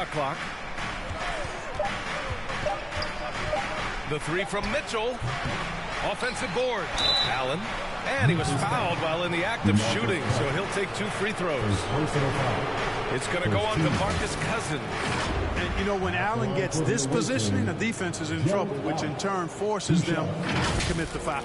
shot clock. The three from Mitchell. Offensive board. Allen. And he was fouled while in the act of shooting, so he'll take 2 free throws. It's going to go on to Marcus Cousins. And, you know, when Allen gets this positioning, the defense is in trouble, which in turn forces them to commit the foul.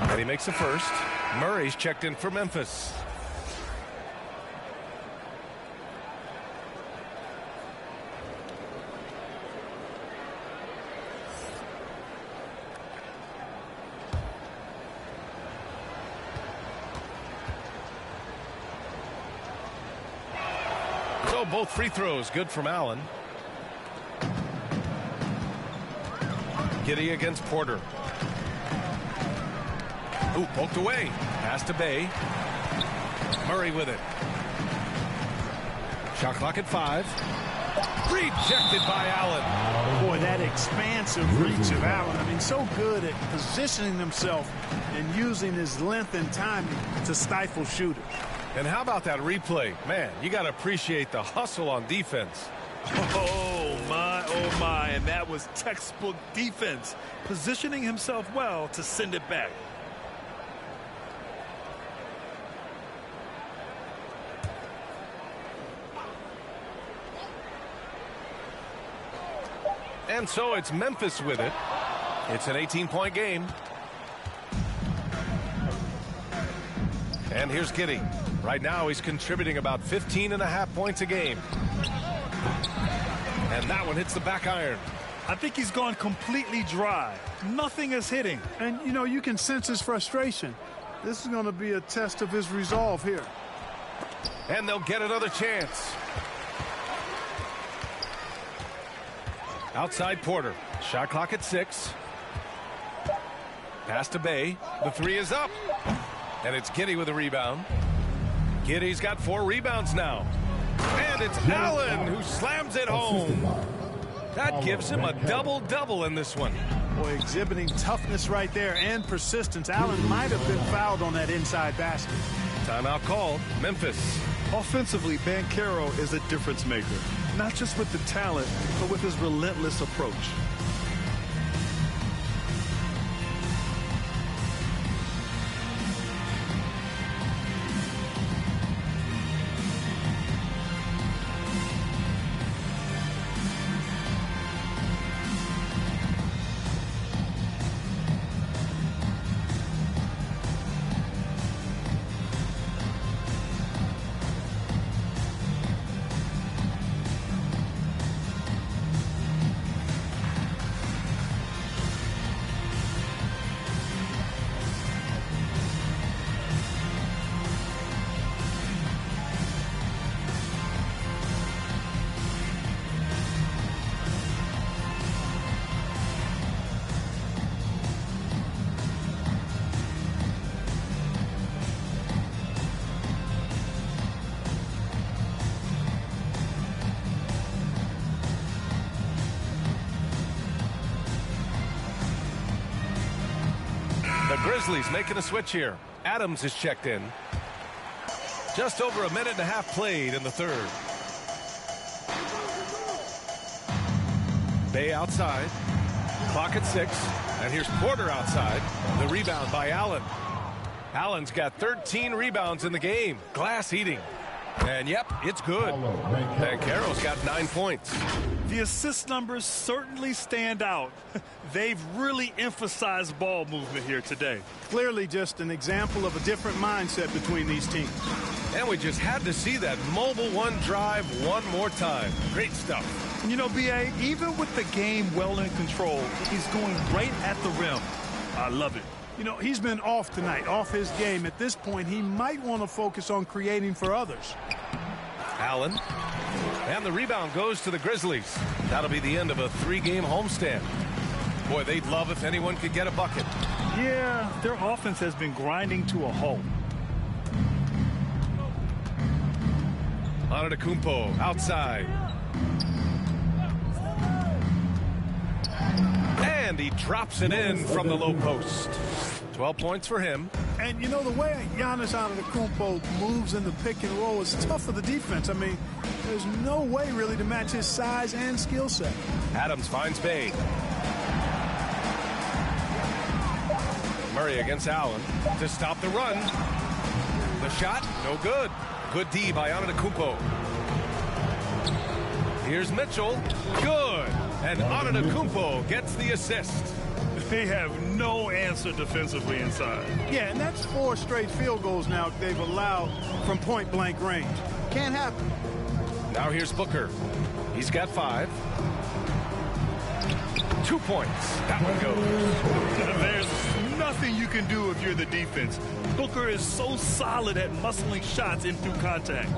And he makes the first. Murray's checked in for Memphis. So both free throws good from Allen. Giddey against Porter. Ooh, poked away. Pass to Bay. Murray with it. Shot clock at 5. Rejected by Allen. Boy, that expansive reach of Allen. I mean, so good at positioning himself and using his length and timing to stifle shooters. And how about that replay? Man, you got to appreciate the hustle on defense. Oh, my. And that was textbook defense. Positioning himself well to send it back. And so it's Memphis with it. It's an 18-point game. And here's Giddey. Right now he's contributing about 15.5 points a game. And that one hits the back iron. I think he's gone completely dry. Nothing is hitting. And, you know, you can sense his frustration. This is going to be a test of his resolve here. And they'll get another chance. Outside Porter. Shot clock at 6. Pass to Bay. The 3 is up. And it's Giddey with a rebound. Giddey's got 4 rebounds now. And it's Allen who slams it home. That gives him a double-double in this one. Boy, exhibiting toughness right there and persistence. Allen might have been fouled on that inside basket. Timeout called. Memphis. Offensively, Banchero is a difference maker. Not just with the talent, but with his relentless approach. The Grizzlies making a switch here. Adams is checked in. Just over a minute and a half played in the third. Bay outside. Clock at 6. And here's Porter outside. The rebound by Allen. Allen's got 13 rebounds in the game. Glass eating. And yep, it's good. Banchero's got 9 points. The assist numbers certainly stand out. They've really emphasized ball movement here today. Clearly just an example of a different mindset between these teams. And we just had to see that mobile one drive one more time. Great stuff. You know, B.A., even with the game well in control, he's going right at the rim. I love it. You know, he's been off tonight, off his game. At this point, he might want to focus on creating for others. Allen. And the rebound goes to the Grizzlies. That'll be the end of a 3-game homestand. Boy, they'd love if anyone could get a bucket. Yeah, their offense has been grinding to a halt. Antetokounmpo outside. And he drops it in from the low post. 12 points for him. And, you know, the way Giannis Antetokounmpo moves in the pick and roll is tough for the defense. I mean, there's no way really to match his size and skill set. Adams finds Bay. Murray against Allen to stop the run. The shot, no good. Good D by Antetokounmpo. Here's Mitchell. Good. And Antetokounmpo gets the assist. They have no answer defensively inside. Yeah, and that's 4 straight field goals now they've allowed from point-blank range. Can't happen. Now here's Booker. He's got 5. 2 points. That one goes. There's nothing you can do if you're the defense. Booker is so solid at muscling shots in through contact.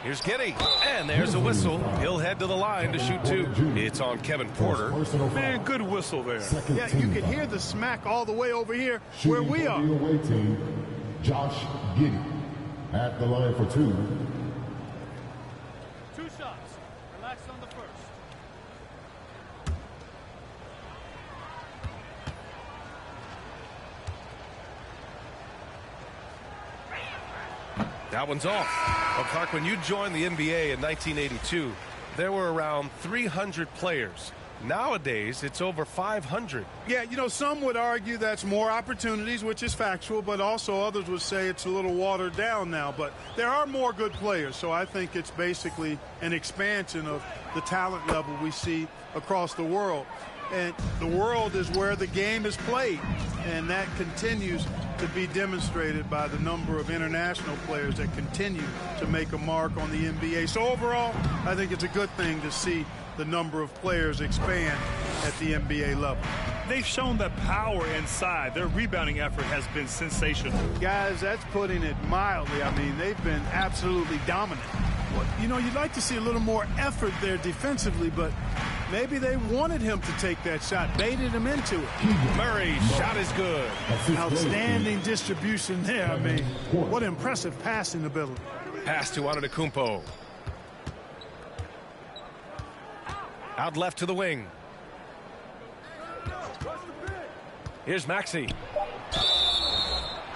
Here's Giddey, and there's a whistle. He'll head to the line to shoot 2. It's on Kevin Porter. Man, good whistle there. Yeah, you can hear the smack all the way over here where we are. Away team, Josh Giddey at the line for 2. 2 shots. Relax on the first. That one's off. Well, Clark, when you joined the NBA in 1982, there were around 300 players. Nowadays, it's over 500. Yeah, you know, some would argue that's more opportunities, which is factual, but also others would say it's a little watered down now. But there are more good players, so I think it's basically an expansion of the talent level we see across the world. And the world is where the game is played, and that continues to be demonstrated by the number of international players that continue to make a mark on the NBA. So overall, I think it's a good thing to see the number of players expand at the NBA level. They've shown that power inside. Their rebounding effort has been sensational. Guys, that's putting it mildly. I mean, they've been absolutely dominant. You know, you'd like to see a little more effort there defensively, but maybe they wanted him to take that shot, baited him into it. Murray's shot is good. Outstanding distribution there. I mean, what impressive passing ability. Pass to Antetokounmpo. Out left to the wing. Here's Maxey.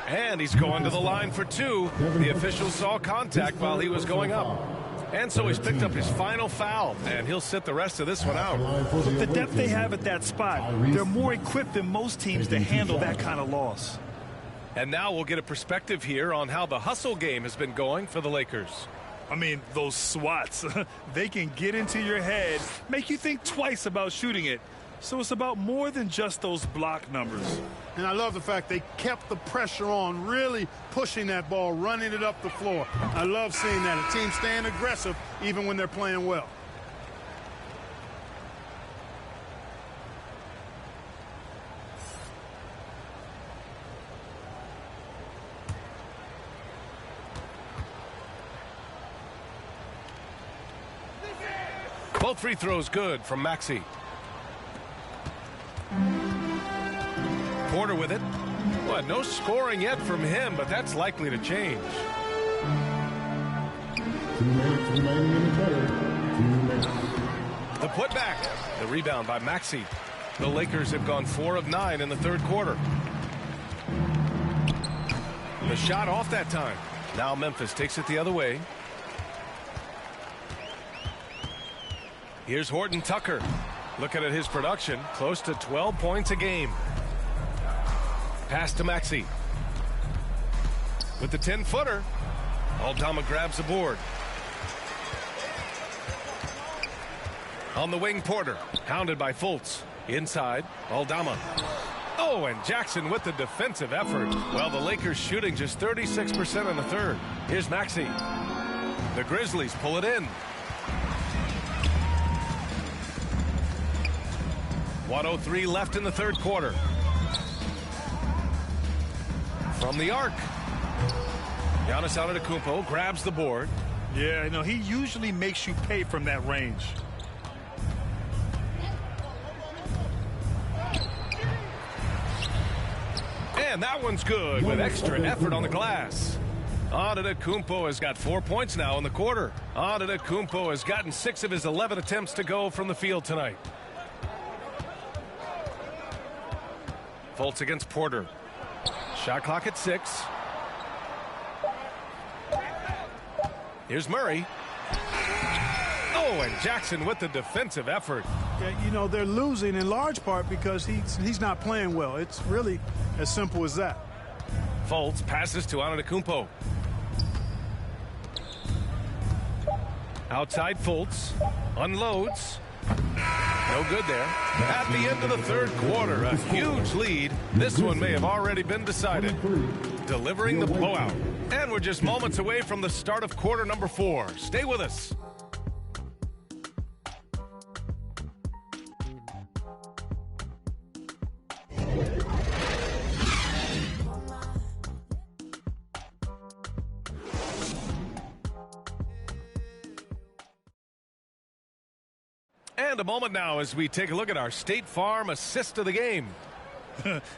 And he's going to the line for 2. The official saw contact while he was going up. And so he's picked up his final foul, and he'll sit the rest of this one out. With the depth they have at that spot, they're more equipped than most teams to handle that kind of loss. And now we'll get a perspective here on how the hustle game has been going for the Lakers. I mean, those swats, they can get into your head, make you think twice about shooting it. So it's about more than just those block numbers. And I love the fact they kept the pressure on, really pushing that ball, running it up the floor. I love seeing that. A team staying aggressive even when they're playing well. Both free throws good from Maxey. Porter with it. Well, no scoring yet from him, but that's likely to change. 2 minutes remaining in the third. 2 minutes. The putback. The rebound by Maxey. The Lakers have gone 4 of 9 in the third quarter. The shot off that time. Now Memphis takes it the other way. Here's Horton Tucker. Looking at his production, close to 12 points a game. Pass to Maxey. With the 10-footer, Aldama grabs the board. On the wing, Porter, hounded by Fultz. Inside, Aldama. Oh, and Jackson with the defensive effort. Well, the Lakers shooting just 36% in the third. Here's Maxey. The Grizzlies pull it in. 1:03 left in the third quarter. From the arc, Giannis Antetokounmpo grabs the board. Yeah, you know, he usually makes you pay from that range. And that one's good with extra effort on the glass. Antetokounmpo has got 4 points now in the quarter. Antetokounmpo has gotten 6 of his 11 attempts to go from the field tonight. Fultz against Porter. Shot clock at 6. Here's Murray. Oh, and Jackson with the defensive effort. Yeah, you know, they're losing in large part because he's not playing well. It's really as simple as that. Fultz passes to Antetokounmpo. Outside Fultz. Unloads. No good there. At the end of the third quarter, a huge lead. This one may have already been decided. Delivering the blowout. And we're just moments away from the start of quarter number 4. Stay with us. And a moment now as we take a look at our State Farm assist of the game.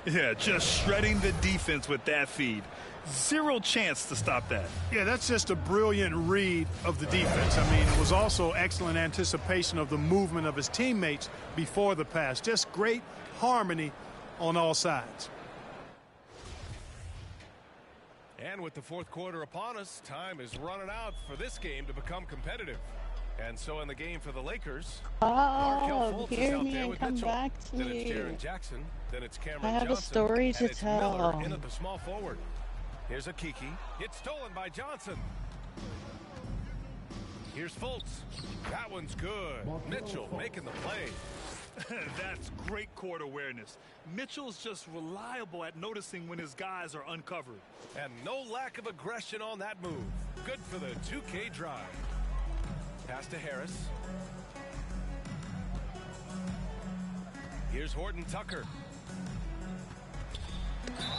Yeah, just shredding the defense with that feed. Zero chance to stop that. Yeah, that's just a brilliant read of the defense. I mean, it was also excellent anticipation of the movement of his teammates before the pass. Just great harmony on all sides. And with the fourth quarter upon us, time is running out for this game to become competitive. And so in the game for the Lakers, Oh, hear me and come back to then it's me. Jaren Jackson, then it's Cameron I have Johnson, a story and to it's tell. Miller in at the small forward. Here's a Kiki. It's stolen by Johnson. Here's Fultz. That one's good. Mitchell making the play. That's great court awareness. Mitchell's just reliable at noticing when his guys are uncovered. And no lack of aggression on that move. Good for the 2K drive. Pass to Harris. Here's Horton Tucker.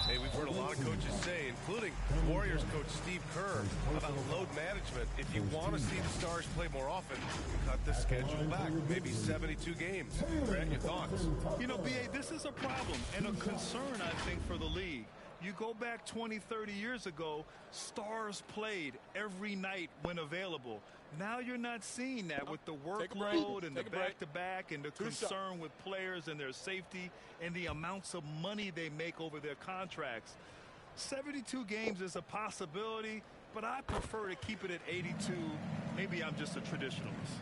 Hey, we've heard a lot of coaches say, including Warriors coach Steve Kerr, about load management. If you want to see the Stars play more often, cut the schedule back. Maybe 72 games. Grant, your thoughts? You know, B.A., this is a problem and a concern, I think, for the league. You go back 20, 30 years ago, Stars played every night when available. Now you're not seeing that with the workload and the back-to-back and the concern with players and their safety and the amounts of money they make over their contracts. 72 games is a possibility, but I prefer to keep it at 82. Maybe I'm just a traditionalist.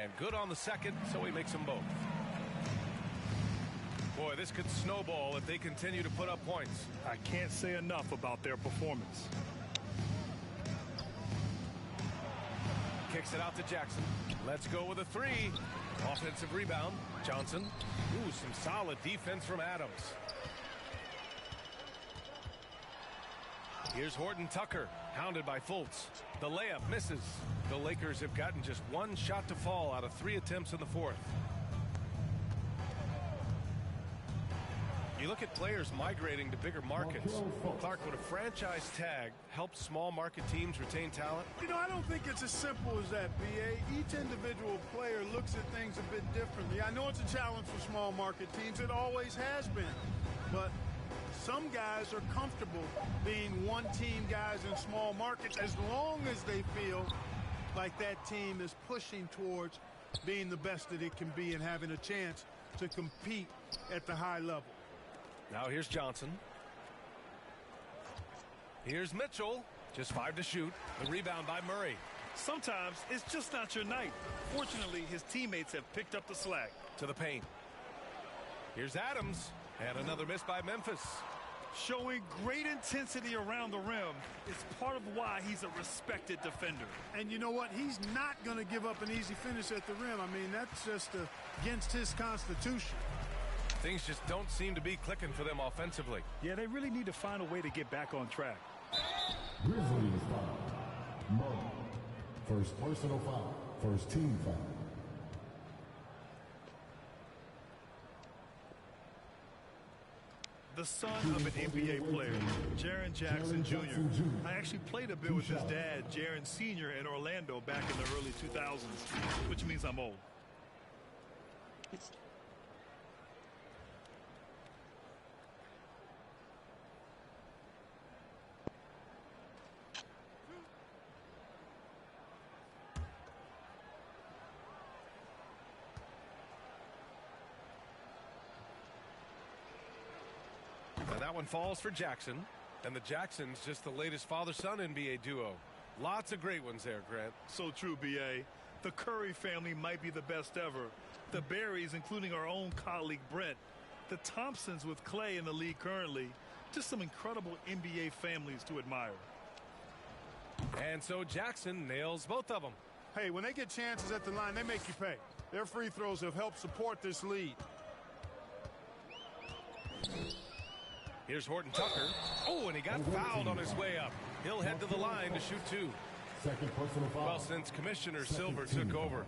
And good on the second, so he makes them both. Boy, this could snowball if they continue to put up points. I can't say enough about their performance. Kicks it out to Jackson. Let's go with a 3. Offensive rebound. Johnson. Ooh, some solid defense from Adams. Here's Horton Tucker, hounded by Fultz. The layup misses. The Lakers have gotten just 1 shot to fall out of 3 attempts in the fourth. You look at players migrating to bigger markets. Clark, would a franchise tag help small market teams retain talent? You know, I don't think it's as simple as that, B.A. Each individual player looks at things a bit differently. I know it's a challenge for small market teams. It always has been. But some guys are comfortable being one-team guys in small markets as long as they feel like that team is pushing towards being the best that it can be and having a chance to compete at the high level. Now here's Johnson. Here's Mitchell. Just 5 to shoot. The rebound by Murray. Sometimes it's just not your night. Fortunately, his teammates have picked up the slack. To the paint. Here's Adams. And another miss by Memphis. Showing great intensity around the rim is part of why he's a respected defender. And you know what? He's not going to give up an easy finish at the rim. I mean, that's just against his constitution. Things just don't seem to be clicking for them offensively. Yeah, they really need to find a way to get back on track. Grizzlies foul. Murray. First personal foul. First team foul. the son of an NBA player, Jaren Jackson Jr. I actually played a bit with his dad, Jaren Sr. in Orlando back in the early 2000s, which means I'm old. And that one falls for Jackson. And the Jacksons just the latest father-son NBA duo. Lots of great ones there, Grant. So true, B.A. The Curry family might be the best ever. The Berrys, including our own colleague Brent. The Thompsons with Clay in the league currently. Just some incredible NBA families to admire. And so Jackson nails both of them. Hey, when they get chances at the line, they make you pay. Their free throws have helped support this lead. Here's Horton Tucker. Oh, and he got fouled on his way up. He'll head to the line to shoot two. Second personal foul. Well, since Commissioner Silver took over,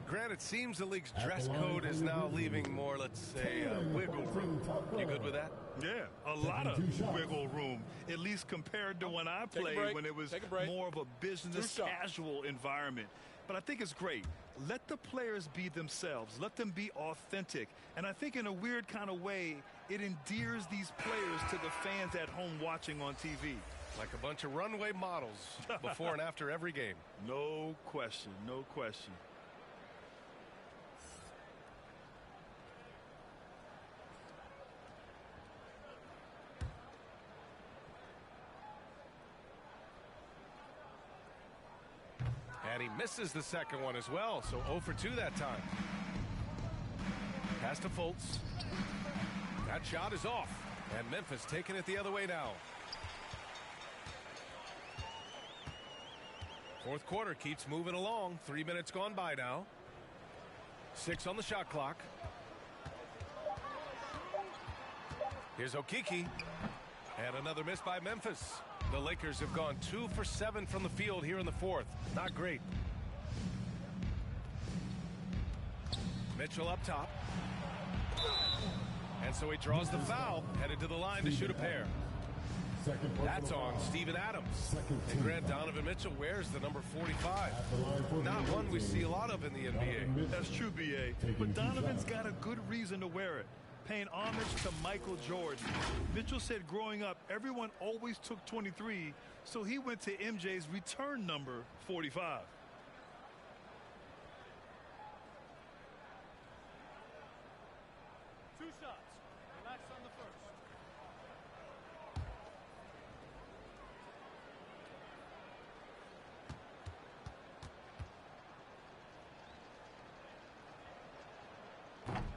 Grant, it seems the league's dress code is now leaving more, let's say, wiggle room. You good with that? Yeah, a lot of wiggle room, at least compared to when I played, when it was more of a business casual environment. But I think it's great. Let the players be themselves. Let them be authentic. And I think in a weird kind of way, it endears these players to the fans at home watching on TV. Like a bunch of runway models before and after every game. No question, no question. And he misses the second one as well, so 0 for 2 that time. Pass to Fultz. That shot is off, and Memphis taking it the other way now. Fourth quarter keeps moving along. 3 minutes gone by now. 6 on the shot clock. Here's Okeke. And another miss by Memphis. The Lakers have gone 2 for 7 from the field here in the fourth. Not great. Mitchell up top. And so he draws the foul, headed to the line to shoot a pair. That's on Steven Adams. And Grant, Donovan Mitchell wears the number 45. Not one we see a lot of in the NBA. That's true, B.A. But Donovan's got a good reason to wear it. Paying homage to Michael Jordan. Mitchell said growing up, everyone always took 23, so he went to MJ's return number 45. Two shots. Relax on the first.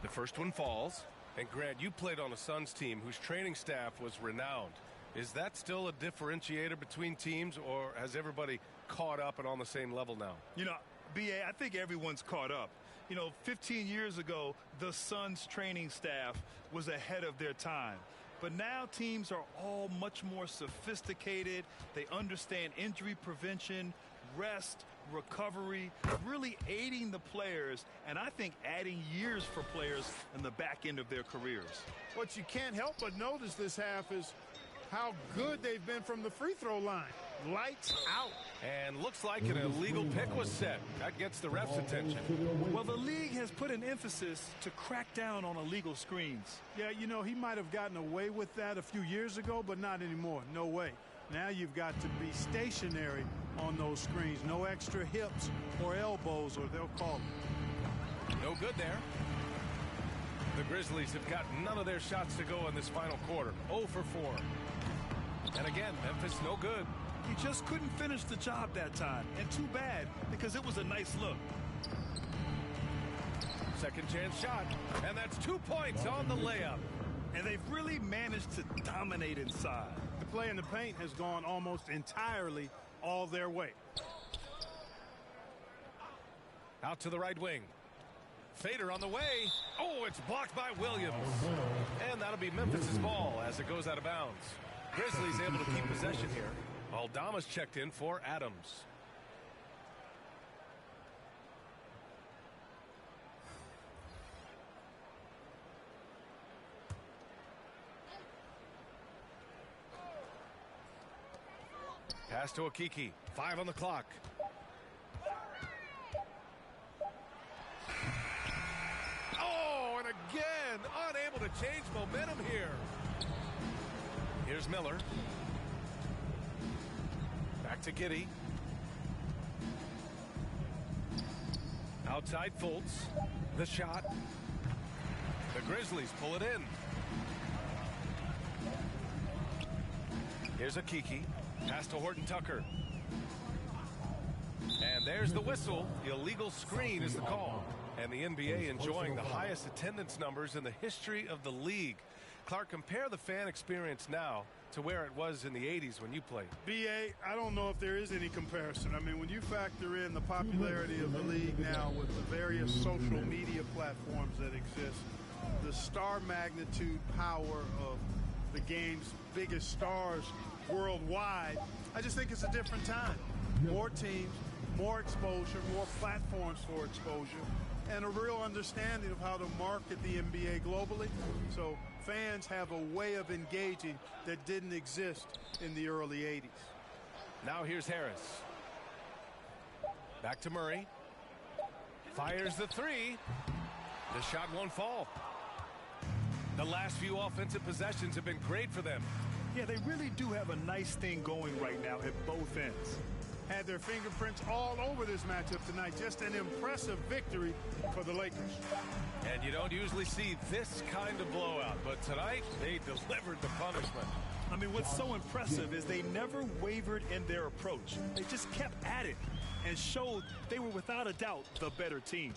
The first one falls. And Grant, you played on a Suns team whose training staff was renowned. Is that still a differentiator between teams, or has everybody caught up and on the same level now? You know, B.A., I think everyone's caught up. You know, 15 years ago, the Suns training staff was ahead of their time. But now teams are all much more sophisticated. They understand injury prevention, rest, recovery, really aiding the players, and I think adding years for players in the back end of their careers. What you can't help but notice this half is how good they've been from the free throw line. Lights out. And looks like an illegal pick was set. That gets the ref's attention. Well, the league has put an emphasis to crack down on illegal screens. Yeah, you know, he might have gotten away with that a few years ago, but not anymore. No way. Now you've got to be stationary on those screens. No extra hips or elbows, or they'll call it. No good there. The Grizzlies have got none of their shots to go in this final quarter. 0 for 4. And again, Memphis no good. He just couldn't finish the job that time. And too bad, because it was a nice look. Second chance shot. And that's 2 points on the layup. And they've really managed to dominate inside. The play in the paint has gone almost entirely all their way. Out to the right wing. Fader on the way. Oh, it's blocked by Williams. And that'll be Memphis's ball as it goes out of bounds. Grizzlies able to keep possession here. Aldama's checked in for Adams. Pass to Okiki. 5 on the clock. Oh, and again, unable to change momentum here. Here's Miller. Back to Giddey. Outside Fultz. The shot. The Grizzlies pull it in. Here's Okiki. Pass to Horton Tucker. And there's the whistle. The illegal screen is the call. And the NBA enjoying the highest attendance numbers in the history of the league. Clark, compare the fan experience now to where it was in the 80s when you played. BA, I don't know if there is any comparison. I mean, when you factor in the popularity of the league now with the various social media platforms that exist, the star magnitude power of the game's biggest stars worldwide, I just think it's a different time. More teams, more exposure, more platforms for exposure, and a real understanding of how to market the NBA globally. So fans have a way of engaging that didn't exist in the early 80s. Now here's Harris. Back to Murray. Fires the three. The shot won't fall. The last few offensive possessions have been great for them. Yeah, they really do have a nice thing going right now at both ends. Had their fingerprints all over this matchup tonight. Just an impressive victory for the Lakers. And you don't usually see this kind of blowout, but tonight they delivered the punishment. I mean, what's so impressive is they never wavered in their approach. They just kept at it and showed they were without a doubt the better team.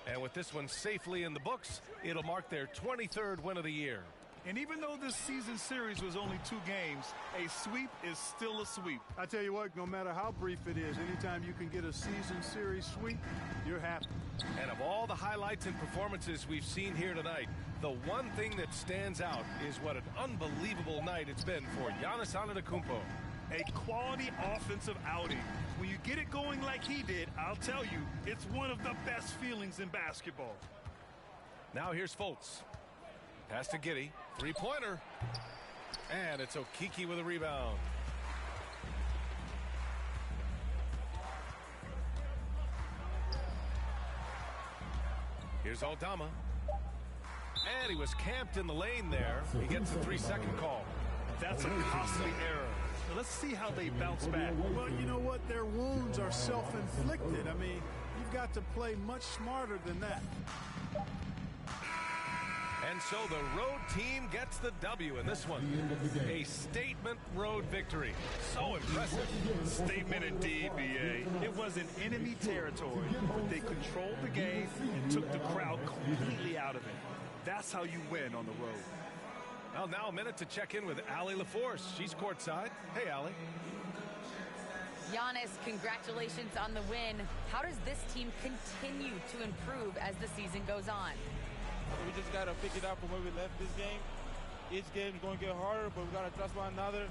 And with this one safely in the books, it'll mark their 23rd win of the year. And even though this season series was only 2 games, a sweep is still a sweep. I tell you what, no matter how brief it is, anytime you can get a season series sweep, you're happy. And of all the highlights and performances we've seen here tonight, the one thing that stands out is what an unbelievable night it's been for Giannis Antetokounmpo. A quality offensive outing. When you get it going like he did, I'll tell you, it's one of the best feelings in basketball. Now here's Fultz. Pass to Giddey. Three-pointer. And it's Okiki with a rebound. Here's Aldama. And he was camped in the lane there. He gets a 3-second call. That's a costly error. So let's see how they bounce back. Well, you know what? Their wounds are self-inflicted. I mean, you've got to play much smarter than that. And so the road team gets the W in this one. A statement road victory. So impressive. Statement indeed, BA. It was in enemy territory, but they controlled the game and took the crowd completely out of it. That's how you win on the road. Well, now a minute to check in with Allie LaForce. She's courtside. Hey, Allie. Giannis, congratulations on the win. How does this team continue to improve as the season goes on? We just got to pick it up from where we left this game. Each game is going to get harder, but we got to trust one another,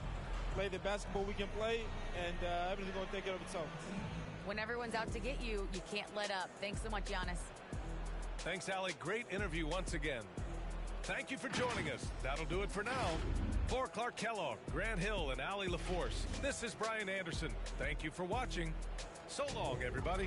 play the basketball we can play, and everything's going to take care of itself. When everyone's out to get you, you can't let up. Thanks so much, Giannis. Thanks, Allie. Great interview once again. Thank you for joining us. That'll do it for now. For Clark Kellogg, Grant Hill, and Allie LaForce, this is Brian Anderson. Thank you for watching. So long, everybody.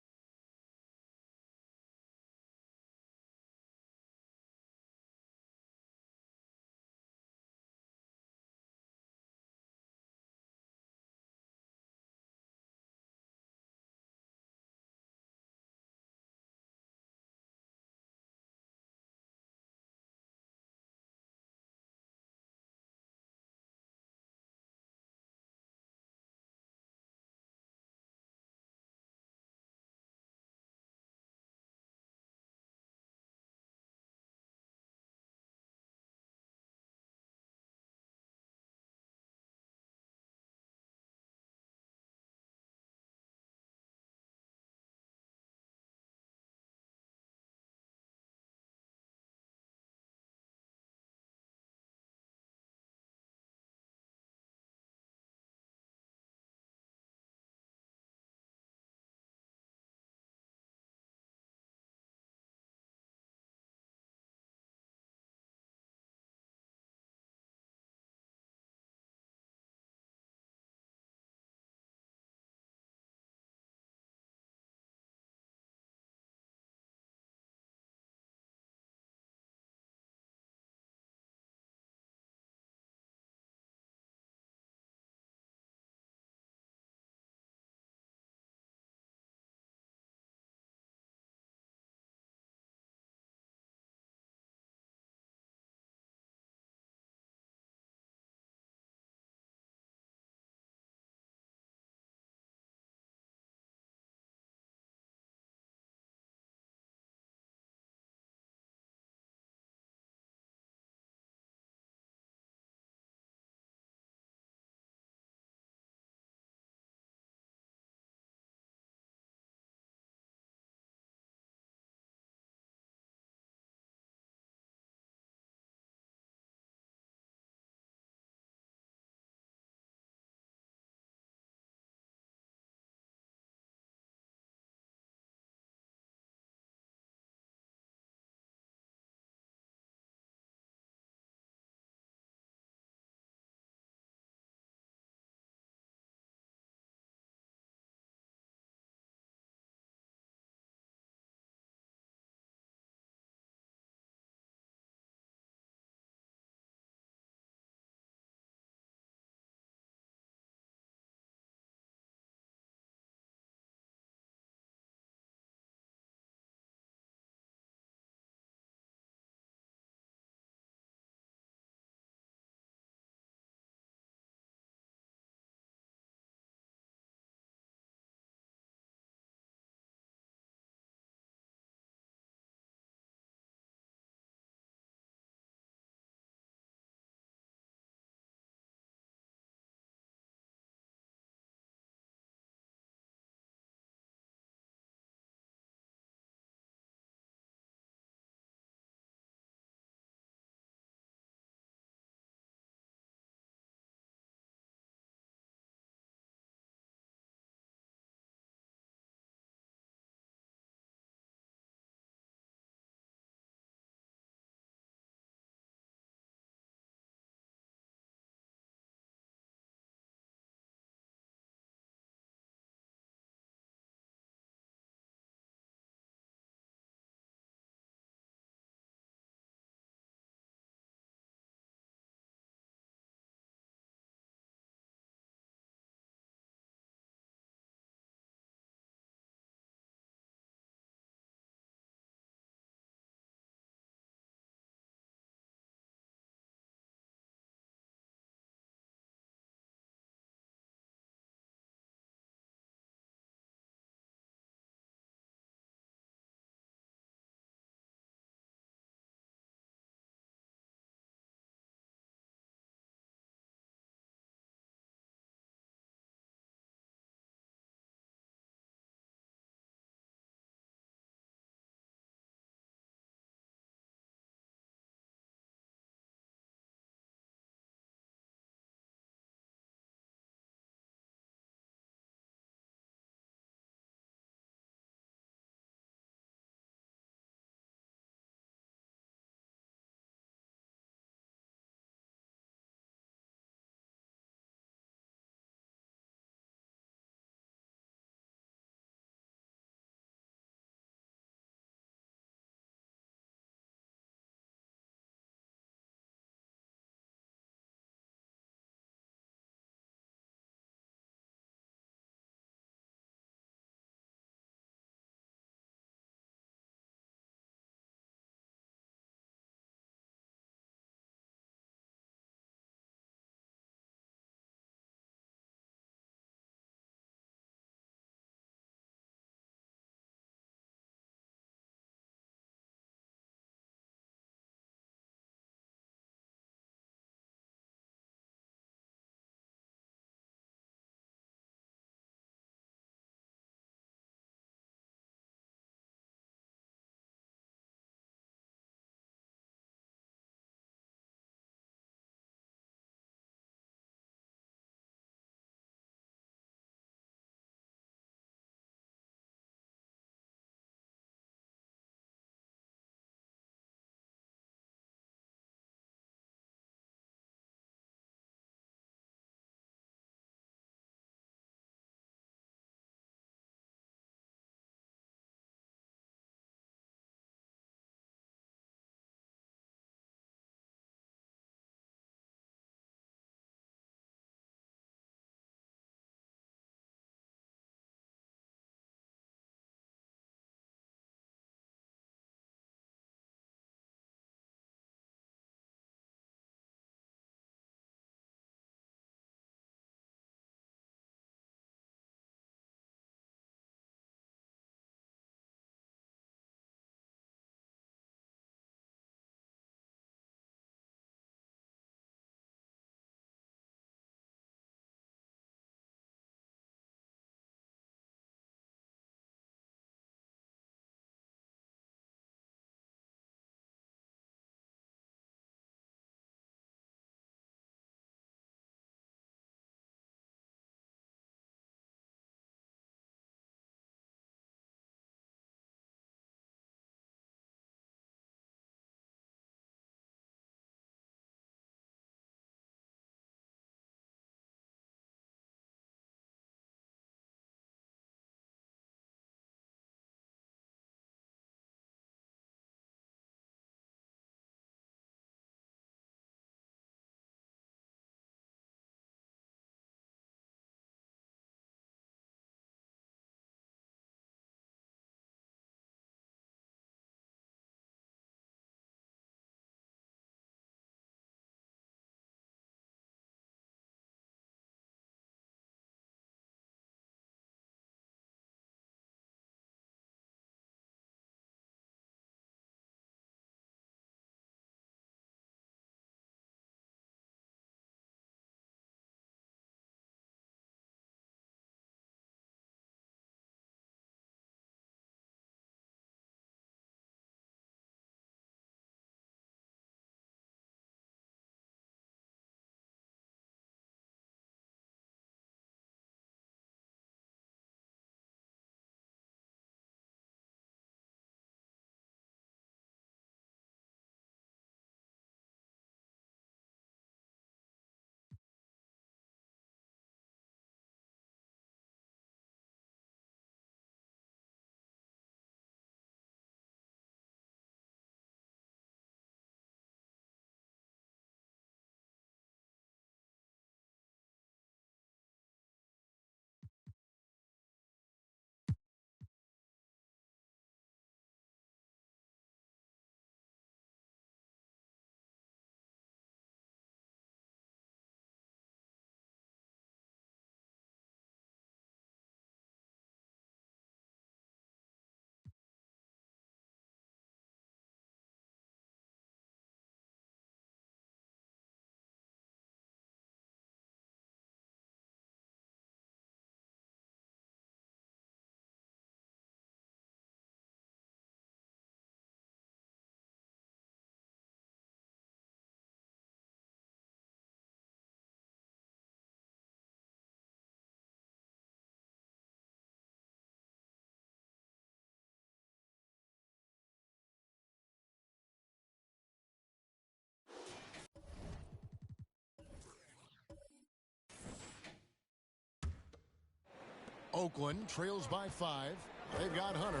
Oakland trails by 5. They've got Hunter.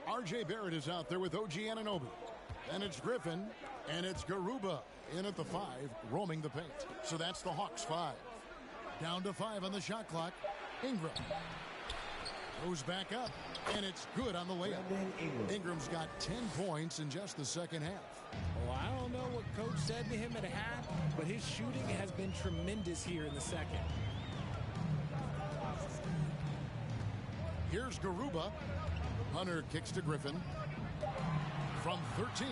R.J. Barrett is out there with OG Anunoby. And it's Griffin. And it's Garuba in at the 5, roaming the paint. So that's the Hawks 5. Down to 5 on the shot clock. Ingram goes back up. And it's good on the layup. Ingram's got 10 points in just the second half. Well, I don't know what coach said to him at half, but his shooting has been tremendous here in the second. Here's Garuba. Hunter kicks to Griffin. From 13,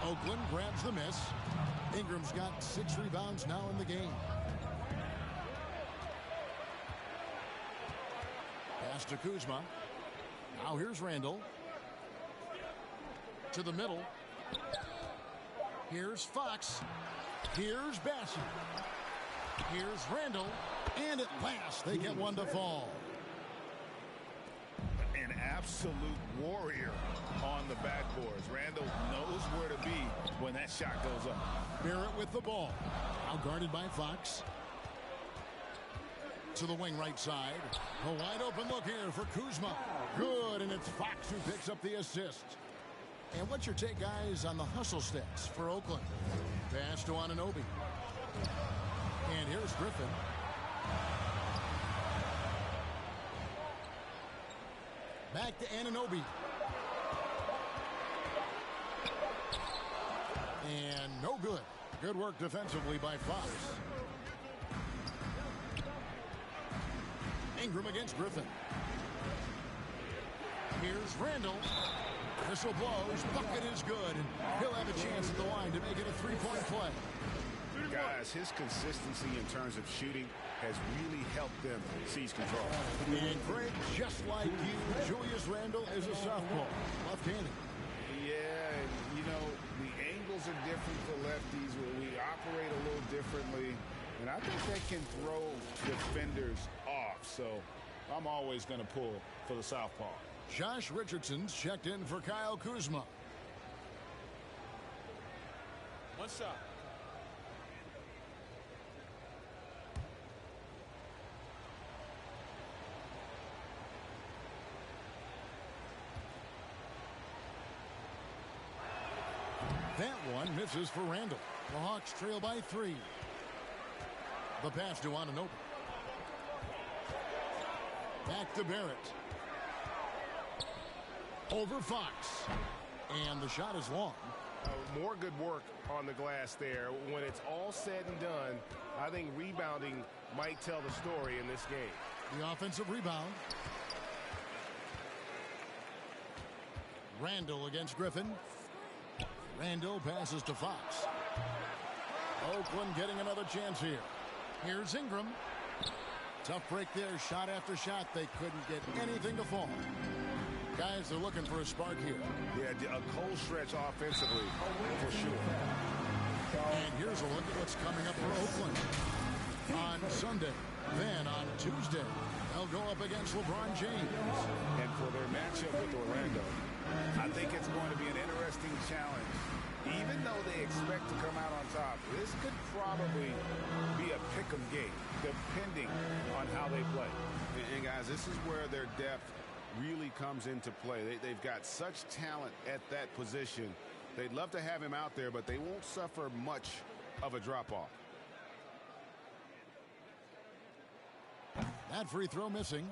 Oakland grabs the miss. Ingram's got 6 rebounds now in the game. Pass to Kuzma. Now here's Randall. To the middle. Here's Fox. Here's Bassett. Here's Randall. And at last, they get one to fall. An absolute warrior on the backboards. Randall knows where to be when that shot goes up. Barrett with the ball. Now guarded by Fox. To the wing right side. A wide open look here for Kuzma. Good, and it's Fox who picks up the assist. And what's your take, guys, on the hustle stats for Oakland? Pass to Anunoby. And here's Griffin. Back to Anunoby. And no good. Good work defensively by Fox. Ingram against Griffin. Here's Randall. Whistle blows. Bucket is good. And he'll have a chance at the line to make it a 3-point play. Guys, his consistency in terms of shooting has really helped them seize control. And Greg, just like you, Julius Randle is a southpaw, left-handed. Yeah, and you know, the angles are different for lefties. We operate a little differently. And I think that can throw defenders off. So I'm always going to pull for the southpaw. Josh Richardson's checked in for Kyle Kuzma. One shot. That one misses for Randall. The Hawks trail by 3. The pass to Anunoby. Back to Barrett. Over Fox. And the shot is long. More good work on the glass there. When it's all said and done, I think rebounding might tell the story in this game. The offensive rebound. Randall against Griffin. Randall passes to Fox. Oakland getting another chance here. Here's Ingram. Tough break there. Shot after shot. They couldn't get anything to fall. Guys, they're looking for a spark here. Yeah, a cold stretch offensively, for sure. And here's a look at what's coming up for Oakland. On Sunday. Then on Tuesday, they'll go up against LeBron James. And for their matchup with Orlando, I think it's going to be an interesting challenge. Even though they expect to come out on top, this could probably be a pick-em game, depending on how they play. And guys, this is where their depth really comes into play. They've got such talent at that position. They'd love to have him out there, but they won't suffer much of a drop-off. That free throw missing.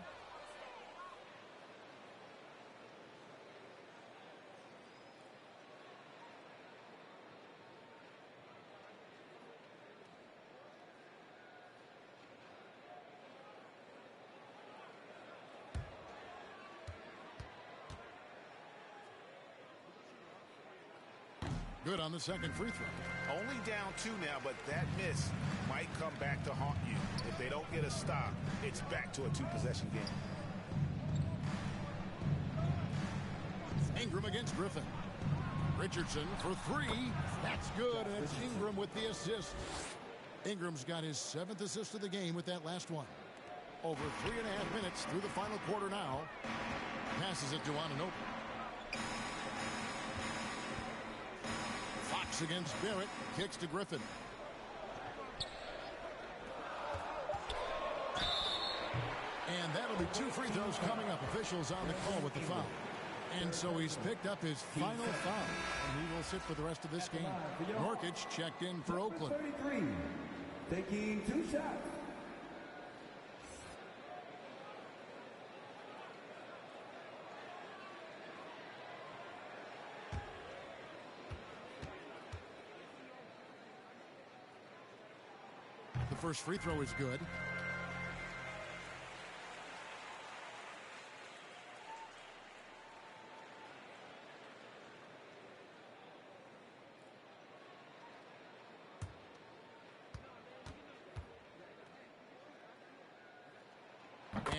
Good on the second free throw. Only down 2 now, but that miss might come back to haunt you. If they don't get a stop, it's back to a 2-possession game. Ingram against Griffin. Richardson for 3. That's good, and it's Ingram with the assist. Ingram's got his 7th assist of the game with that last one. Over 3.5 minutes through the final quarter now. Passes it to Anunoby. Fox against Barrett. Kicks to Griffin. And that'll be With 2 free throws coming up, officials on the call with the foul. And so he's picked up his final foul, and he will sit for the rest of this game. Norkic checked in for Oakland. 33, taking 2 shots. The first free throw is good.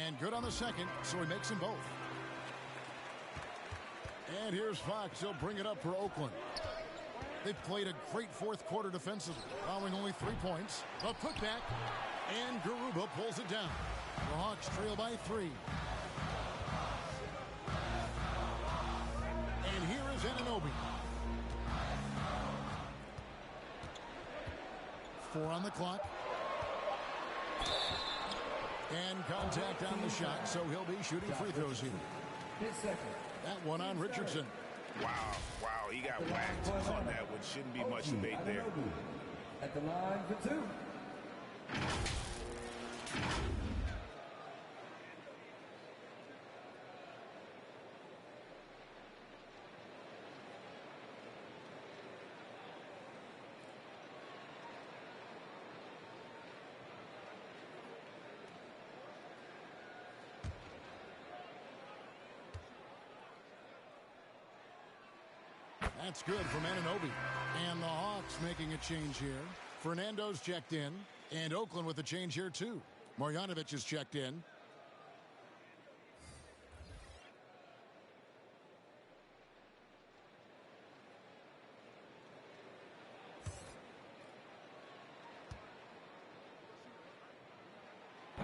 And good on the second, so he makes them both. And here's Fox. He'll bring it up for Oakland. They've played a great fourth quarter defensively, allowing only 3 points. A putback, and Garuba pulls it down. The Hawks trail by 3. And here is Anunoby. 4 on the clock. And contact on the shot, so he'll be shooting free throws here. That one on Richardson. Wow, he got whacked on that one. Shouldn't be much debate there. At the line for 2. That's good from Anunoby. And the Hawks making a change here. Fernando's checked in. And Oakland with a change here, too. Marjanovic is checked in.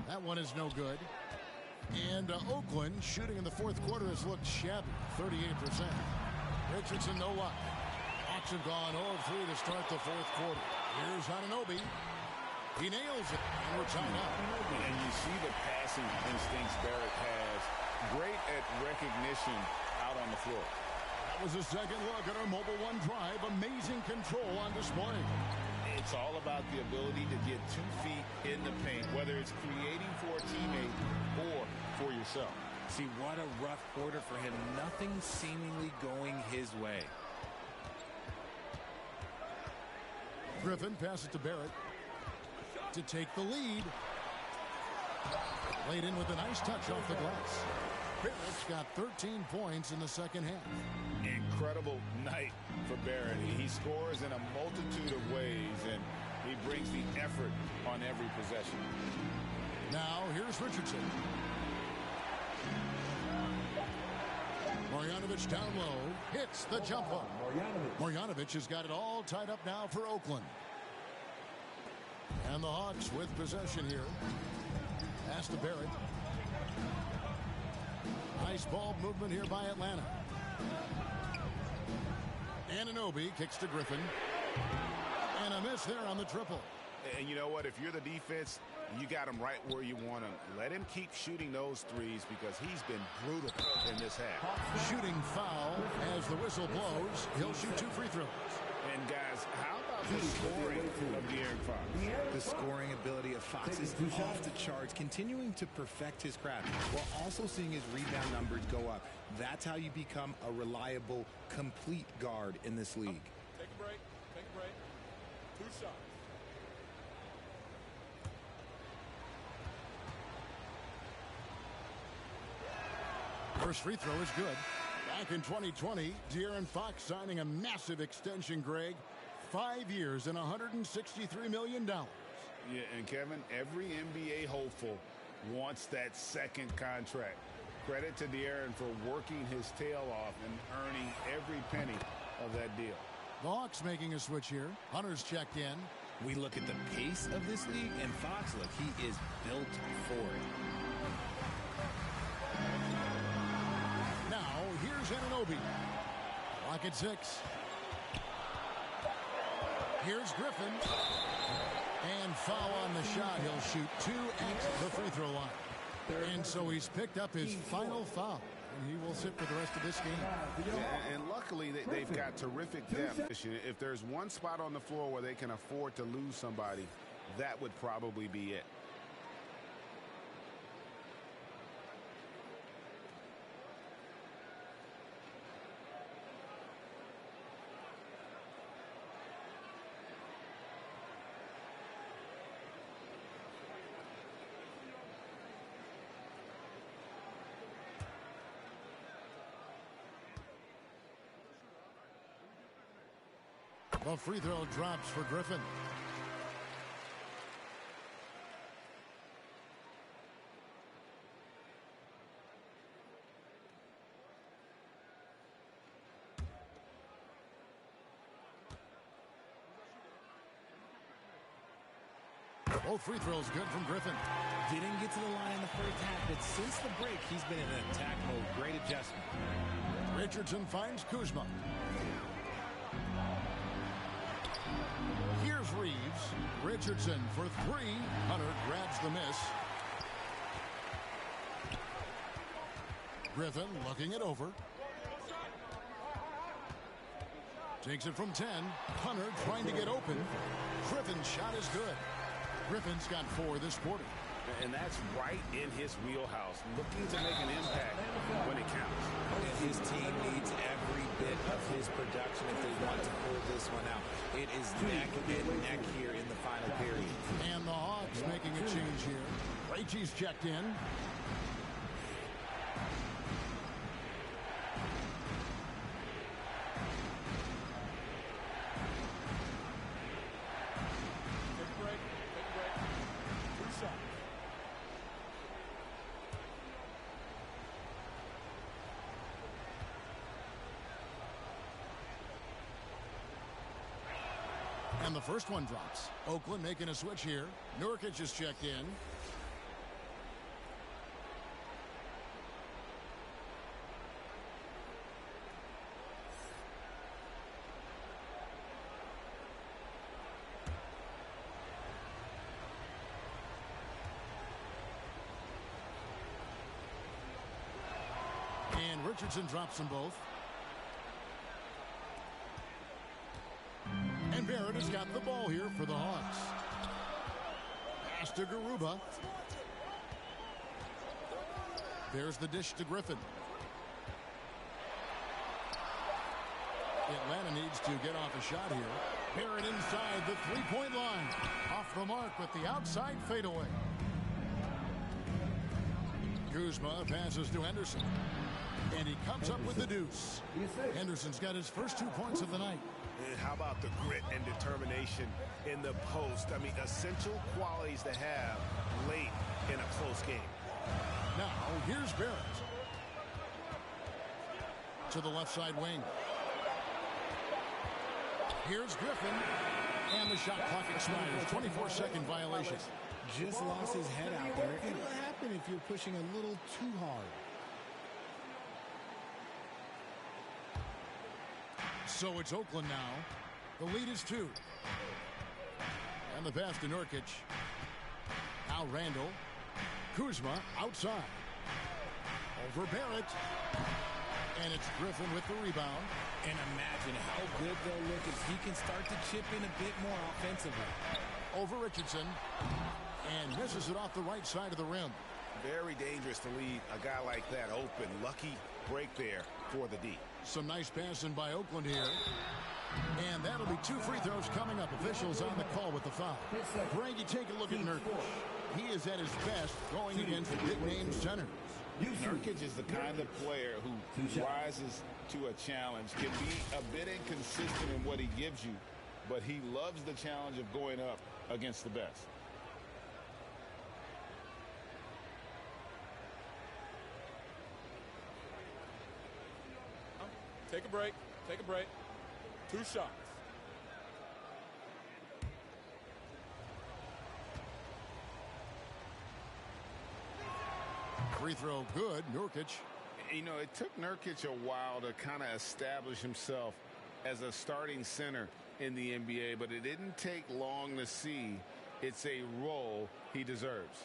That one is no good. And Oakland shooting in the fourth quarter has looked shabby, 38%. Richardson, no luck. Hawks have gone 0-3 to start the fourth quarter. Here's Anunoby. He nails it, and we're tied up. And you see the passing instincts Barrett has. Great at recognition out on the floor. That was a second look at our Mobile One drive. Amazing control on display. It's all about the ability to get 2 feet in the paint, whether it's creating for a teammate or for yourself. See, what a rough quarter for him. Nothing seemingly going his way. Griffin passes to Barrett to take the lead. Laid in with a nice touch off the glass. Barrett's got 13 points in the second half. Incredible night for Barrett. He scores in a multitude of ways, and he brings the effort on every possession. Now, here's Richardson. Marjanovic down low, hits the jumper. Marjanovic has got it all tied up now for Oakland. And the Hawks with possession here. Pass to Barrett. Nice ball movement here by Atlanta. Anunoby kicks to Griffin. And a miss there on the triple. And you know what? If you're the defense, you got him right where you want him. Let him keep shooting those threes because he's been brutal in this half. Shooting foul as the whistle blows. He'll shoot 2 free throws. And guys, how about the scoring of De'Aaron Fox? The scoring ability of Fox is off the charts, continuing to perfect his craft while also seeing his rebound numbers go up. That's how you become a reliable, complete guard in this league. Take a break. 2 shots. First free throw is good. Back in 2020, De'Aaron Fox signing a massive extension, Greg. 5 years and $163 million. Yeah, and Kevin, every NBA hopeful wants that second contract. Credit to De'Aaron for working his tail off and earning every penny of that deal. The Hawks making a switch here. Hunter's checked in. We look at the pace of this league, and Fox, look, he is built for it. Now, here's Anunoby. Clock at 6. Here's Griffin. And foul on the shot. He'll shoot 2 at the free throw line. And so he's picked up his final foul. And he will sit for the rest of this game. And luckily, they've got terrific depth. If there's one spot on the floor where they can afford to lose somebody, that would probably be it. The free throw drops for Griffin. Both free throws good from Griffin. Didn't get to the line in the first half, but since the break, he's been in an attack mode. Great adjustment. Richardson finds Kuzma. Here's Reeves. Richardson for three. Hunter grabs the miss. Griffin looking it over. Takes it from 10. Hunter trying to get open. Griffin's shot is good. Griffin's got 4 this quarter. And that's right in his wheelhouse, looking to make an impact when it counts. And his team needs every bit of his production if they want to pull this one out. It is neck and neck here in the final period. And the Hawks making a change here. Ricci's checked in. And the first one drops. Oakland making a switch here. Nurkic is checked in. And Richardson drops them both. And Barrett has got the ball here for the Hawks. Pass to Garuba. There's the dish to Griffin. Atlanta needs to get off a shot here. Barrett inside the three-point line. Off the mark with the outside fadeaway. Kuzma passes to Henderson. And he comes up with the deuce. Henderson's got his first 2 points of the night. And how about the grit and determination in the post? I mean, essential qualities to have late in a close game. Now, here's Barrett. To the left side wing. Here's Griffin. And the shot clock expires. 24-second violation. Just lost his head out there. It'll happen if you're pushing a little too hard. So it's Oakland now. The lead is 2. And the pass to Nurkic. Now Randall. Kuzma outside. Over Barrett. And it's Griffin with the rebound. And imagine how good they'll look if he can start to chip in a bit more offensively. Over Richardson. And misses it off the right side of the rim. Very dangerous to leave a guy like that open. Lucky break there for the D. Some nice passing by Oakland here. And that'll be 2 free throws coming up. Officials on the call with the foul. Greg, you take a look at Nurkic. He is at his best going against big-name centers. Nurkic is the kind of player who rises to a challenge, can be a bit inconsistent in what he gives you, but he loves the challenge of going up against the best. Take a break. Take a break. 2 shots. Free throw good. Nurkic. You know, it took Nurkic a while to kind of establish himself as a starting center in the NBA, but it didn't take long to see it's a role he deserves.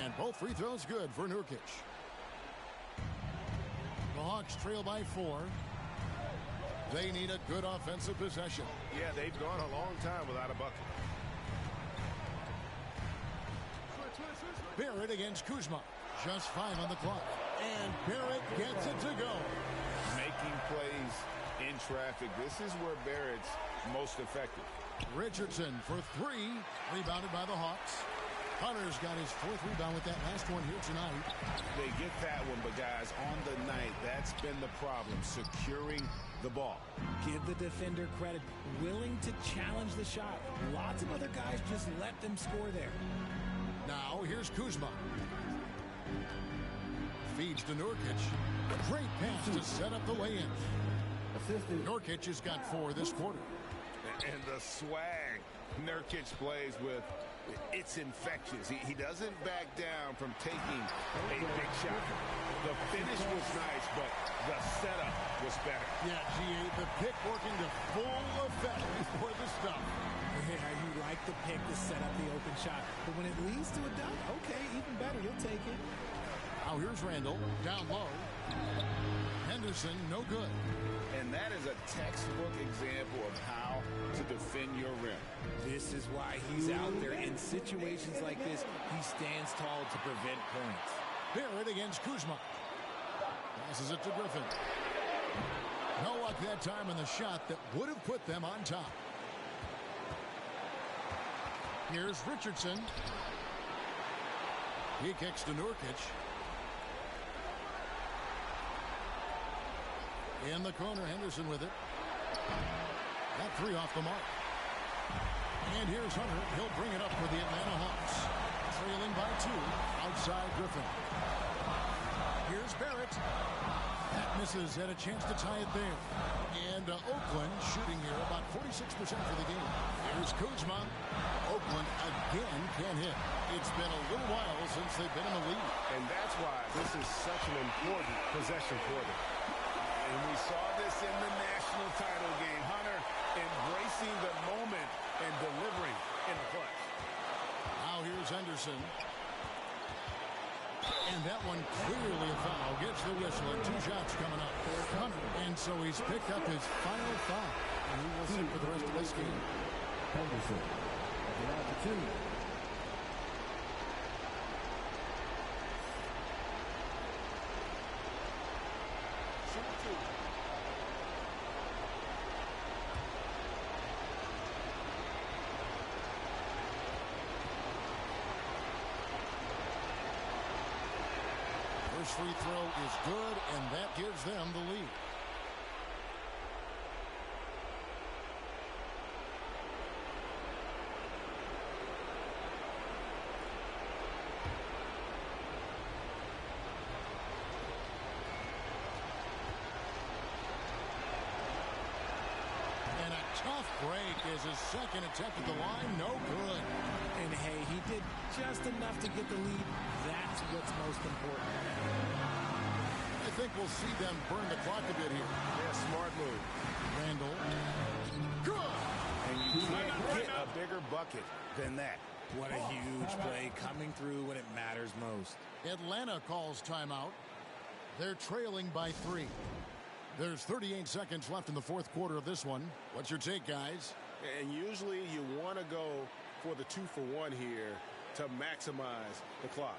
And both free throws good for Nurkic. The Hawks trail by 4. They need a good offensive possession. Yeah, they've gone a long time without a bucket. Barrett against Kuzma. Just 5 on the clock. And Barrett gets it to go. Making plays in traffic. This is where Barrett's most effective. Richardson for 3. Rebounded by the Hawks. Hunter's got his 4th rebound with that last one here tonight. They get that one, but guys, on the night, that's been the problem, securing the ball. Give the defender credit, willing to challenge the shot. Lots of other guys just let them score there. Now here's Kuzma. Feeds to Nurkic. Great pass to set up the lay-in. Nurkic has got 4 this quarter. And the swag Nurkic plays with, it's infectious. He doesn't back down from taking a big shot. The finish was nice, but the setup was better. Yeah, GA, the pick working to full effect before the stop. Yeah, you like the pick to set up the open shot. But when it leads to a dunk, okay, even better, you'll take it. Now here's Randall, down low. Henderson, no good. And that is a textbook example of how to defend your rim. This is why he's out there in situations like this. He stands tall to prevent points. Barrett against Kuzma. Passes it to Griffin. No luck that time on the shot that would have put them on top. Here's Richardson. He kicks to Nurkic. In the corner, Henderson with it. That 3 off the mark. And here's Hunter. He'll bring it up for the Atlanta Hawks. Trailing by 2. Outside Griffin. Here's Barrett. That misses. Had a chance to tie it there. And Oakland shooting here about 46% for the game. Here's Kuzma. Oakland again can't hit. It's been a little while since they've been in the lead. And that's why this is such an important possession for them. And we saw this in the national title game. Hunter embracing the moment and delivering in the clutch. Now here's Henderson. And that one clearly a foul. Gets the whistle and 2 shots coming up. Hunter. And so he's picked up his final foul. And he will sit for the rest of this game. Henderson. Down to 2. Free throw is good, and that gives them the lead. And a tough break is his second attempt at the line. No good. And hey, he did just enough to get the lead. That's what's most important. I think we'll see them burn the clock a bit here. Yeah, smart move. Randall. Good. And you can't get a bigger bucket than that. What a huge play coming through when it matters most. Atlanta calls timeout. They're trailing by 3. There's 38 seconds left in the 4th quarter of this one. What's your take, guys? And usually you want to go for the 2-for-1 here to maximize the clock.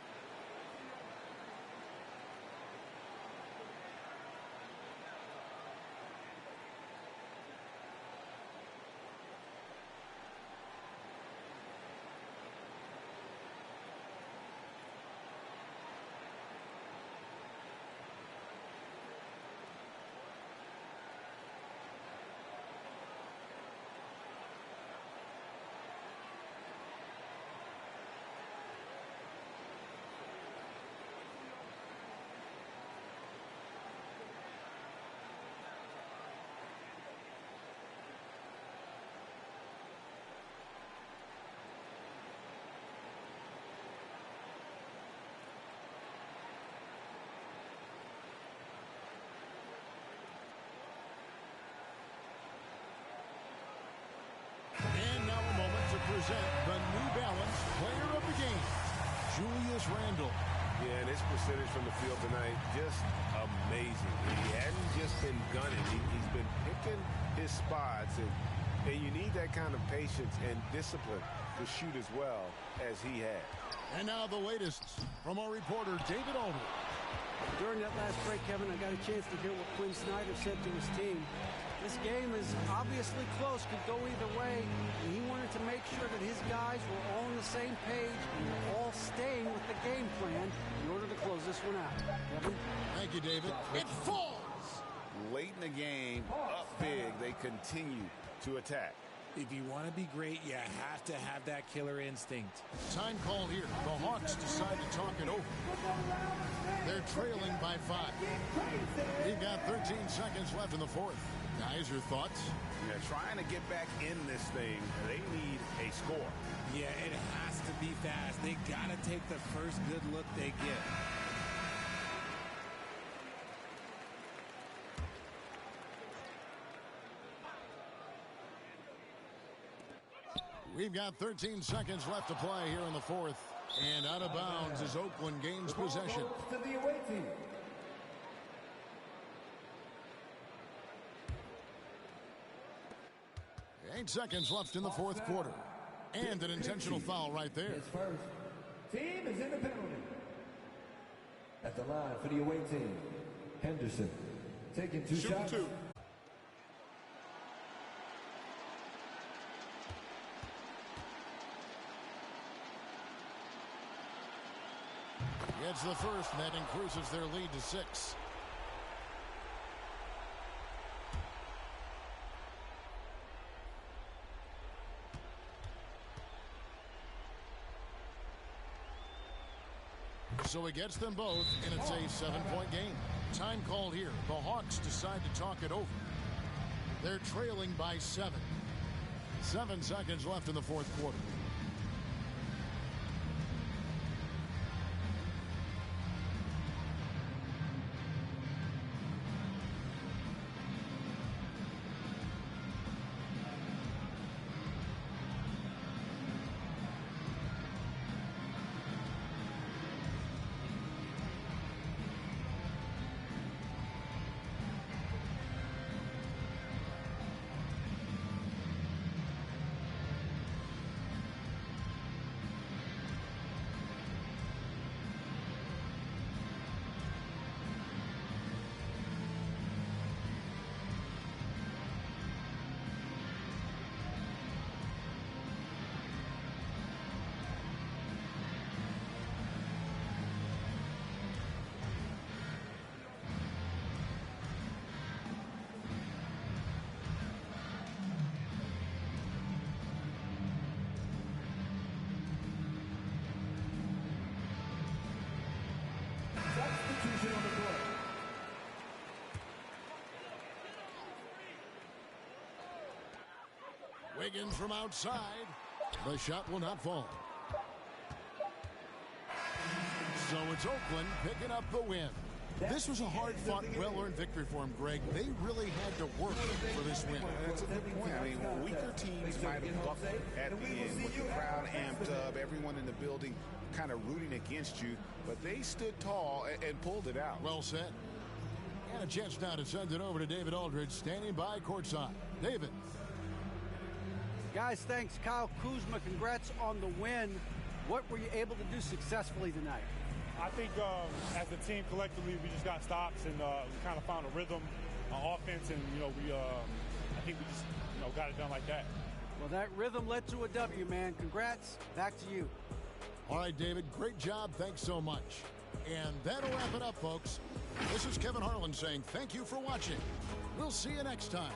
And now a moment to present the New Balance Player of the Game. Julius Randle. Yeah, and his percentage from the field tonight, just amazing. He hadn't just been gunning. He's been picking his spots, and you need that kind of patience and discipline to shoot as well as he had. And now the latest from our reporter, David Aldridge. During that last break, Kevin, I got a chance to hear what Quinn Snyder said to his team. This game is obviously close, could go either way, and he wanted to make sure that his guys were all on the same page and were all staying with the game plan in order to close this one out. Kevin? Thank you, David. It falls! Late in the game, up big, they continue to attack. If you want to be great, you have to have that killer instinct. Time call here. The Hawks decide to talk it over. They're trailing by 5. We've got 13 seconds left in the fourth. Guys, your thoughts? Yeah, trying to get back in this thing, they need a score. Yeah, it has to be fast. They got to take the first good look they get. We've got 13 seconds left to play here in the fourth. And out of bounds as Oakland gains possession. To the away team. Eight seconds left in the fourth quarter. And an intentional foul right there. His first team is in the penalty. At the line for the away team, Henderson taking 2 shots. Gets the first, and that increases their lead to 6. So it gets them both, and it's a 7-point game. Time called here. The Hawks decide to talk it over. They're trailing by 7. 7 seconds left in the fourth quarter. Substitution on the court. Wiggins from outside. The shot will not fall. So it's Oakland picking up the win. This was a hard-fought, well-earned victory for him, Greg. They really had to work for this win. That's a good point. I mean, weaker teams might have buckled at the end with the crowd amped up, everyone in the building kind of rooting against you, but they stood tall and pulled it out. Well said. And a chance now to send it over to David Aldridge, standing by courtside. David. Guys, thanks. Kyle Kuzma, congrats on the win. What were you able to do successfully tonight? I think as a team collectively, we just got stops and we kind of found a rhythm on offense, and I think we just got it done like that. Well, that rhythm led to a W, man. Congrats. Back to you. All right, David, great job. Thanks so much. And that'll wrap it up, folks. This is Kevin Harlan saying thank you for watching. We'll see you next time.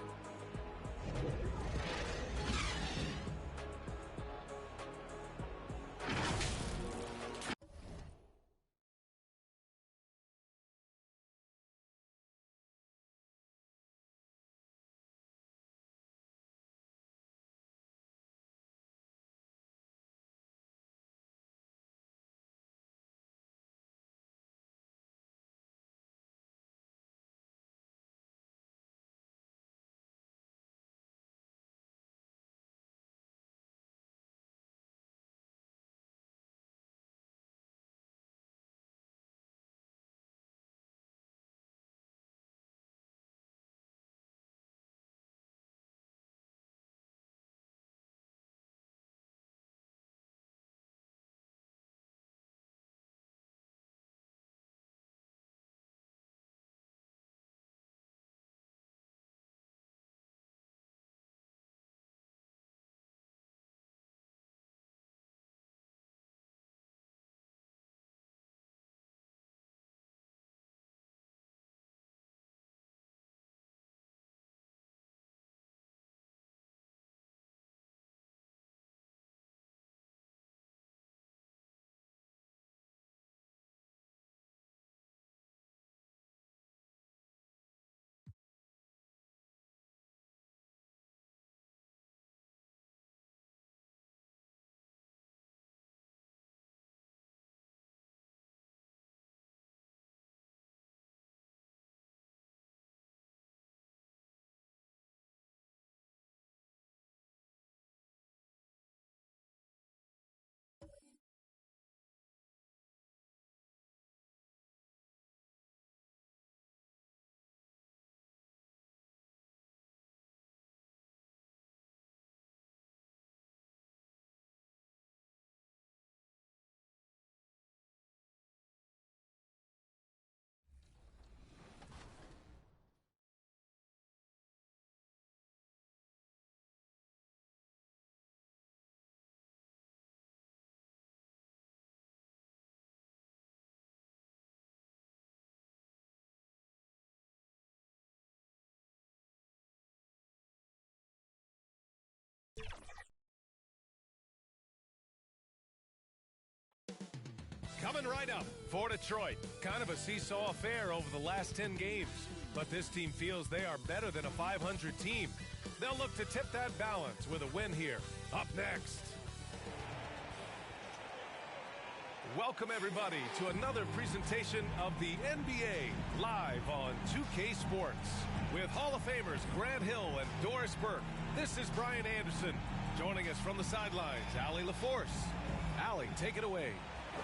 Coming right up for Detroit. Kind of a seesaw affair over the last 10 games. But this team feels they are better than a 500 team. They'll look to tip that balance with a win here. Up next. Welcome, everybody, to another presentation of the NBA live on 2K Sports. With Hall of Famers Grant Hill and Doris Burke, this is Brian Anderson. Joining us from the sidelines, Allie LaForce. Allie, take it away.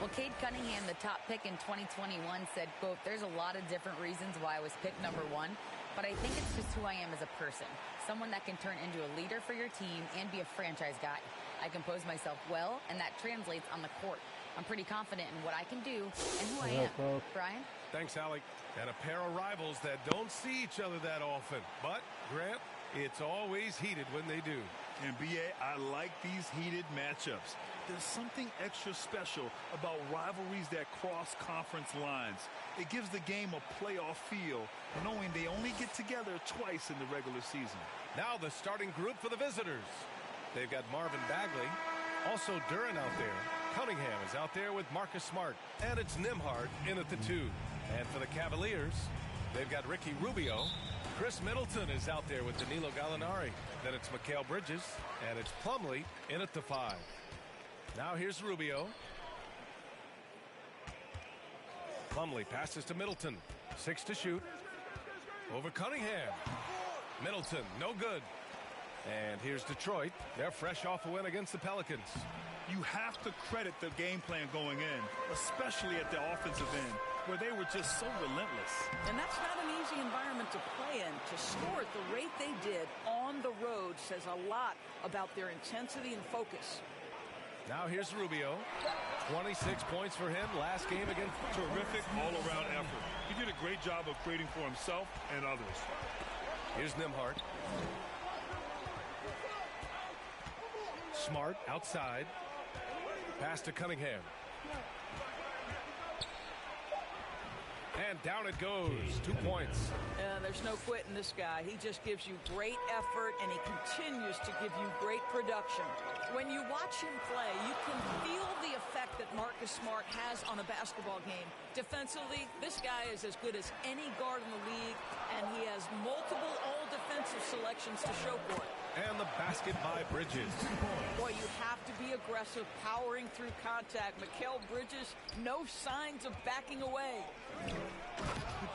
Well, Cade Cunningham, the top pick in 2021, said, quote, "There's a lot of different reasons why I was picked number one, but I think it's just who I am as a person. Someone that can turn into a leader for your team and be a franchise guy. I compose myself well, and that translates on the court. I'm pretty confident in what I can do and who I am." Brian? Thanks, Allie. And a pair of rivals that don't see each other that often. But, Grant, it's always heated when they do. And BA, I like these heated matchups. There's something extra special about rivalries that cross conference lines. It gives the game a playoff feel, knowing they only get together twice in the regular season. Now the starting group for the visitors. They've got Marvin Bagley, also Duran out there. Cunningham is out there with Marcus Smart, and it's Nembhard in at the 2. And for the Cavaliers, they've got Ricky Rubio. Chris Middleton is out there with Danilo Gallinari. Then it's Mikal Bridges, and it's Plumlee in at the 5. Now here's Rubio. Plumlee passes to Middleton. 6 to shoot. Over Cunningham. Middleton, no good. And here's Detroit. They're fresh off a win against the Pelicans. You have to credit the game plan going in, especially at the offensive end, where they were just so relentless. And that's not an easy environment to play in. To score at the rate they did on the road says a lot about their intensity and focus. Now here's Rubio. 26 points for him last game against. Terrific all-around effort. He did a great job of creating for himself and others. Here's Nembhard. Smart outside. Pass to Cunningham. And down it goes. 2 points. There's no quitting this guy. He just gives you great effort, and he continues to give you great production. When you watch him play, you can feel the effect that Marcus Smart has on a basketball game. Defensively, this guy is as good as any guard in the league, and he has multiple all-defensive selections to show for it. And the basket by Bridges. Boy, you have to be aggressive, powering through contact. Mikal Bridges, no signs of backing away.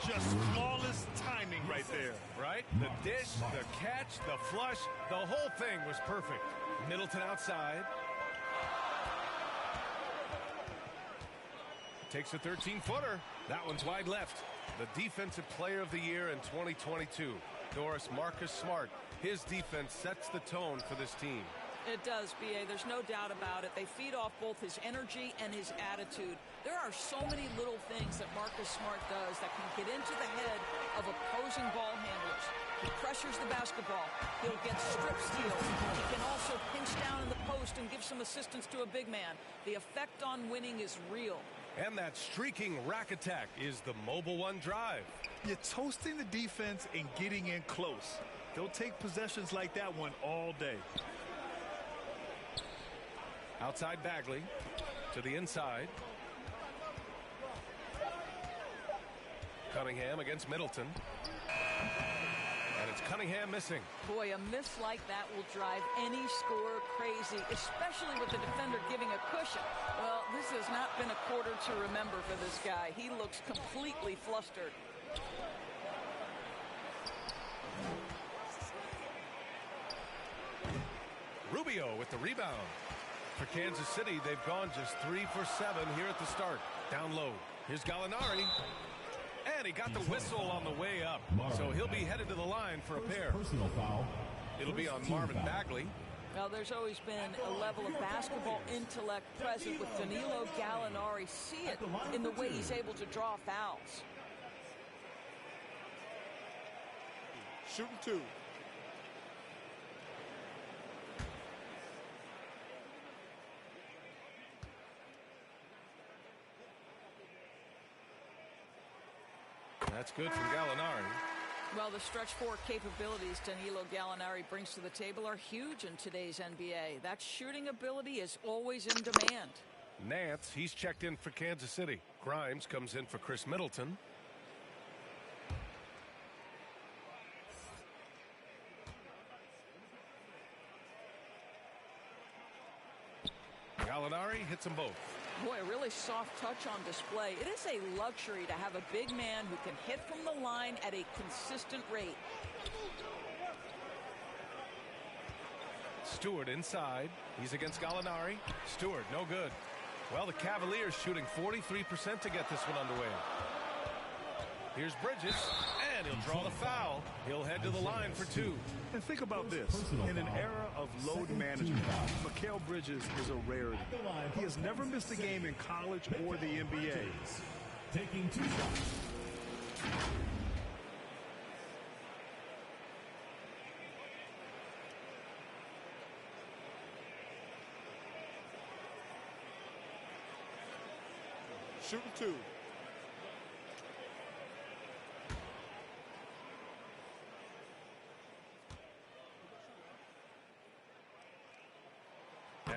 Just flawless timing right there. Right? The dish, the catch, the flush, the whole thing was perfect. Middleton outside. Takes a 13-footer. That one's wide left. The defensive player of the year in 2022. Doris, Marcus Smart. His defense sets the tone for this team. It does, BA. There's no doubt about it. They feed off both his energy and his attitude. There are so many little things that Marcus Smart does that can get into the head of opposing ball handlers. He pressures the basketball. He'll get strip steals. He can also pinch down in the post and give some assistance to a big man. The effect on winning is real. And that streaking rack attack is the mobile one drive. You're toasting the defense and getting in close. They'll take possessions like that one all day. Outside Bagley to the inside. Cunningham against Middleton. And it's Cunningham missing. Boy, a miss like that will drive any scorer crazy, especially with the defender giving a cushion. Well, this has not been a quarter to remember for this guy. He looks completely flustered. Rubio with the rebound. For Kansas City, they've gone just 3 for 7 here at the start. Down low. Here's Gallinari. And he got the whistle on the way up. So he'll be headed to the line for a pair. Personal foul. It'll be on Marvin Bagley. Well, there's always been a level of basketball intellect present with Danilo Gallinari. See it in the way he's able to draw fouls. Shooting 2. That's good from Gallinari. Well, the stretch four capabilities Danilo Gallinari brings to the table are huge in today's NBA. That shooting ability is always in demand. Nance, he's checked in for Kansas City. Grimes comes in for Chris Middleton. Gallinari hits them both. Boy, a really soft touch on display. It is a luxury to have a big man who can hit from the line at a consistent rate. Stewart inside. He's against Gallinari. Stewart, no good. Well, the Cavaliers shooting 43% to get this one underway. Here's Bridges, and he'll draw the foul. He'll head to the line for two. And think about this. In an era of load management, Mikal Bridges is a rarity. He has never missed a game in college or the NBA. Taking 2 shots. Shooting 2.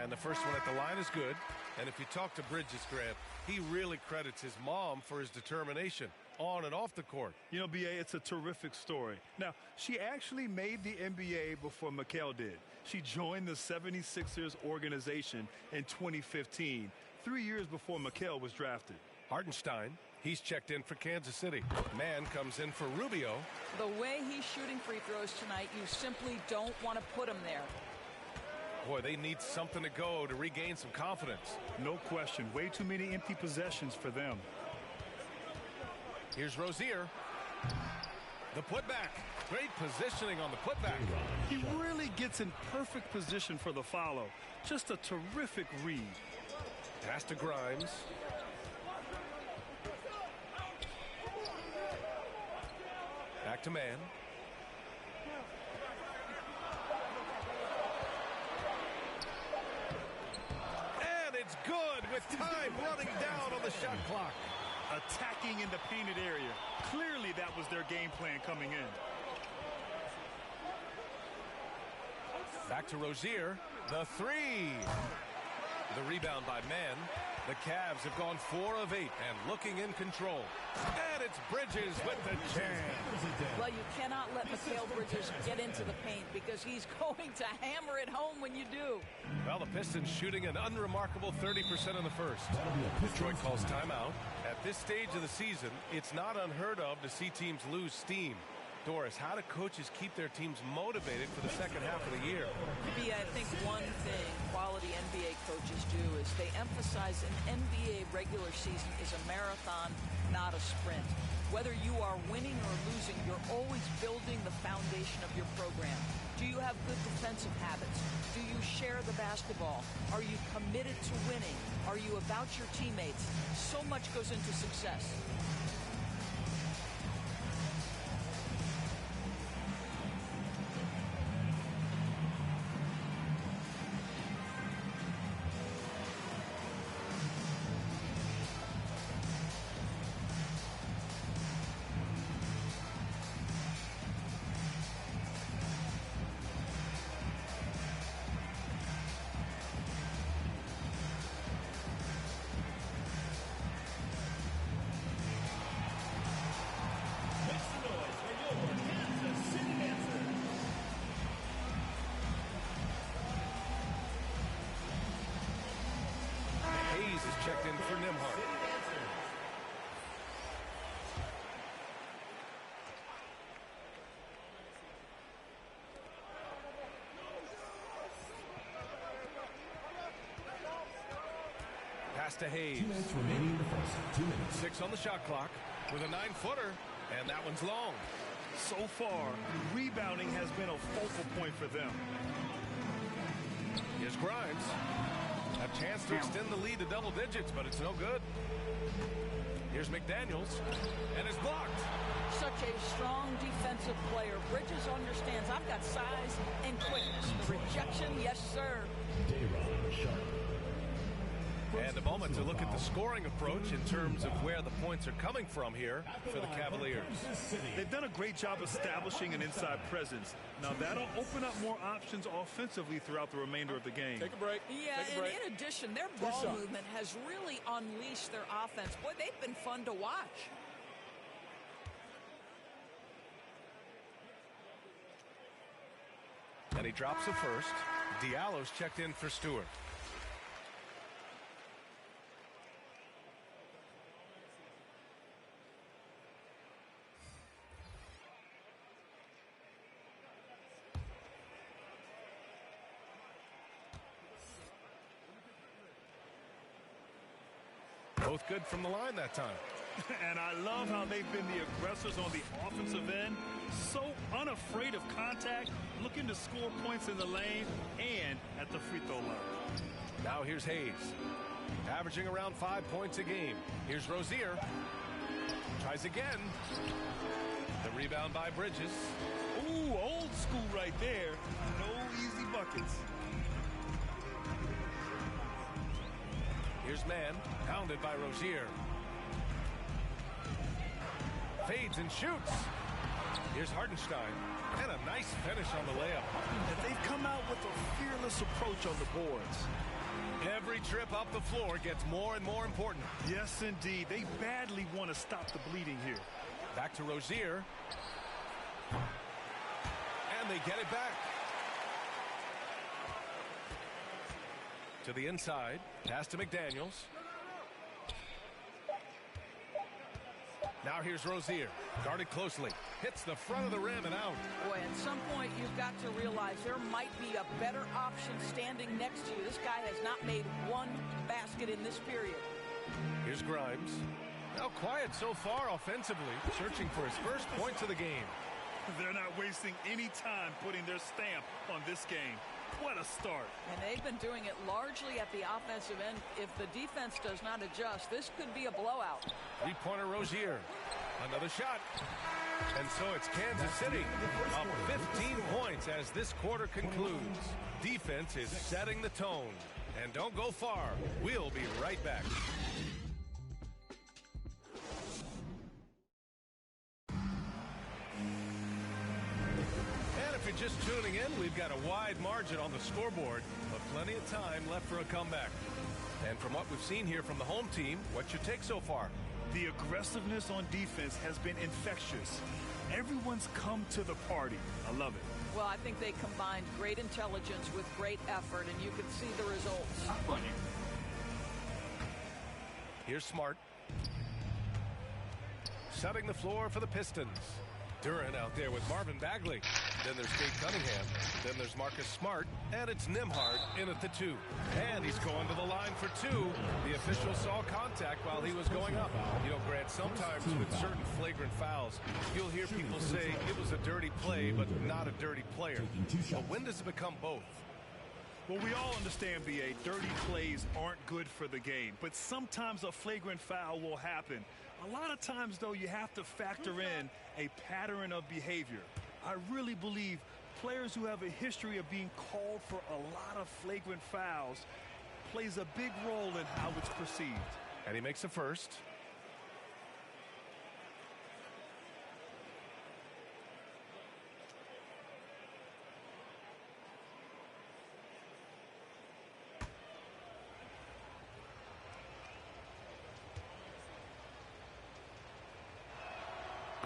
And the first one at the line is good. And if you talk to Bridges, Grant, he really credits his mom for his determination on and off the court. You know, BA, it's a terrific story. Now, she actually made the NBA before Mikal did. She joined the 76ers organization in 2015, 3 years before Mikal was drafted. Hartenstein, he's checked in for Kansas City. Mann comes in for Rubio. The way he's shooting free throws tonight, you simply don't want to put him there. Boy, they need something to go to regain some confidence. No question. Way too many empty possessions for them. Here's Rozier. The putback. Great positioning on the putback. He really gets in perfect position for the follow. Just a terrific read. Pass to Grimes. Back to Mann. And it's good with time running down on the shot clock. Attacking in the painted area. Clearly that was their game plan coming in. Back to Rozier. The three. The rebound by Mann. The Cavs have gone 4 of 8 and looking in control. And it's Bridges with the jam. Well, you cannot let Mikal Bridges get into the paint because he's going to hammer it home when you do. Well, the Pistons shooting an unremarkable 30% in the first. Detroit calls timeout. At this stage of the season, it's not unheard of to see teams lose steam. Doris, how do coaches keep their teams motivated for the second half of the year? I think one thing quality NBA coaches do is they emphasize an NBA regular season is a marathon, not a sprint. Whether you are winning or losing, you're always building the foundation of your program. Do you have good defensive habits? Do you share the basketball? Are you committed to winning? Are you about your teammates? So much goes into success. Checked in for Nimhart. Pass to Hayes. 2 minutes remaining in the first. 2 minutes. 6 on the shot clock with a 9-footer, and that one's long. So far, rebounding has been a focal point for them. Here's Grimes. A chance to extend the lead to double digits, but it's no good. Here's McDaniels, and it's blocked. Such a strong defensive player. Bridges understands I've got size and quickness. The rejection, yes, sir. And a moment to look at the scoring approach in terms of where the points are coming from here for the Cavaliers. They've done a great job establishing an inside presence. Now that'll open up more options offensively throughout the remainder of the game. Take a break. Yeah, and in addition, their ball movement has really unleashed their offense. Boy, they've been fun to watch. And he drops the first. Diallo's checked in for Stewart. Both good from the line that time. And I love how they've been the aggressors on the offensive end. So unafraid of contact, looking to score points in the lane and at the free throw line. Now here's Hayes, averaging around 5 points a game. Here's Rozier. Tries again. The rebound by Bridges. Ooh, old school right there. No easy buckets. Here's Mann, pounded by Rozier. Fades and shoots. Here's Hartenstein. And a nice finish on the layup. And they've come out with a fearless approach on the boards. Every trip up the floor gets more and more important. Yes, indeed. They badly want to stop the bleeding here. Back to Rozier. And they get it back. To the inside. Pass to McDaniels. Now here's Rozier. Guarded closely. Hits the front of the rim and out. Boy, at some point you've got to realize there might be a better option standing next to you. This guy has not made one basket in this period. Here's Grimes. Now quiet so far offensively. Searching for his first points of the game. They're not wasting any time putting their stamp on this game. What a start. And they've been doing it largely at the offensive end. If the defense does not adjust, this could be a blowout. Three-pointer Rozier. Another shot. And so it's Kansas City up 15 points as this quarter concludes. Defense is setting the tone. And don't go far. We'll be right back. If you're just tuning in, we've got a wide margin on the scoreboard, but plenty of time left for a comeback. And from what we've seen here from the home team, what's your take so far? The aggressiveness on defense has been infectious. Everyone's come to the party. I love it. Well, I think they combined great intelligence with great effort, and you can see the results. Here's Smart. Setting the floor for the Pistons. Duran out there with Marvin Bagley. Then there's Kate Cunningham. Then there's Marcus Smart. And it's Nembhard in at the 2. And he's going to the line for 2. The official saw contact while he was going up. You know, Grant, sometimes with certain flagrant fouls, you'll hear people say it was a dirty play, but not a dirty player. But when does it become both? Well, we all understand, BA, dirty plays aren't good for the game. But sometimes a flagrant foul will happen. A lot of times, though, you have to factor in a pattern of behavior. I really believe players who have a history of being called for a lot of flagrant fouls plays a big role in how it's perceived. And he makes a first.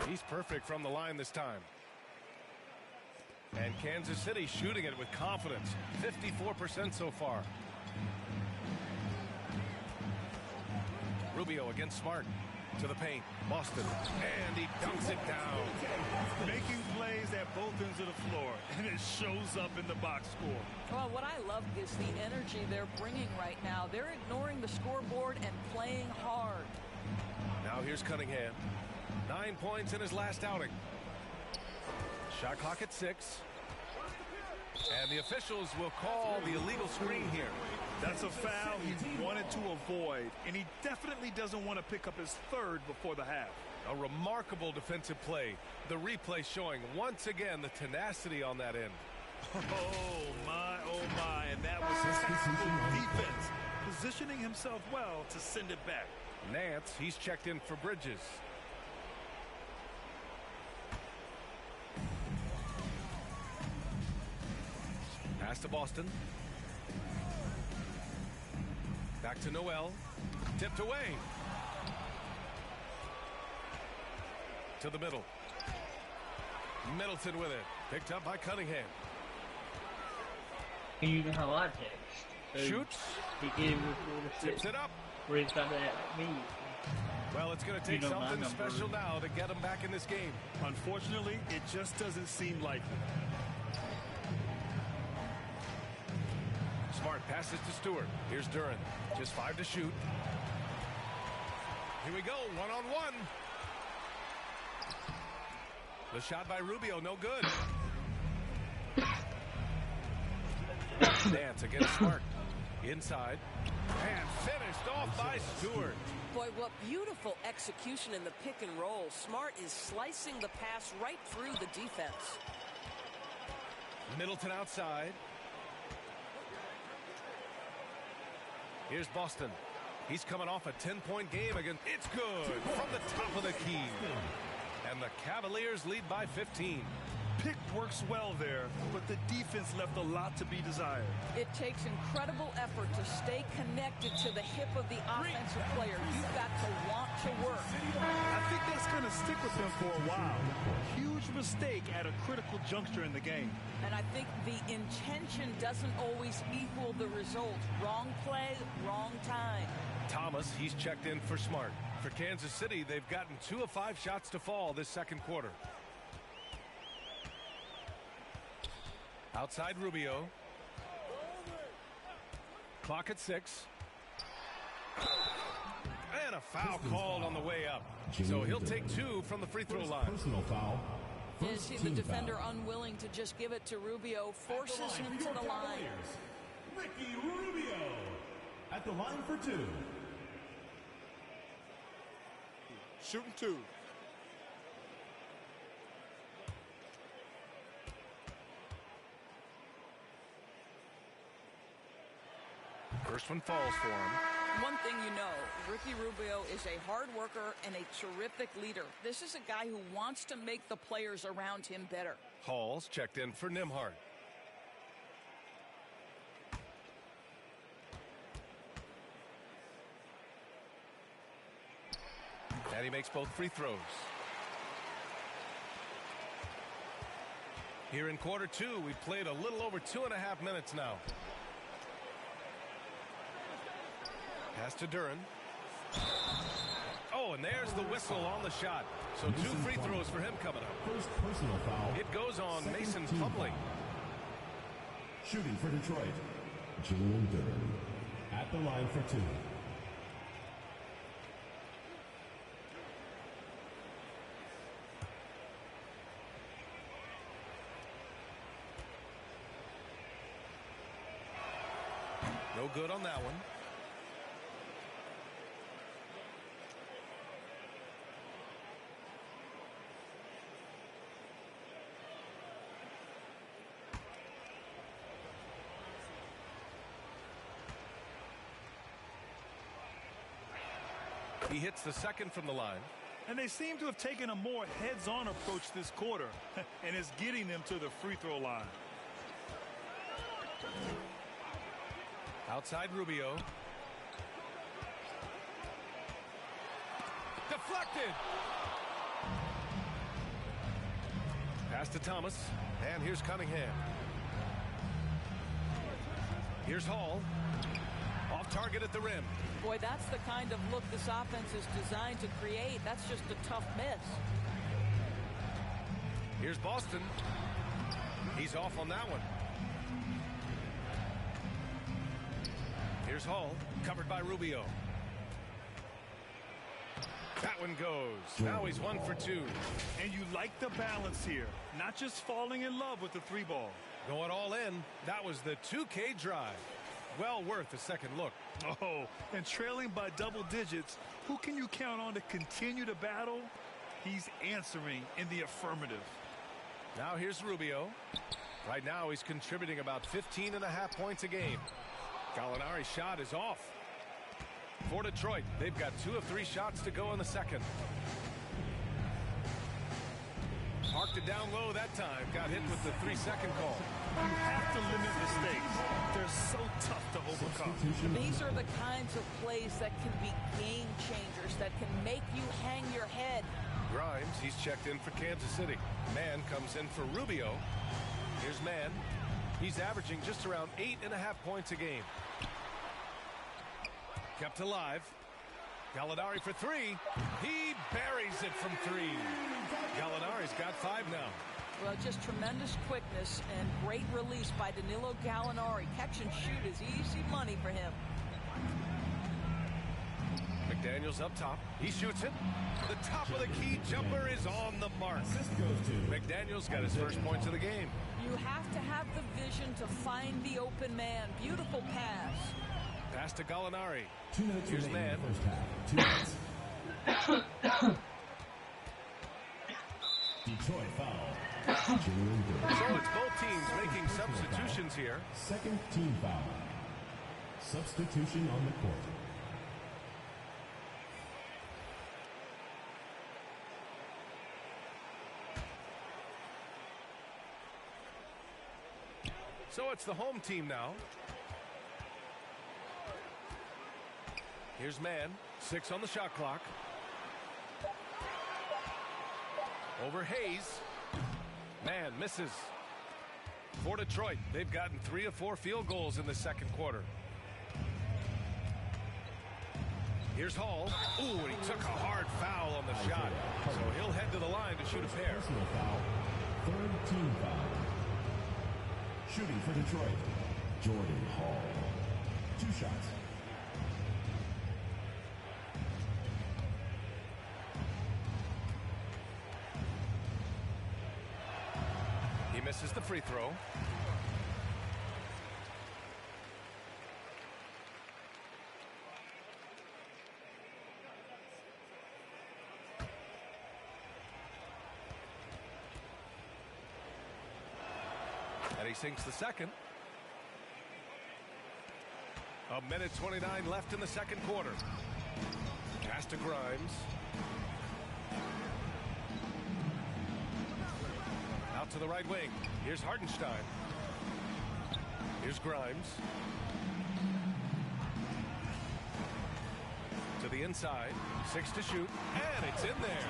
He's perfect from the line this time. And Kansas City shooting it with confidence. 54% so far. Rubio against Smart. To the paint. Boston. And he dunks it down. Making plays at both ends of the floor. And it shows up in the box score. Well, what I love is the energy they're bringing right now. They're ignoring the scoreboard and playing hard. Now here's Cunningham. 9 points in his last outing. Shot clock at 6. And the officials will call the illegal screen here. That's a foul he wanted to avoid, and he definitely doesn't want to pick up his third before the half. A remarkable defensive play. The replay showing once again the tenacity on that end. Oh, my, and that was tactical defense. positioning himself well to send it back. Nance, he's checked in for Bridges. Pass to Boston. Back to Noel. Tipped away. To the middle. Middleton with it. Picked up by Cunningham. You know how I text. Shoots. He gave me Tips it up. Where he's got that me. Well, it's going to take something special now to get him back in this game. Unfortunately, it just doesn't seem likely. Smart passes to Stewart. Here's Duran. Just 5 to shoot. Here we go. One-on-one. The shot by Rubio, no good. Dance against Smart. Inside. And finished off by Stewart. Boy, what beautiful execution in the pick and roll. Smart is slicing the pass right through the defense. Middleton outside. Here's Boston. He's coming off a 10-point game again. It's good from the top of the key. And the Cavaliers lead by 15. Pick works well there, but the defense left a lot to be desired. It takes incredible effort to stay connected to the hip of the offensive player. You've got to want to work. I think that's going to stick with him for a while. Huge mistake at a critical juncture in the game. And I think the intention doesn't always equal the result. Wrong play, wrong time. Thomas, he's checked in for Smart. For Kansas City, they've gotten 2 of 5 shots to fall this second quarter. Outside Rubio. Clock at 6. And a foul called on the way up. So he'll take 2 from the free throw line. Personal foul. You see the defender unwilling to just give it to Rubio, forces him to the line. Ricky Rubio at the line for 2. Shooting 2. First one falls for him. One thing you know, Ricky Rubio is a hard worker and a terrific leader. This is a guy who wants to make the players around him better. Hall's checked in for Nembhard. And he makes both free throws. Here in quarter 2, we've played a little over 2.5 minutes now. Pass to Duran. Oh, and there's the whistle on the shot. So 2 free throws for him coming up. First personal foul. It goes on Mason team Plumlee. Shooting for Detroit, Julian Duran at the line for 2. No good on that one. He hits the second from the line. And they seem to have taken a more heads-on approach this quarter, and it's getting them to the free throw line. Outside Rubio. Deflected. Pass to Thomas. And here's Cunningham. Here's Hall. Off target at the rim. Boy, that's the kind of look this offense is designed to create. That's just a tough miss. Here's Boston. He's off on that one. Here's Hall, covered by Rubio. That one goes. Now he's 1 for 2. And you like the balance here. Not just falling in love with the 3 ball. Going all in. That was the 2K drive. Well worth a second look. Oh, and trailing by double digits, who can you count on to continue to battle? He's answering in the affirmative. Now here's Rubio. Right now he's contributing about 15.5 points a game. Gallinari's shot is off. For Detroit, they've got 2 of 3 shots to go in the second. Parked it down low that time. Got hit with the 3-second call. You have to limit mistakes. They're so tough to overcome. These are the kinds of plays that can be game changers, that can make you hang your head. Grimes, he's checked in for Kansas City. Mann comes in for Rubio. Here's Mann. He's averaging just around 8.5 points a game. Kept alive. Gallinari for 3. He buries it from 3. Gallinari's got 5 now. Well, just tremendous quickness and great release by Danilo Gallinari. Catch and shoot is easy money for him. McDaniels up top. He shoots it. The top of the key jumper is on the mark. McDaniels got his first points of the game. You have to have the vision to find the open man. Beautiful pass. Pass to Gallinari. 2 minutes Here's remaining Mann. in the first half. 2 minutes. Detroit foul. So it's both teams making substitutions here. Second team foul. Substitution on the court. So it's the home team now. Here's Mann. 6 on the shot clock. Over Hayes. Mann misses. For Detroit, they've gotten 3 of 4 field goals in the second quarter. Here's Hall. Ooh, and he took a hard foul on the shot. So he'll head to the line to shoot a pair. Personal foul. Third team foul. Shooting for Detroit, Jordan Hall. 2 shots. He misses the free throw. And he sinks the second. 1:29 left in the second quarter. Pass to Grimes. Out to the right wing. Here's Hartenstein. Here's Grimes. To the inside. 6 to shoot. And it's in there.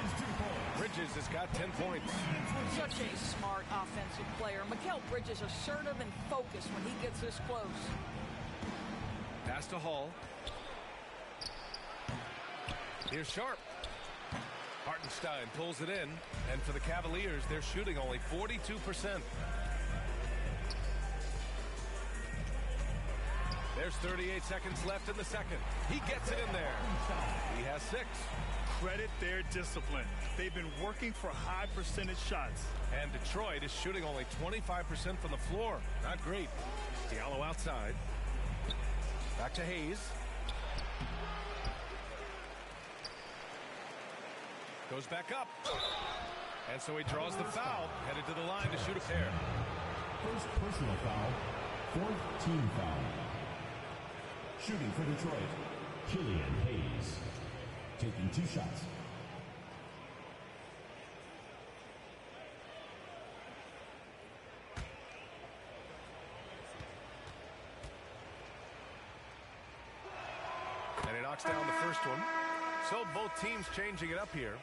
Bridges has got 10 points. Such a smart offensive player. Mikal Bridges assertive and focused when he gets this close. Pass to Hall. Here's Sharp. Hartenstein pulls it in. And for the Cavaliers, they're shooting only 42%. There's 38 seconds left in the second. He gets it in there. He has 6. Credit their discipline. They've been working for high percentage shots. And Detroit is shooting only 25% from the floor. Not great. Diallo outside. Back to Hayes. Goes back up. And so he draws the foul. Headed to the line to shoot a pair. First personal foul. Fourth team foul. Shooting for Detroit, Killian Hayes. Taking 2 shots. And he knocks down the first one. So both teams changing it up here.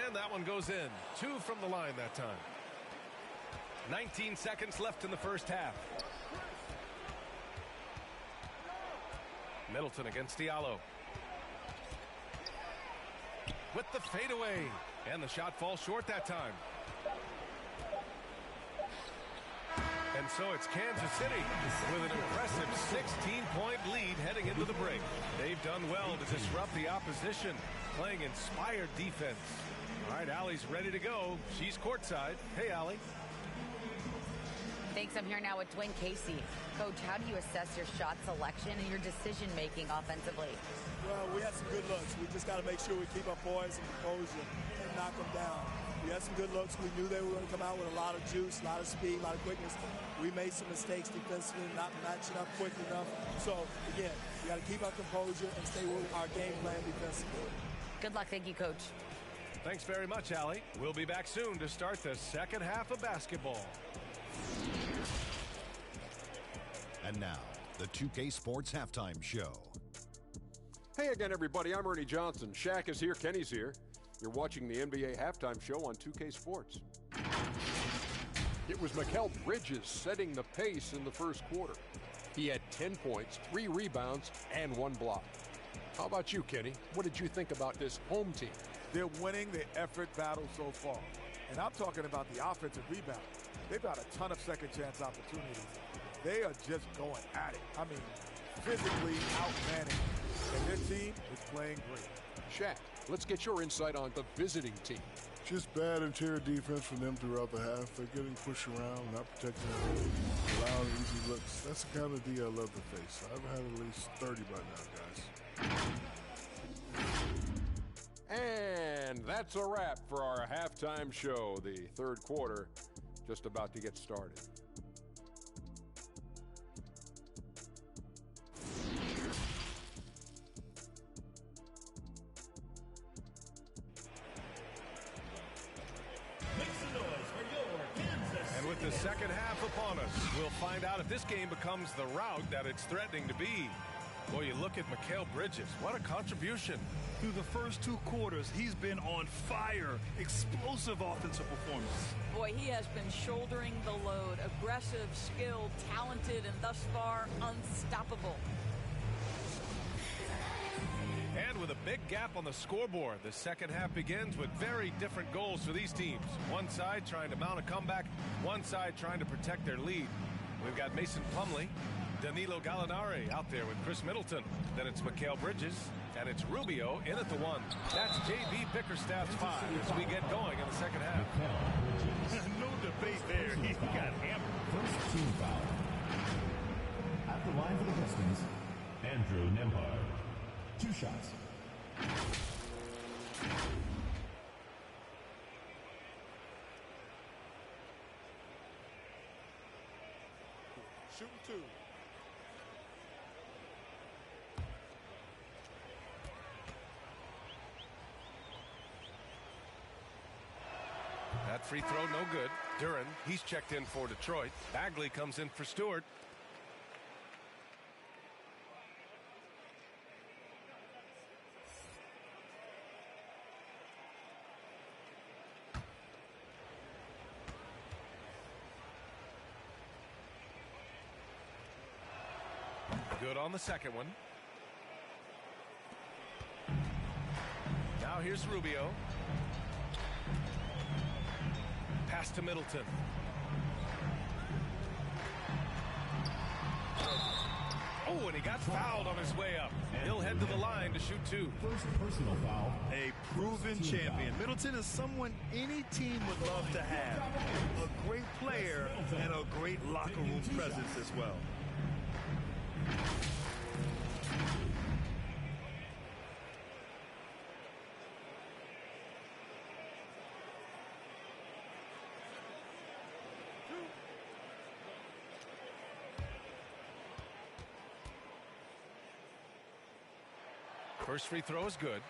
And that one goes in. 2 from the line that time. 19 seconds left in the first half. Middleton against Diallo. With the fadeaway. And the shot falls short that time. And so it's Kansas City with an impressive 16-point lead heading into the break. They've done well to disrupt the opposition, playing inspired defense. All right, Allie's ready to go. She's courtside. Hey, Allie. Thanks. I'm here now with Dwayne Casey. Coach, how do you assess your shot selection and your decision-making offensively? Well, we had some good looks. We just got to make sure we keep our poise and composure and knock them down. We had some good looks. We knew they were going to come out with a lot of juice, a lot of speed, a lot of quickness. We made some mistakes defensively, not matching up quick enough. So, again, we got to keep our composure and stay with our game plan defensively. Good luck. Thank you, Coach. Thanks very much, Allie. We'll be back soon to start the second half of basketball. And now, the 2K Sports Halftime Show. Hey again, everybody. I'm Ernie Johnson. Shaq is here. Kenny's here. You're watching the NBA Halftime Show on 2K Sports. It was Mikal Bridges setting the pace in the first quarter. He had 10 points, 3 rebounds, and 1 block. How about you, Kenny? What did you think about this home team? They're winning the effort battle so far. And I'm talking about the offensive rebound. They've got a ton of second chance opportunities. They are just going at it. I mean, physically outmanning. And their team is playing great. Shaq, let's get your insight on the visiting team. Just bad interior defense from them throughout the half. They're getting pushed around, not protecting the rim, allowing easy looks. That's the kind of D I love to face. I've had at least 30 by now, guys. And that's a wrap for our halftime show. The third quarter just about to get started. And with the second half upon us, we'll find out if this game becomes the rout that it's threatening to be. Boy, you look at Mikal Bridges. What a contribution. Through the first 2 quarters, he's been on fire. Explosive offensive performance. Boy, he has been shouldering the load. Aggressive, skilled, talented, and thus far, unstoppable. And with a big gap on the scoreboard, the second half begins with very different goals for these teams. One side trying to mount a comeback, one side trying to protect their lead. We've got Mason Plumlee, Danilo Gallinari out there with Chris Middleton. Then it's Mikal Bridges, and it's Rubio in at the 1. That's J.B. Bickerstaff's 5 as we get going in the second half. No debate there. He got hammered. First team foul. At the line for the Pistons, Andrew Nembhard. 2 shots. Shooting 2. That free throw no good. Duren, he's checked in for Detroit. Bagley comes in for Stewart. Good on the second one. Now here's Rubio. Pass to Middleton. Oh, and he got fouled on his way up. He'll head to the line to shoot 2. First personal foul. A proven champion. Middleton is someone any team would love to have. A great player and a great locker room presence as well. First free throw is good.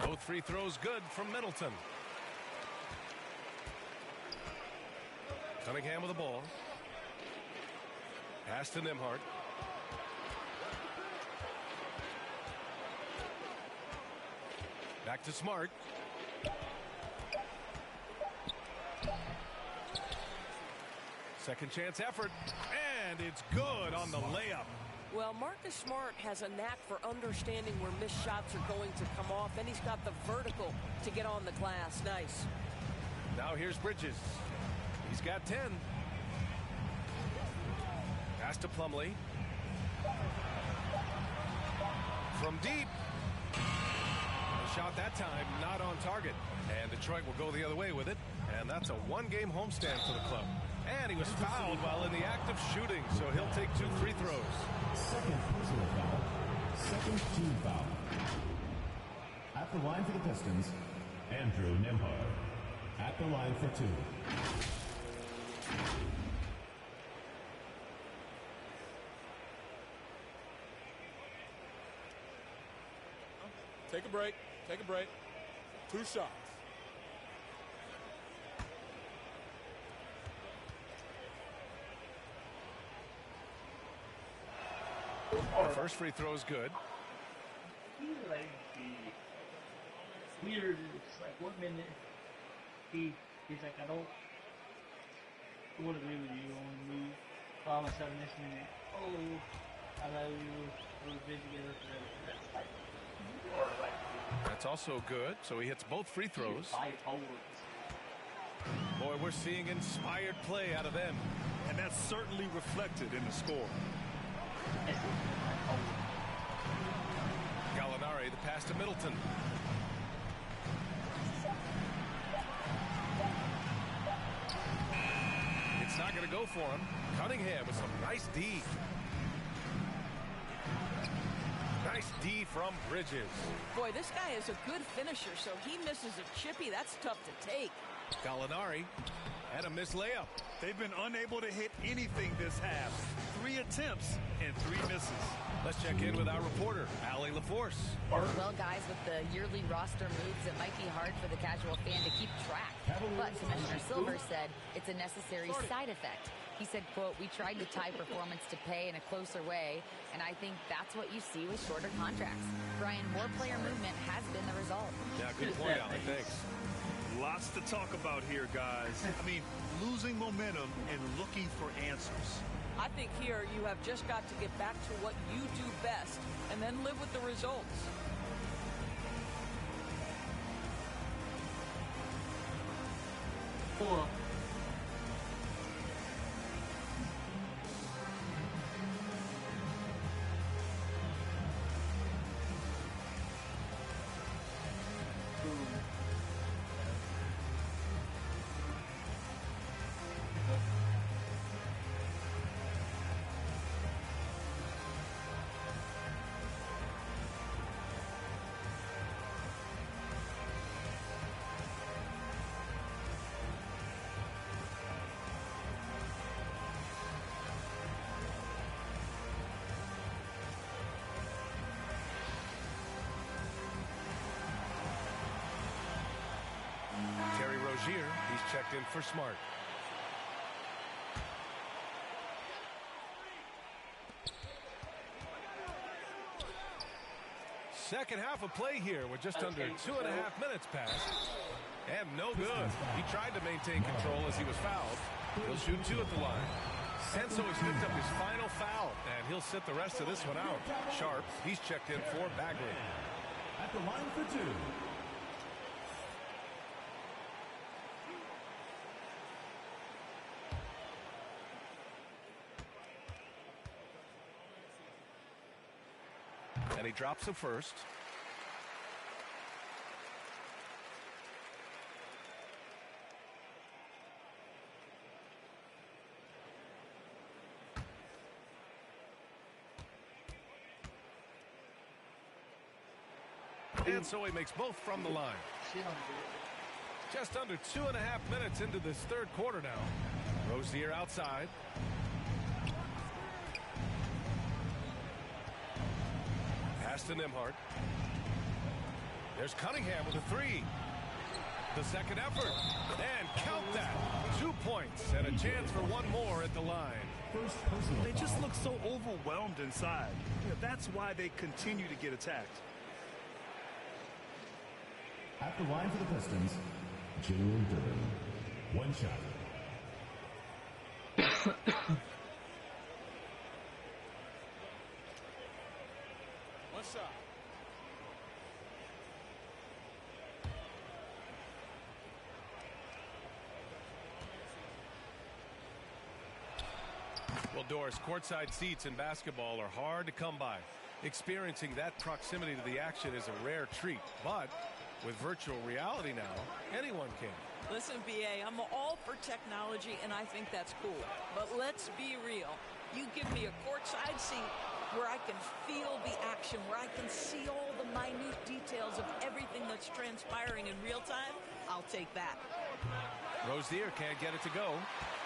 Both free throws good from Middleton. Cunningham with the ball. Pass to Nembhard. Back to Smart. Second chance effort. And it's good on the layup. Well, Marcus Smart has a knack for understanding where missed shots are going to come off, and he's got the vertical to get on the glass. Nice. Now here's Bridges. He's got 10. Pass to Plumlee. From deep. A shot that time, not on target. And Detroit will go the other way with it. And that's a one-game homestand for the club. And he was fouled while in the act of shooting, so he'll take 2 free throws. Second personal foul. Second team foul. At the line for the Pistons, Andrew Nembhard. At the line for 2. Take a break. Take a break. 2 shots. The first free throw is good. He's like weird. It's like 1 minute he's like, I don't want to agree with you on the move. All of a sudden this minute, oh, I love you. We're busy together forever. That's also good. So he hits both free throws. Boy, we're seeing inspired play out of them. And that's certainly reflected in the score. Gallinari, the pass to Middleton. It's not going to go for him. Cunningham with some nice D. Nice D from Bridges. Boy, this guy is a good finisher, so he misses a chippy. That's tough to take. Gallinari and a missed layup. They've been unable to hit anything this half. 3 attempts and 3 misses. Let's check in with our reporter, Allie LaForce. Well, guys, with the yearly roster moves, it might be hard for the casual fan to keep track. But Commissioner Silver said it's a necessary side effect. He said, quote, we tried to tie performance to pay in a closer way, and I think that's what you see with shorter contracts. Brian, more player movement has been the result. Yeah, good point, Allie. Thanks. Lots to talk about here, guys. I mean, losing momentum and looking for answers. I think here you have just got to get back to what you do best and then live with the results. Cool. Rozier, he's checked in for Smart. Second half of play here. We're just under 2.5 minutes passed. And no good. He tried to maintain control as he was fouled. He'll shoot 2 at the line. And so he's picked up his final foul, and he'll sit the rest of this one out. Sharp, he's checked in for Bagley. At the line for 2. And he drops the first. And so he makes both from the line. Just under 2.5 minutes into this third quarter now. Rozier outside. Pass to Nembhard. There's Cunningham with a 3. The second effort. And count that. 2 points and a chance for one more at the line. They just look so overwhelmed inside. That's why they continue to get attacked. At the line for the Pistons, Jalen Duren. 1 shot. One shot. Well, Doris, courtside seats in basketball are hard to come by. Experiencing that proximity to the action is a rare treat, but with virtual reality now, anyone can. Listen, BA, I'm all for technology, and I think that's cool. But let's be real. You give me a courtside seat where I can feel the action, where I can see all the minute details of everything that's transpiring in real time, I'll take that. Rozier can't get it to go.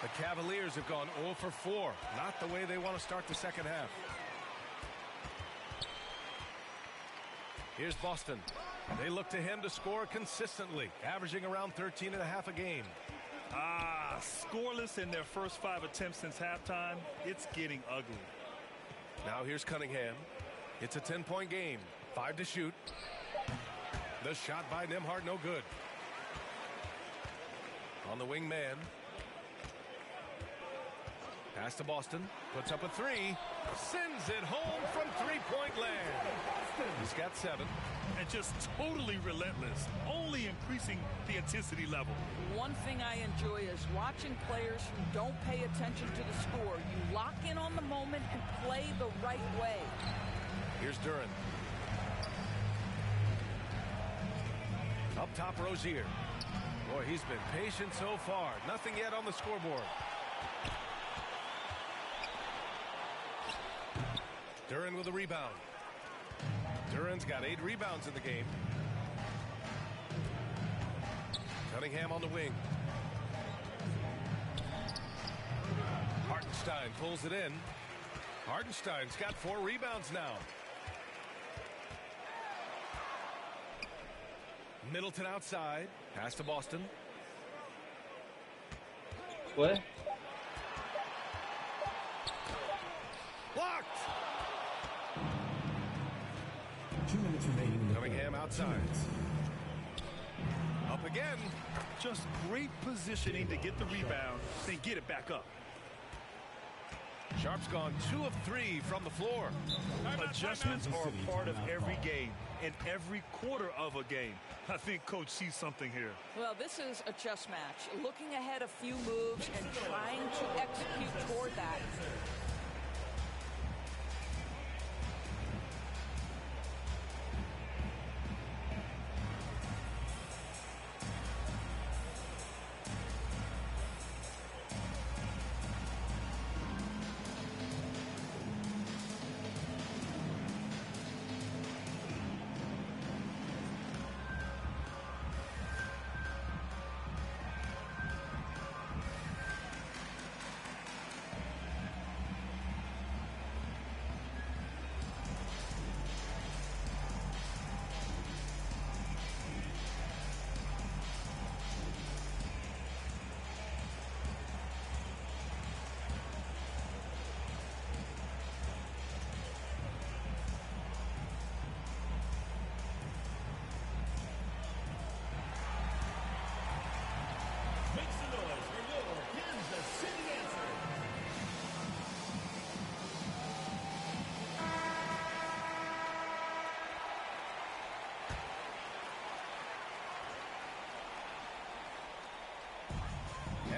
The Cavaliers have gone 0 for 4. Not the way they want to start the second half. Here's Boston. They look to him to score consistently, averaging around 13.5 a game. Scoreless in their first 5 attempts since halftime. It's getting ugly. Now here's Cunningham. It's a 10-point game. 5 to shoot. The shot by Nembhard, no good. On the wing man. Pass to Boston. Puts up a 3. Sends it home from three-point land. He's got 7. And just totally relentless, only increasing the intensity level. One thing I enjoy is watching players who don't pay attention to the score. You lock in on the moment and play the right way. Here's Duran. Up top, Rozier. Boy, he's been patient so far. Nothing yet on the scoreboard. Duran with a rebound. Duran's got 8 rebounds in the game. Cunningham on the wing. Hartenstein pulls it in. Hartenstein's got 4 rebounds now. Middleton outside. Pass to Boston. What? Blocked! 2 minutes remaining. Cunningham outside. Up again. Just great positioning to get the rebound, then get it back up. Sharp's gone 2 of 3 from the floor. Adjustments are a part of every game and every quarter of a game. I think Coach sees something here. Well, this is a chess match. Looking ahead a few moves and trying to execute toward that.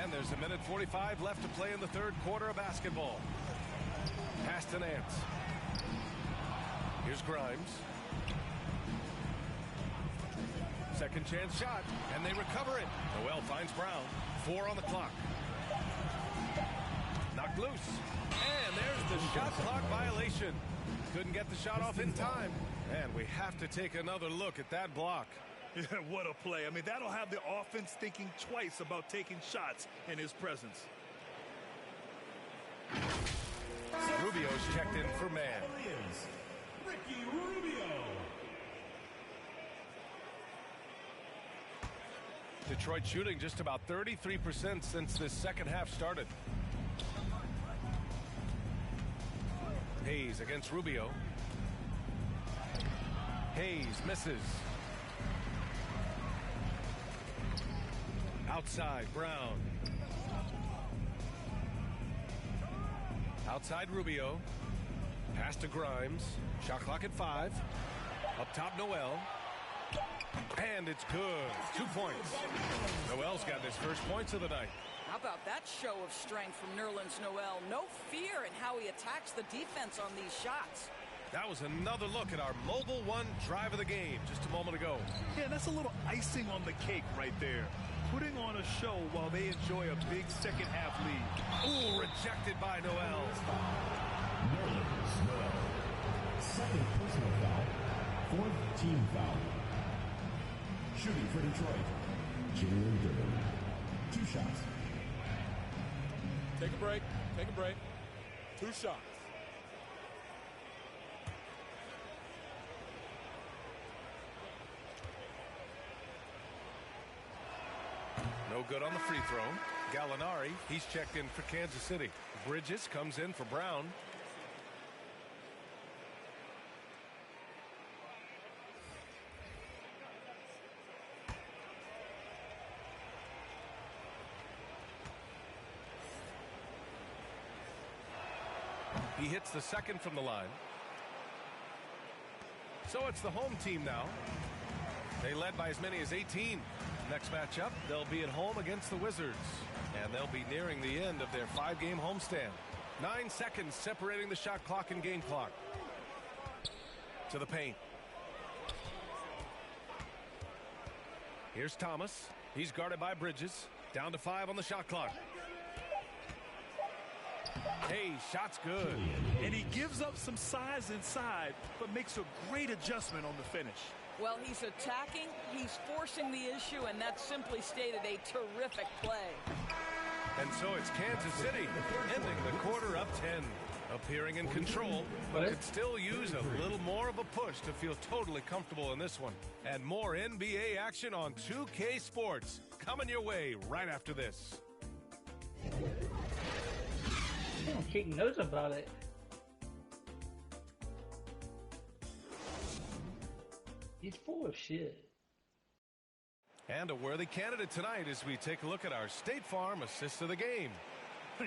And there's a minute 45 left to play in the third quarter of basketball. Pass to Nance. Here's Grimes. Second chance shot, and they recover it. Noel finds Brown. 4 on the clock. Knocked loose. And there's the shot clock violation. Couldn't get the shot off in time. And we have to take another look at that block. Yeah, what a play. I mean, that'll have the offense thinking twice about taking shots in his presence. Rubio's checked in for man. Ricky Rubio. Detroit shooting just about 33% since this second half started. Hayes against Rubio. Hayes misses. Outside, Brown. Outside, Rubio. Pass to Grimes. Shot clock at 5. Up top, Noel. And it's good. 2 points. Noel's got his first points of the night. How about that show of strength from Nerlens Noel? No fear in how he attacks the defense on these shots. That was another look at our Mobile One drive of the game just a moment ago. Yeah, that's a little icing on the cake right there. Putting on a show while they enjoy a big second half lead. Ooh, rejected by Noel. Nerlens Noel. Second personal foul. Fourth team foul. Shooting for Detroit, Jalen Duren. 2 shots. Take a break. Take a break. 2 shots. No good on the free throw. Gallinari, he's checked in for Kansas City. Bridges comes in for Brown. He hits the second from the line. So it's the home team now. They led by as many as 18. Next matchup, they'll be at home against the Wizards. And they'll be nearing the end of their 5-game homestand. 9 seconds separating the shot clock and game clock. To the paint. Here's Thomas. He's guarded by Bridges. Down to 5 on the shot clock. Hey, shot's good. And he gives up some size inside, but makes a great adjustment on the finish. Well, he's attacking, he's forcing the issue, and that's simply stated a terrific play. And so it's Kansas City ending the quarter up 10. Appearing in control, but could still use a little more of a push to feel totally comfortable in this one. And more NBA action on 2K Sports coming your way right after this. He knows about it. He's full of shit. And a worthy candidate tonight as we take a look at our State Farm assist of the game.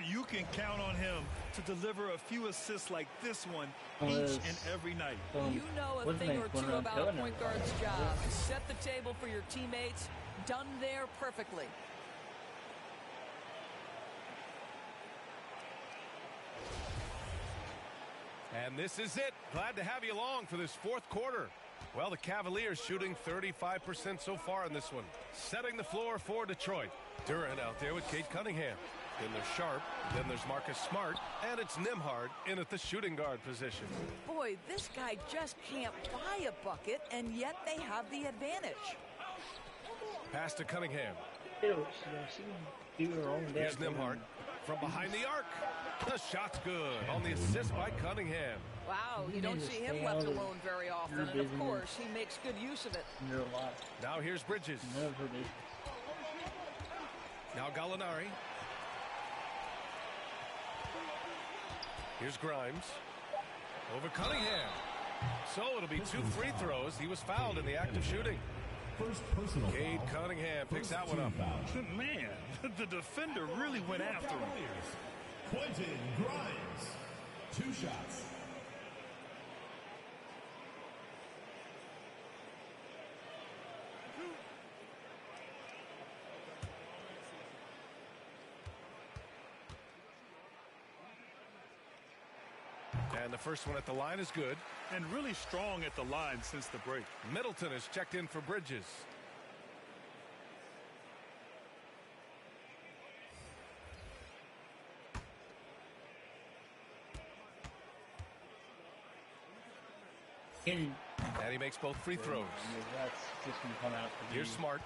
You can count on him to deliver a few assists like this one each and every night. You know a thing or two about a point guard's job. Set the table for your teammates. Done there perfectly. And this is it. Glad to have you along for this fourth quarter. Well, the Cavaliers shooting 35% so far in this one. Setting the floor for Detroit. Duren out there with Cade Cunningham. Then there's Sharp. Then there's Marcus Smart. And it's Nembhard in at the shooting guard position. Boy, this guy just can't buy a bucket, and yet they have the advantage. Pass to Cunningham. Here's Nembhard from behind the arc. The shot's good on the assist by Cunningham. Wow, you don't see him left alone very often, and of course, he makes good use of it. Now here's Bridges. Now Gallinari. Here's Grimes. Over Cunningham. So it'll be 2 free throws. He was fouled in the act of shooting. First personal Cade Cunningham picks that one up. Man, the defender really went after him. Quentin Grimes. 2 shots. And the first one at the line is good. And really strong at the line since the break. Middleton has checked in for Bridges. And he makes both free throws. That's just going to come out. Here's Smart.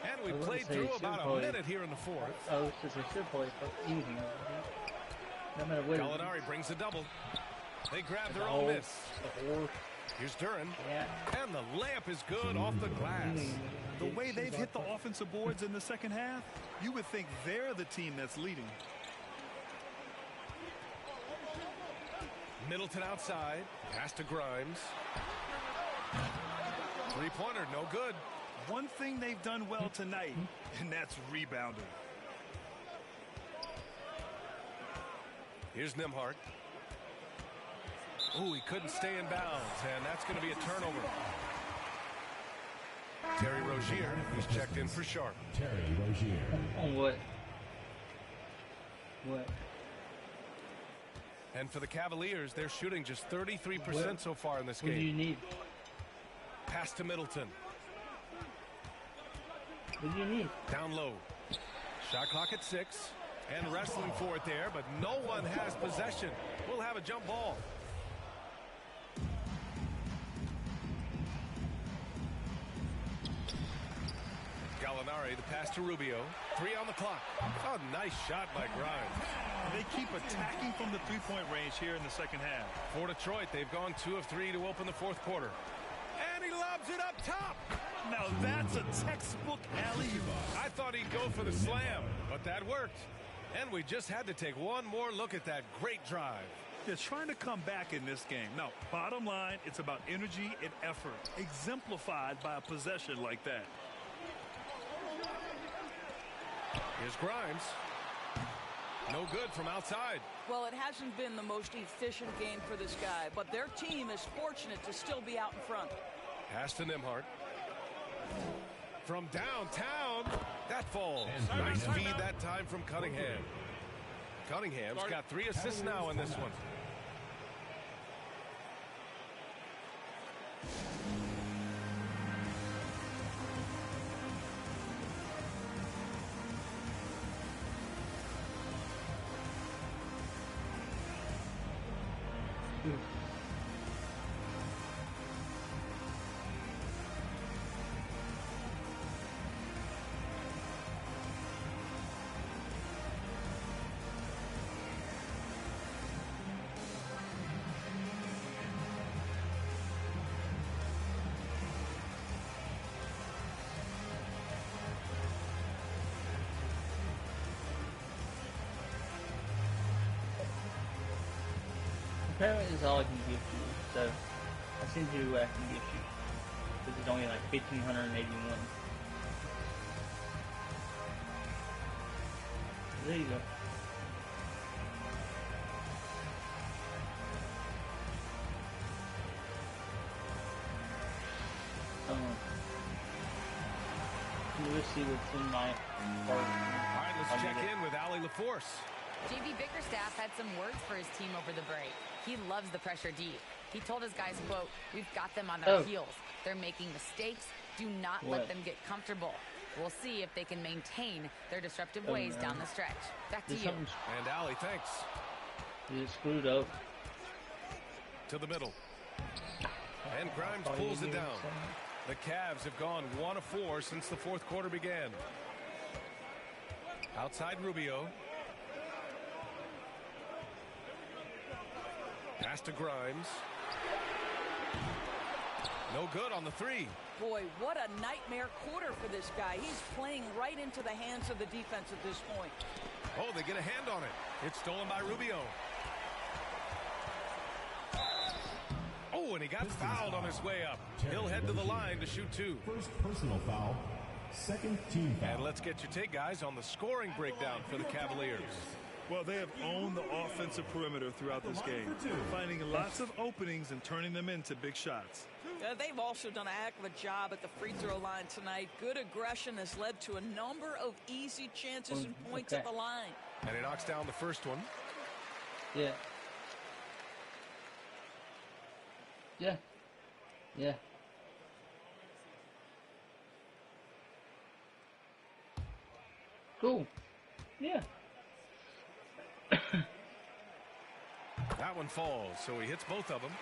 And we played through about a minute here in the fourth. Oh, it's just a should play for easy. No matter what. Gallinari brings a double. They grab their own miss. Here's Duren. And the layup is good off the glass. The way they've hit the offensive boards in the second half, you would think they're the team that's leading. Middleton outside. Pass to Grimes. Three-pointer, no good. One thing they've done well tonight, and that's rebounding. Here's Nembhard. Ooh, he couldn't stay in bounds, and that's going to be a turnover. Terry Rozier, he's checked in for Sharp. Terry Rozier. On what? What? And for the Cavaliers, they're shooting just 33% so far in this game. What do you need? Pass to Middleton. What do you need? Down low. Shot clock at 6. And wrestling for it there, but no one has possession. We'll have a jump ball. Gallinari, the pass to Rubio. 3 on the clock. Oh, nice shot by Grimes. They keep attacking from the three-point range here in the second half. For Detroit, they've gone 2 of 3 to open the fourth quarter. And he lobs it up top. Now that's a textbook alley-oop. I thought he'd go for the slam, but that worked. And we just had to take one more look at that great drive. They're trying to come back in this game. Now, bottom line, it's about energy and effort, exemplified by a possession like that. Here's Grimes. No good from outside. Well, it hasn't been the most efficient game for this guy, but their team is fortunate to still be out in front. Pass to Nembhard. From downtown, that falls. Nice feed that time from Cunningham. Cunningham's got 3 assists now in this one. Apparently this is all I can give you, so I'll send you what I can give you. This is only like 1,581. There you go. We'll see what's in my All right, let's check in with Allie LaForce. JB Bickerstaff had some words for his team over the break. He loves the pressure deep. He told his guys, quote, "We've got them on their heels. They're making mistakes. Do not let them get comfortable. We'll see if they can maintain their disruptive ways down the stretch." Back to you. And Allie, thanks. You screwed up. To the middle. And Grimes pulls it down. The Cavs have gone 1 of 4 since the fourth quarter began. Outside Rubio. Pass to Grimes. No good on the 3. Boy, what a nightmare quarter for this guy. He's playing right into the hands of the defense at this point. Oh, they get a hand on it. It's stolen by Rubio. Oh, and he got fouled on his way up. He'll head to the line to shoot 2. First personal foul, second team foul. And let's get your take, guys, on the scoring breakdown for the Cavaliers. Well, they have owned the offensive perimeter throughout this game, finding lots of openings and turning them into big shots. They've also done a heck of a job at the free throw line tonight. Good aggression has led to a number of easy chances and points at the line. And he knocks down the first one. Yeah. Yeah. Yeah. Cool. Yeah. That one falls, so he hits both of them.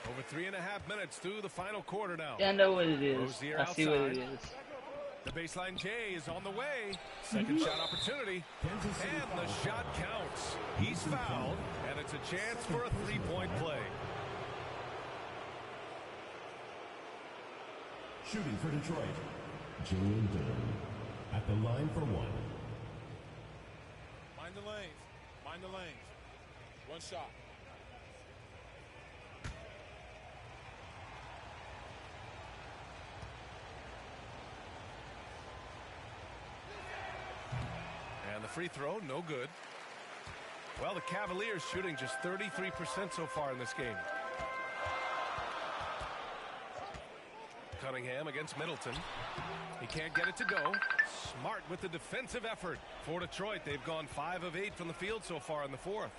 Over 3.5 minutes through the final quarter now. Yeah, I know what it is. Rozier I see what it is. The baseline J is on the way. Second shot opportunity. And the shot counts. He's fouled, and it's a chance for a three-point play. Shooting for Detroit, Julian Durham. At the line for 1. Mind the lanes. Mind the lanes. One shot. And the free throw, no good. Well, the Cavaliers shooting just 33% so far in this game. Cunningham against Middleton. He can't get it to go. Smart with the defensive effort. For Detroit, they've gone 5 of 8 from the field so far in the fourth.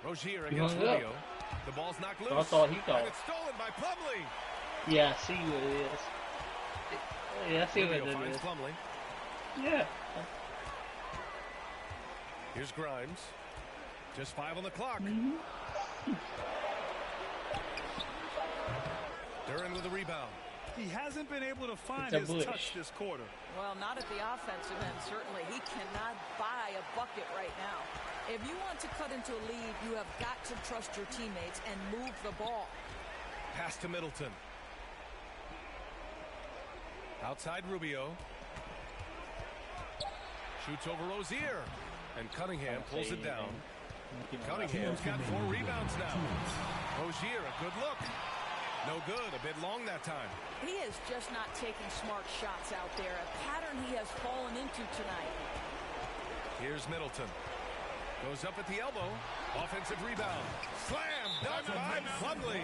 Rozier against Rubio. The ball's knocked loose. That's all he thought. And it's stolen by Plumlee. Yeah, I see what it is. Yeah, I see what Rubio it finds is. Plumlee. Yeah. Here's Grimes. Just 5 on the clock. Duran with a rebound. He hasn't been able to find It's a his bush. touch this quarter. Well, not at the offensive end, certainly. He cannot buy a bucket right now. If you want to cut into a lead, you have got to trust your teammates and move the ball. Pass to Middleton. Outside Rubio. Shoots over Rozier. And Cunningham pulls it down. Cunningham's got 4 rebounds now. Rozier, a good look. No good. A bit long that time. He is just not taking smart shots out there, a pattern he has fallen into tonight. Here's Middleton. Goes up at the elbow. Offensive rebound. Slam done by Plumlee.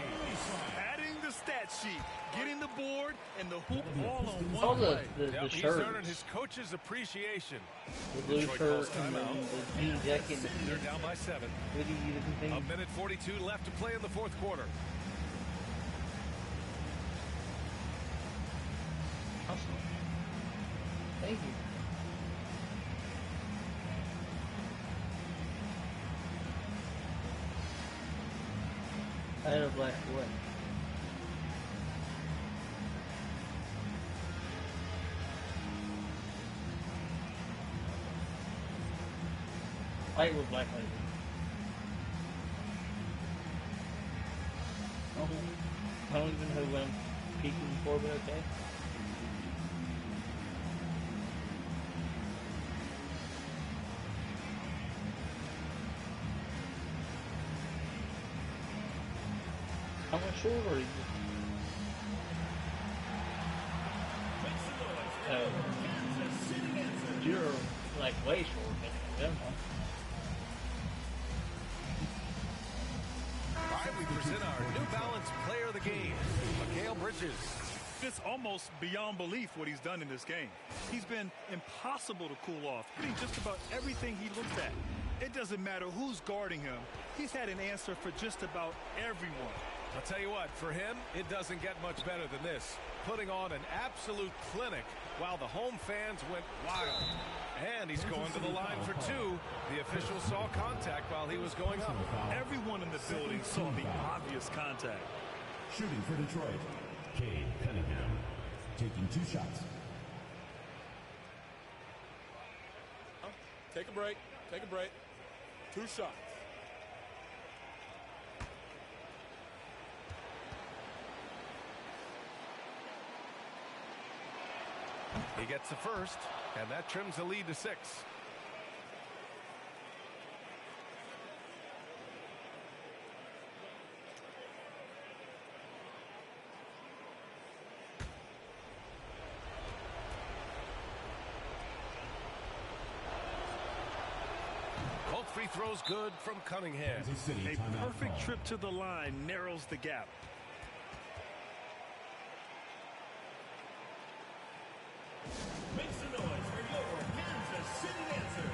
Adding the stat sheet, getting the board, and the hoop all on one All play. the He's shirts. earning his coach's appreciation. The blue Detroit shirt calls and timeout. the jean jacket. They're down by 7. A minute 42 left to play in the fourth quarter. Awesome. Thank you. I had a black what? White with black label. I don't even know what I'm peeking for, but okay. How much short are you? You're like way short, but never mind. All right, we present our New Balance Player of the Game, Mikal Bridges. It's almost beyond belief what he's done in this game. He's been impossible to cool off, hitting just about everything he looks at. It doesn't matter who's guarding him. He's had an answer for just about everyone. I'll tell you what, for him, it doesn't get much better than this. Putting on an absolute clinic while the home fans went wild. And he's going to the line for 2. The official saw contact while he was going up. Everyone in the building saw the obvious contact. Shooting for Detroit, Cade Cunningham, taking 2 shots. Take a break. Take a break. 2 shots. He gets the first, and that trims the lead to 6. Both free throws good from Cunningham. A perfect trip to the line narrows the gap. Make some noise for your Kansas City answer.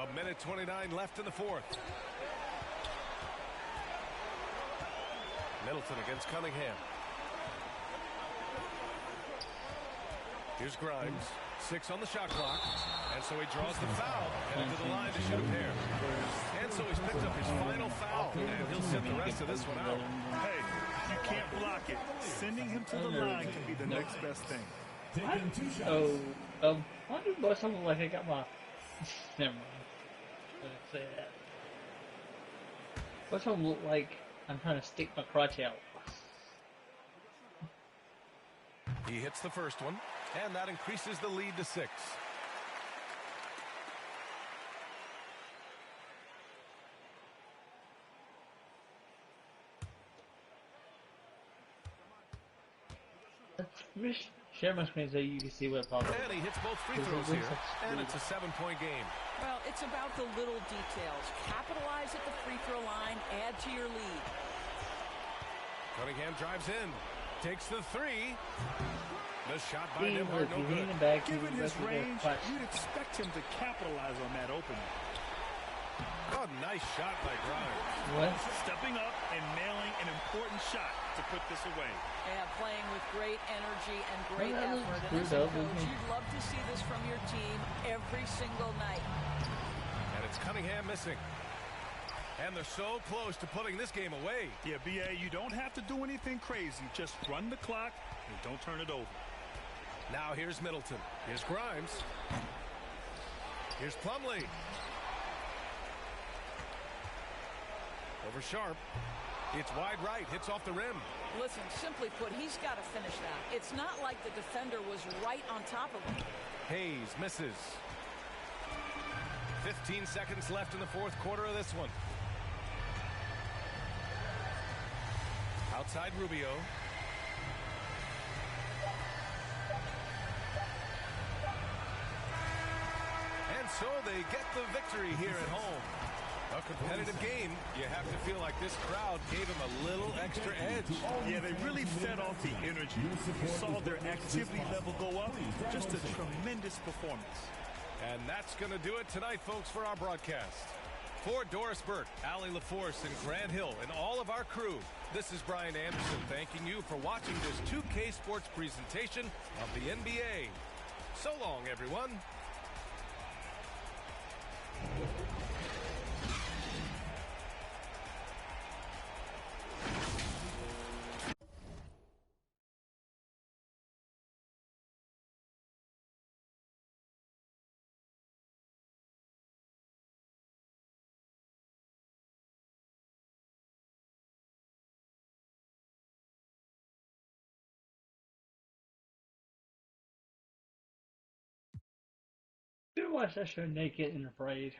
A minute 29 left in the fourth. Middleton against Cunningham. Here's Grimes. 6 on the shot clock. And so he draws the foul. Headed to the line to shoot a pair. And so he's picked up his final foul. And he'll sit the rest of this one out. Hey, you can't block it. Sending him to the line can be the next best thing. Why do I sound like I got my... Never mind. I didn't say that. What's one look like I'm trying to stick my crotch out? He hits the first one, and that increases the lead to 6. Share my screen so you can see what problem. And he hits both free throws here, and it's a 7-point game. Well, it's about the little details. Capitalize at the free throw line, add to your lead. Cunningham drives in, takes the 3. The shot by Nembhard, no good. Given his range, you'd expect him to capitalize on that opening. Oh, nice shot by Grimes. What? Stepping up and nailing an important shot to put this away. Yeah, playing with great energy and great effort. And as a coach, you'd love to see this from your team every single night. And it's Cunningham missing. And they're so close to putting this game away. Yeah, BA, you don't have to do anything crazy. Just run the clock and don't turn it over. Now here's Middleton. Here's Grimes. Here's Plumlee. Over Sharp. It's wide right. Hits off the rim. Listen, simply put, he's got to finish that. It's not like the defender was right on top of him. Hayes misses. 15 seconds left in the fourth quarter of this one. Outside Rubio. And so they get the victory here at home. A competitive game. You have to feel like this crowd gave him a little extra edge. Yeah, they really fed off the energy. You saw their activity level go up. Just a tremendous performance. And that's going to do it tonight, folks, for our broadcast. For Doris Burke, Allie LaForce, and Grant Hill, and all of our crew, this is Brian Anderson thanking you for watching this 2K Sports presentation of the NBA. So long, everyone. You watch that show Naked and Afraid.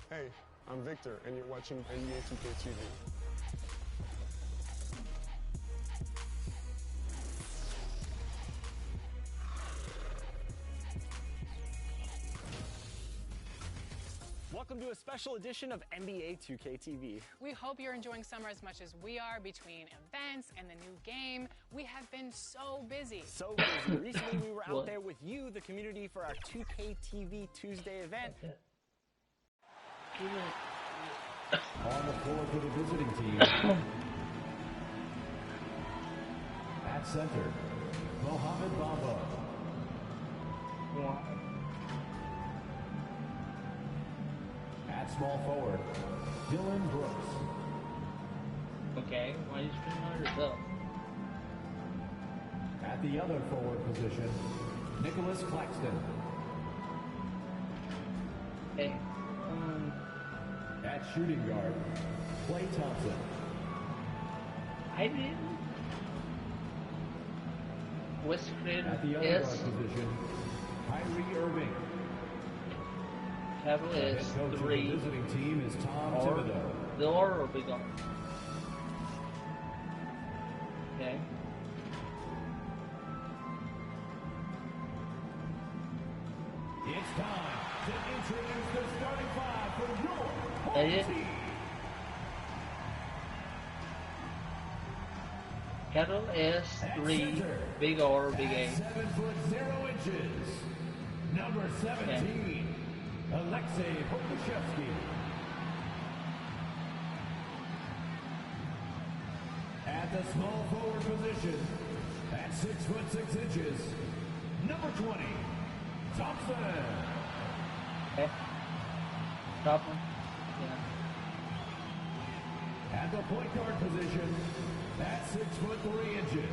Hey, I'm Victor, and you're watching NBA 2K TV. Welcome to a special edition of NBA 2K TV. We hope you're enjoying summer as much as we are. Between events and the new game, we have been so busy. So busy. Recently, we were out there with you, the community, for our 2K TV Tuesday event. On the floor for the visiting team. At center, Mohamed Bamba. At small forward, Dylan Brooks. Okay, why are you screaming on yourself? At the other forward position, Nicholas Claxton. Hey. At shooting guard, Klay Thompson. I didn't. What's created? At the other guard position, Kyrie Irving. Capital The is head coach 3. of the visiting team is Tom Thibodeau. The order will be gone. Okay. It's time to introduce the starting five for your That home it? team. Capital S3, big R, big A. 7'0", number 17, Alexei Pokushevsky. At the small forward position, at 6'6", number 20, Thompson. Okay. Top one. Yeah. At the point guard position, at 6'3",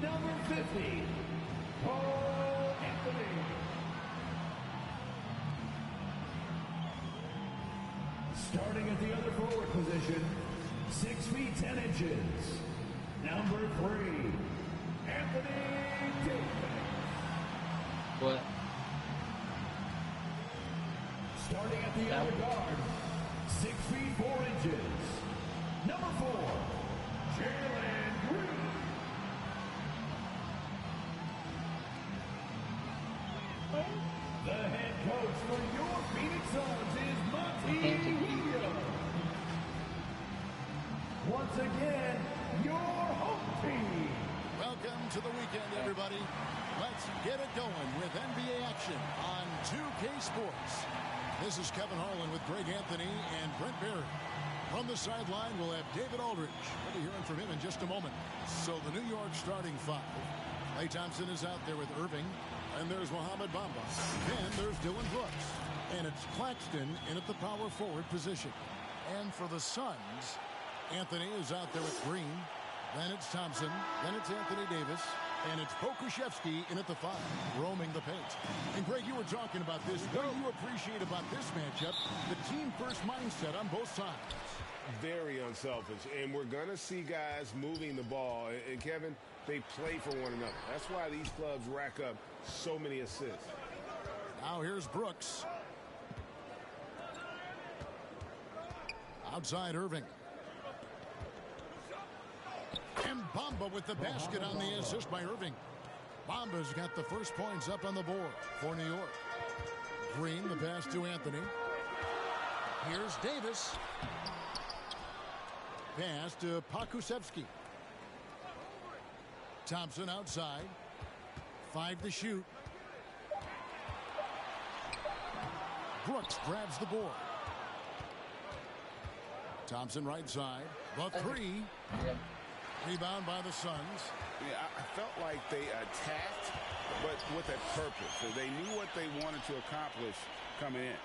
number 50, Paul Anthony. Starting at the other forward position, 6'10", number 3, Anthony Davis. What? Starting at the other guard, 6'4", number 4, Jalen Green. The head coach for your Phoenix Suns is Monty Williams. Once again, your home team. Welcome to the weekend, everybody. Let's get it going with NBA action on 2K Sports. This is Kevin Harlan with Greg Anthony and Brent Barry. From the sideline, we'll have David Aldridge. We'll be hearing from him in just a moment. So the New York starting five. Klay Thompson is out there with Irving. And there's Mohamed Bamba. Then there's Dylan Brooks. And it's Claxton in at the power forward position. And for the Suns, Anthony is out there with Green. Then it's Thompson. Then it's Anthony Davis. And it's Pokushevsky in at the five, roaming the paint. And Greg, you were talking about this. What do you appreciate about this matchup? The team-first mindset on both sides. Very unselfish. And we're going to see guys moving the ball. And Kevin, they play for one another. That's why these clubs rack up so many assists. Now here's Brooks. Outside Irving. And Bamba with the basket on the assist by Irving. Bamba's got the first points up on the board for New York. Green, the pass to Anthony. Here's Davis. Pass to Pokusevsky. Thompson outside. 5 to shoot. Brooks grabs the board. Thompson right side. The three. Rebound by the Suns. Yeah, I felt like they attacked, but with a purpose. So they knew what they wanted to accomplish coming in.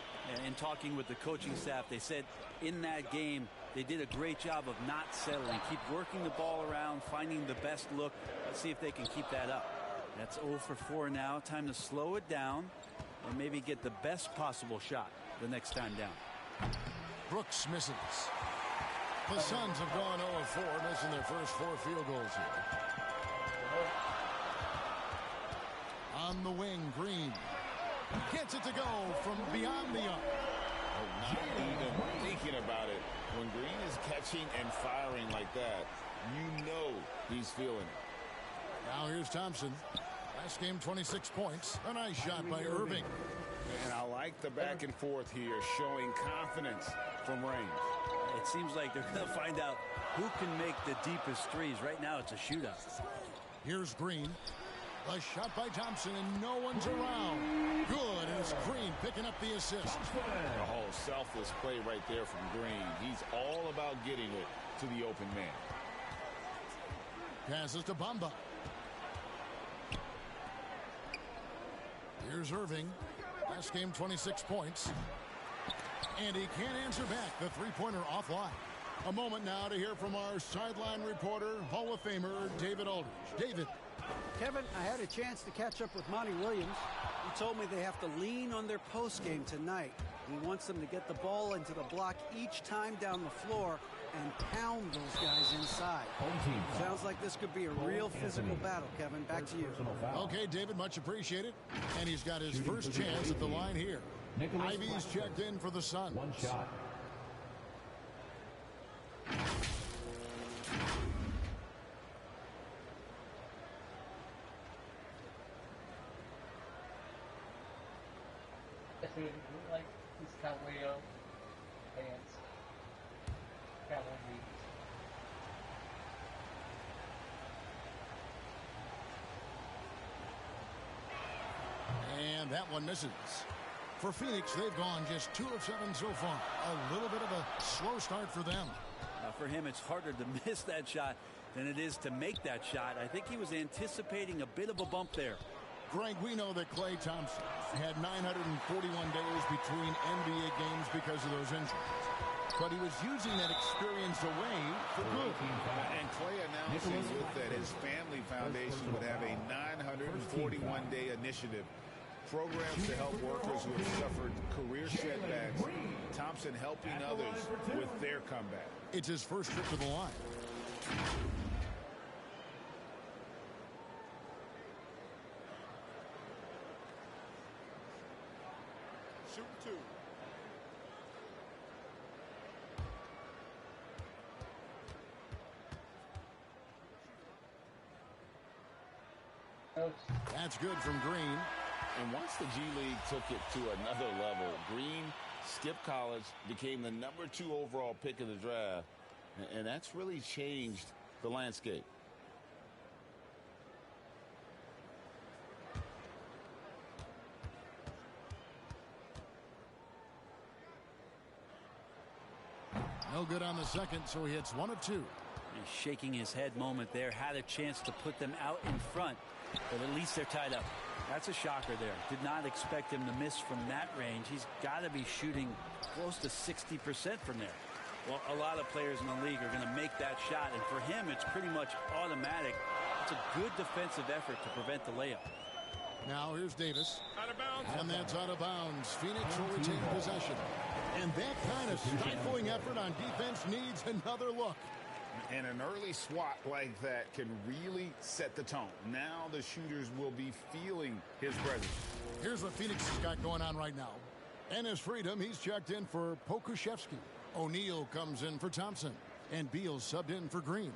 In talking with the coaching staff, they said in that game they did a great job of not settling. Keep working the ball around, finding the best look. Let's see if they can keep that up. That's 0 for 4 now. Time to slow it down and maybe get the best possible shot the next time down. Brooks misses. The Suns have gone 0-4, missing their first 4 field goals here. On the wing, Green gets it to go from beyond the arc. Not even thinking about it. When Green is catching and firing like that, you know he's feeling it. Now here's Thompson. Last game, 26 points. A nice shot by Irving. And I like the back and forth here, showing confidence from range. It seems like they're going to find out who can make the deepest threes. Right now, it's a shootout. Here's Green. A shot by Thompson, and no one's around. Good, and it's Green picking up the assist. A whole selfless play right there from Green. He's all about getting it to the open man. Passes to Bamba. Here's Irving. Last game, 26 points. And he can't answer back. The three-pointer offline. A moment now to hear from our sideline reporter, Hall of Famer David Aldridge. David. Kevin, I had a chance to catch up with Monty Williams. He told me they have to lean on their post game tonight. He wants them to get the ball into the block each time down the floor and pound those guys inside. Sounds like this could be a real physical battle, Kevin. Back to you. Okay, David, much appreciated. And he's got his first chance at the line here. Ivy's checked in for the Suns. One shot. Dude, it looked like he's Cowboy pants. Cowboy boots. And that one misses. For Phoenix, they've gone just 2 of 7 so far. A little bit of a slow start for them. For him, it's harder to miss that shot than it is to make that shot. I think he was anticipating a bit of a bump there. Greg, we know that Klay Thompson had 941 days between NBA games because of those injuries. But he was using that experience away for good. And Klay announcing with that his family foundation would have a 941-day initiative. Programs to help workers who have suffered career setbacks. Thompson helping others with their comeback. It's his first trip to the line. Shooting 2. That's good from Green. And once the G League took it to another level, Green skipped college, became the #2 overall pick of the draft, and that's really changed the landscape. No good on the second, so he hits 1 of 2. He's shaking his head moment there. Had a chance to put them out in front, but at least they're tied up. That's a shocker there. Did not expect him to miss from that range. He's got to be shooting close to 60% from there. Well, a lot of players in the league are going to make that shot, and for him, it's pretty much automatic. It's a good defensive effort to prevent the layup. Now here's Davis. Out of bounds. And that's out of bounds. Phoenix will retain possession. And that kind of stifling effort on defense needs another look. And an early swat like that can really set the tone. Now the shooters will be feeling his presence. Here's what Phoenix has got going on right now. Enes Freedom, he's checked in for Pokuševski. O'Neal comes in for Thompson. And Beal subbed in for Green.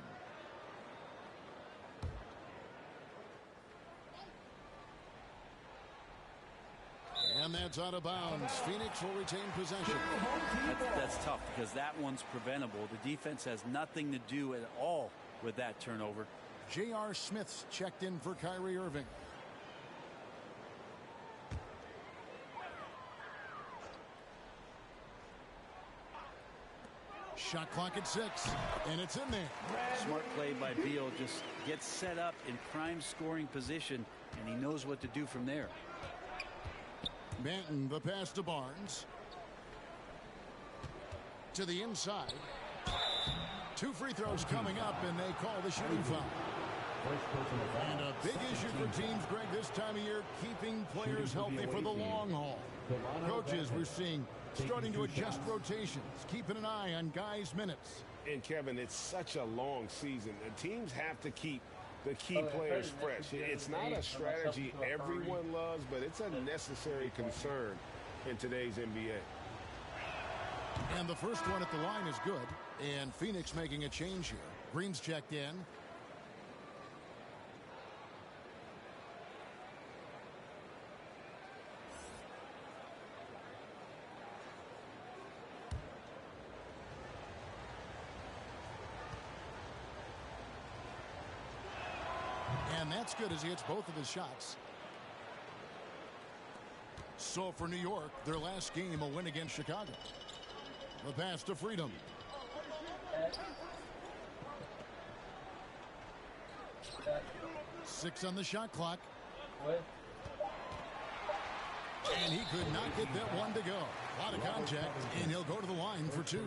And that's out of bounds. Phoenix will retain possession. That's tough because that one's preventable. The defense has nothing to do at all with that turnover. J.R. Smith's checked in for Kyrie Irving. Shot clock at 6, and it's in there. Smart play by Beal. Just gets set up in prime scoring position, and he knows what to do from there. Banton, the pass to Barnes. To the inside. 2 free throws coming up, and they call the shooting foul. And a big issue for teams, Greg, this time of year, keeping players healthy for the long haul. Coaches, we're seeing, starting to adjust rotations, keeping an eye on guys' minutes. And, Kevin, it's such a long season. The teams have to keep the key players fresh. It's not a strategy everyone loves, but it's a necessary concern in today's NBA. And the first one at the line is good. And Phoenix making a change here. Green's checked in. And that's good as he hits both of his shots. So for New York, their last game, a win against Chicago. The pass to Freedom. Six on the shot clock. And he could not get that one to go. A lot of contact, and he'll go to the line for 2.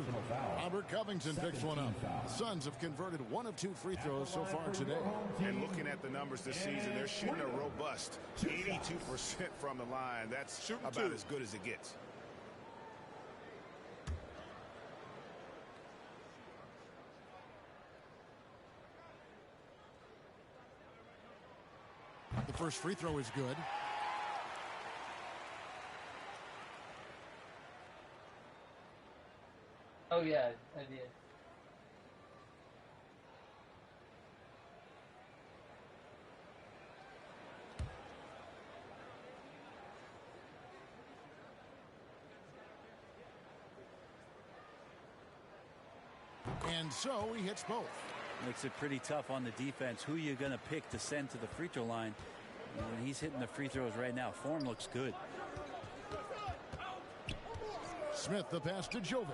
Robert Covington picks one up. The Suns have converted 1 of 2 free throws so far today. And looking at the numbers this season, they're shooting a robust 82% from the line. That's about as good as it gets. The first free throw is good. Oh, yeah, I did. And so he hits both. Makes it pretty tough on the defense. Who you're going to pick to send to the free throw line. When he's hitting the free throws right now, form looks good. Smith the pass to Jovic.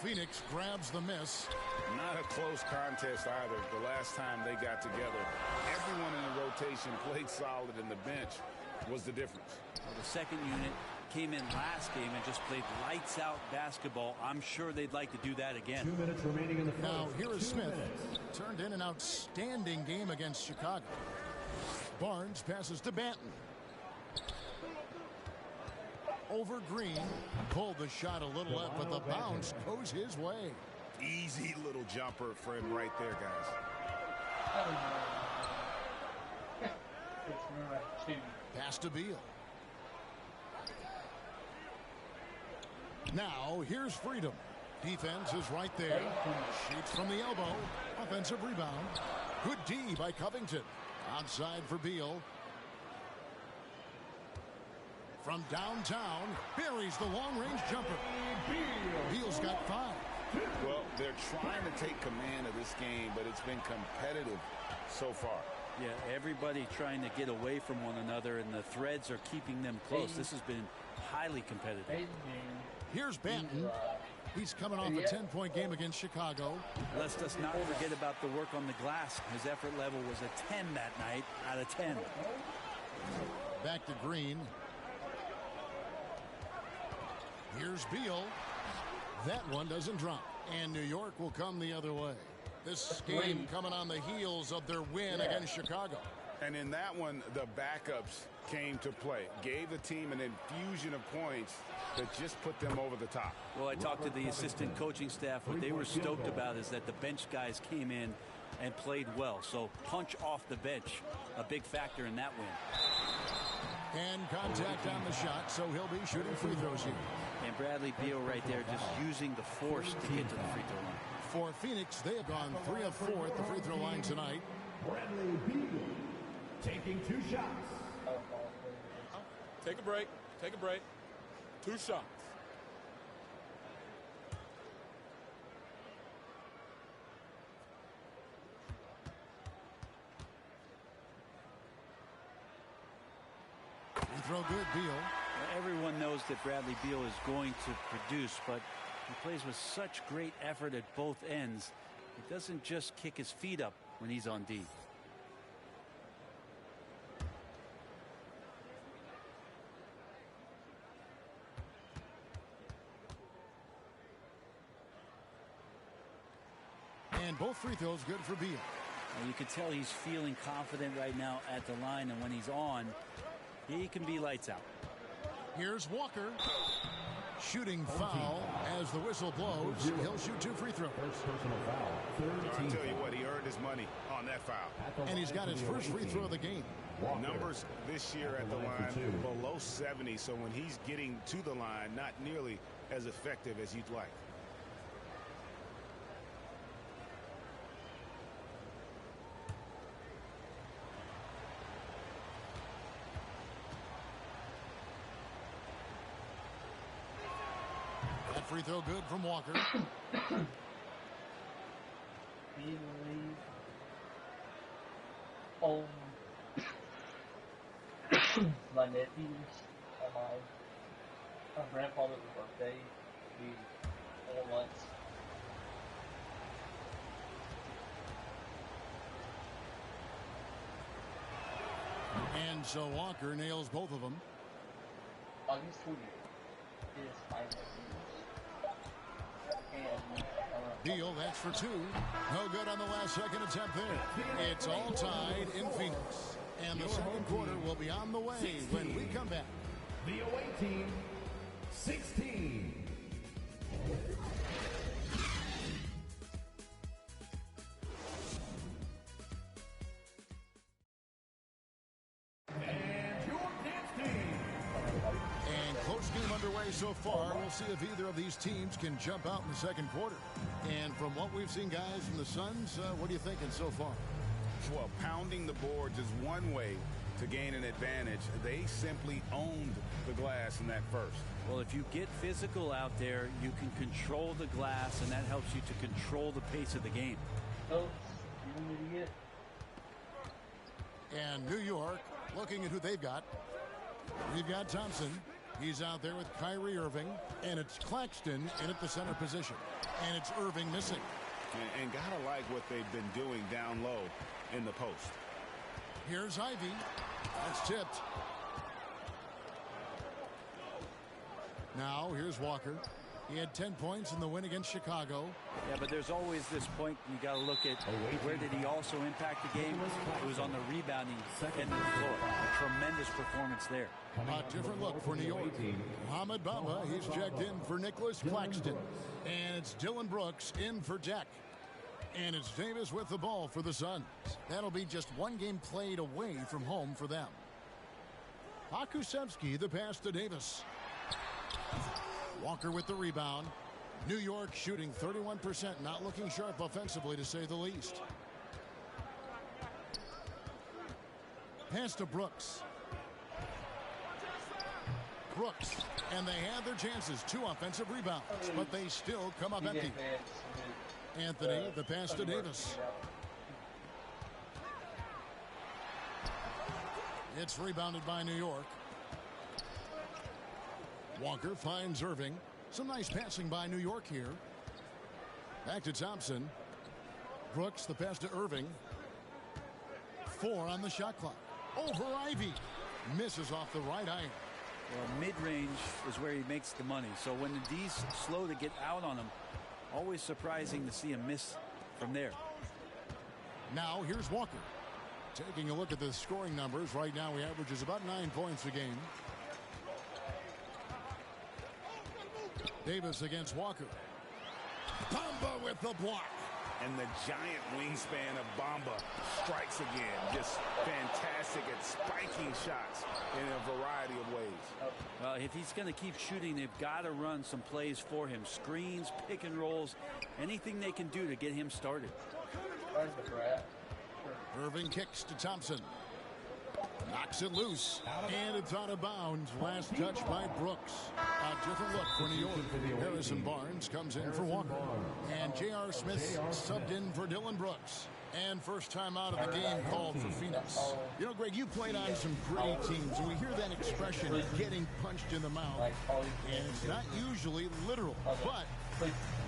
Phoenix grabs the miss. Not a close contest either. The last time they got together, everyone in the rotation played solid, and the bench was the difference. Well, the second unit came in last game and just played lights out basketball. I'm sure they'd like to do that again. 2 minutes remaining in the first. Now here is Smith. Turned in an outstanding game against Chicago. Barnes passes to Banton. Over Green. Pulled the shot a little left, but the bounce goes his way. Easy little jumper for him right there, guys. Pass to Beal. Now here's Freedom. Defense is right there. Shoots from the elbow. Offensive rebound. Good D by Covington. Outside for Beal. From downtown, buries the long-range jumper. Beal's got 5. Well, they're trying to take command of this game, but it's been competitive so far. Yeah, everybody trying to get away from one another, and the threads are keeping them close. This has been highly competitive. Here's Banton. He's coming off a 10-point game against Chicago. Let's just not forget about the work on the glass. His effort level was a 10 that night out of 10. Back to Green. Here's Beal. That one doesn't drop. And New York will come the other way. This game coming on the heels of their win against Chicago. And in that one, the backups came to play. Gave the team an infusion of points that just put them over the top. Well, I talked to the assistant coaching staff. What they were stoked about is that the bench guys came in and played well. So punch off the bench, a big factor in that win. And contact on the shot, so he'll be shooting free throws here. And Bradley Beal right there just using the force to get to the free throw line. For Phoenix, they have gone 3 of 4 at the free throw line tonight. Bradley Beal taking 2 shots. Take a break. Take a break. 2 shots. And throw good, Beal. Everyone knows that Bradley Beal is going to produce, but he plays with such great effort at both ends. He doesn't just kick his feet up when he's on D. And both free throws good for Beal. And you can tell he's feeling confident right now at the line, and when he's on, he can be lights out. Here's Walker. Shooting foul as the whistle blows. He'll shoot 2 free throws. Personal foul. I'll tell you what, he earned his money on that foul. And he's got his first free throw of the game. Numbers this year at the line below 70, so when he's getting to the line, not nearly as effective as you'd like. Free throw good from Walker. My nephews on my grandfather's birthday, we all lunch. And so Walker nails both of them. August 20th is my nephews. Beal, that's for 2. No good on the last second attempt there. It's all tied in Phoenix. And the second quarter will be on the way 16. When we come back. The away team, 16. So far, we'll see if either of these teams can jump out in the second quarter. And from what we've seen, guys, from the Suns, what are you thinking so far? Well, pounding the boards is one way to gain an advantage. They simply owned the glass in that first. Well, if you get physical out there, you can control the glass, and that helps you to control the pace of the game. And New York, looking at who they've got. We've got Thompson. He's out there with Kyrie Irving. And it's Claxton in at the center position. And it's Irving missing. And gotta like what they've been doing down low in the post. Here's Ivy. That's tipped. Now, here's Walker. He had 10 points in the win against Chicago. Yeah, but there's always this point you got to look at where did he also impact the game. It was on the rebounding end of the floor. A tremendous performance there. A different look for New York. Mohamed Bamba, he's checked in for Nicholas Claxton. And it's Dylan Brooks in for Dec. And it's Davis with the ball for the Suns. That'll be just one game played away from home for them. Pakusevsky, the pass to Davis. Walker with the rebound. New York shooting 31%, not looking sharp offensively to say the least. Pass to Brooks. Brooks, and they had their chances. 2 offensive rebounds, but they still come up empty. Anthony, the pass to Davis. It's rebounded by New York. Walker finds Irving. Some nice passing by New York here. Back to Thompson. Brooks, the pass to Irving. 4 on the shot clock. Over Ivy. Misses off the right iron. Well, mid-range is where he makes the money. So when the D's slow to get out on him, always surprising to see him miss from there. Now here's Walker. Taking a look at the scoring numbers. Right now he averages about 9 points a game. Davis against Walker. Bamba with the block. And the giant wingspan of Bamba strikes again. Just fantastic at spiking shots in a variety of ways. Well, if he's going to keep shooting, they've got to run some plays for him. Screens, pick and rolls, anything they can do to get him started. Irving kicks to Thompson. Knocks it loose. And it's out of bounds. Last touch by Brooks. A different look for New York. Harrison Barnes comes in for Walker. And J.R. Smith subbed in for Dylan Brooks. And first time out of the game called for Phoenix. You know, Greg, you played on some gritty teams, and we hear that expression, getting punched in the mouth. And it's not usually literal, but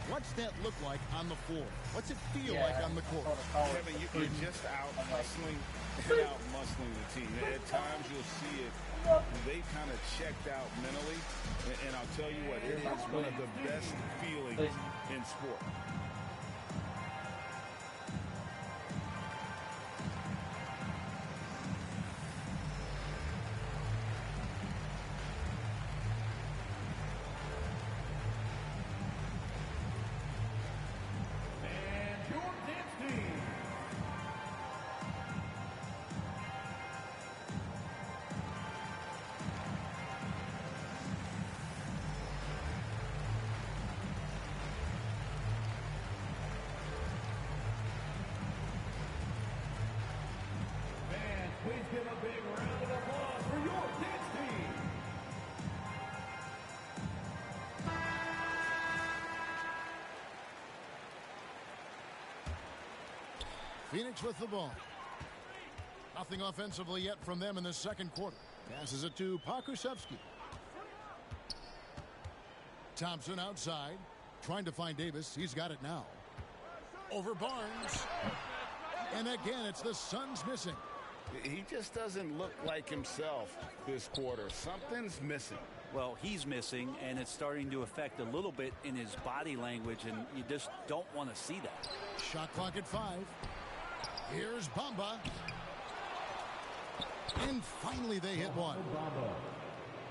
what's that look like on the floor? What's it feel like on the court? Kevin, you're just out hustling and out muscling the team. At times you'll see it. They kind of checked out mentally. And I'll tell you what, it is one of the best feelings in sport. Please give a big round of applause for your dance team. Phoenix with the ball. Nothing offensively yet from them in the second quarter. Passes it to Pakusevsky. Thompson outside. Trying to find Davis. He's got it now. Over Barnes. And again, it's the Suns missing. He just doesn't look like himself this quarter. Something's missing. Well, he's missing, and it's starting to affect a little bit in his body language, and you just don't want to see that. Shot clock at 5. Here's Bamba. And finally they hit one.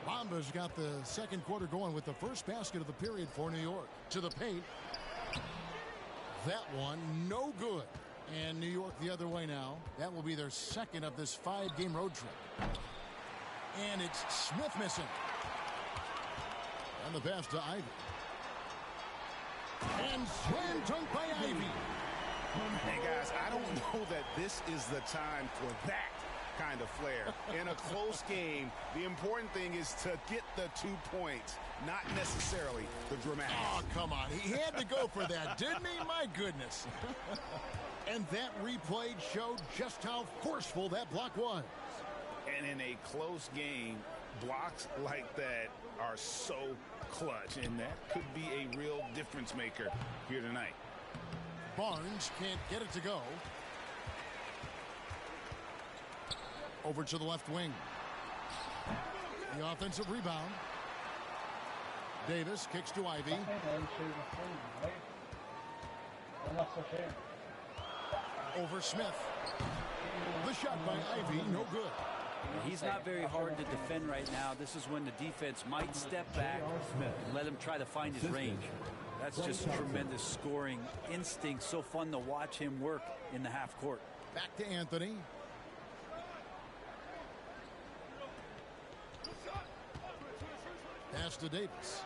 Bamba's got the second quarter going with the first basket of the period for New York. To the paint. That one, no good. And New York the other way now. That will be their second of this 5-game road trip. And it's Smith missing. And the pass to Ivy. And slam dunk by Ivy. Hey, guys, I don't know that this is the time for that. kind of flair. In a close game, the important thing is to get the 2 points, not necessarily the dramatics. Oh, come on. He had to go for that, didn't he? My goodness. And that replay showed just how forceful that block was. And in a close game, blocks like that are so clutch, and that could be a real difference maker here tonight. Barnes can't get it to go. Over to the left wing. The offensive rebound. Davis kicks to Ivy. Over Smith. The shot by Ivy, no good. He's not very hard to defend right now. This is when the defense might step back and let him try to find his range. That's just tremendous scoring instinct. So fun to watch him work in the half court. Back to Anthony. Pass to Davis.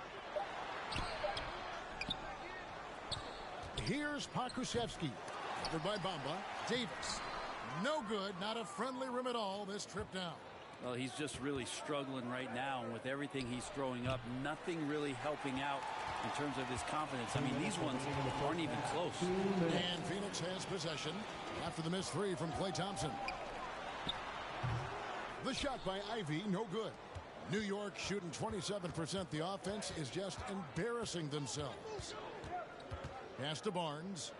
Here's Pakusevsky. Covered by Bamba. Davis. No good. Not a friendly rim at all this trip down. Well, he's just really struggling right now. And with everything he's throwing up, nothing really helping out in terms of his confidence. I mean, these ones aren't even close. And Phoenix has possession after the missed three from Klay Thompson. The shot by Ivy, no good. New York shooting 27%. The offense is just embarrassing themselves. Pass to Barnes.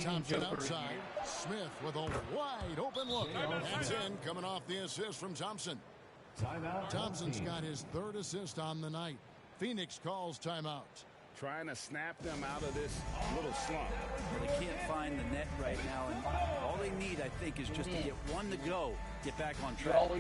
Thompson outside. Smith with a wide open look. That's in, coming off the assist from Thompson. Thompson's got his third assist on the night. Phoenix calls timeout. Trying to snap them out of this little slump. Well, they can't find the net right now, and all they need, I think, is just to get one to go, get back on track.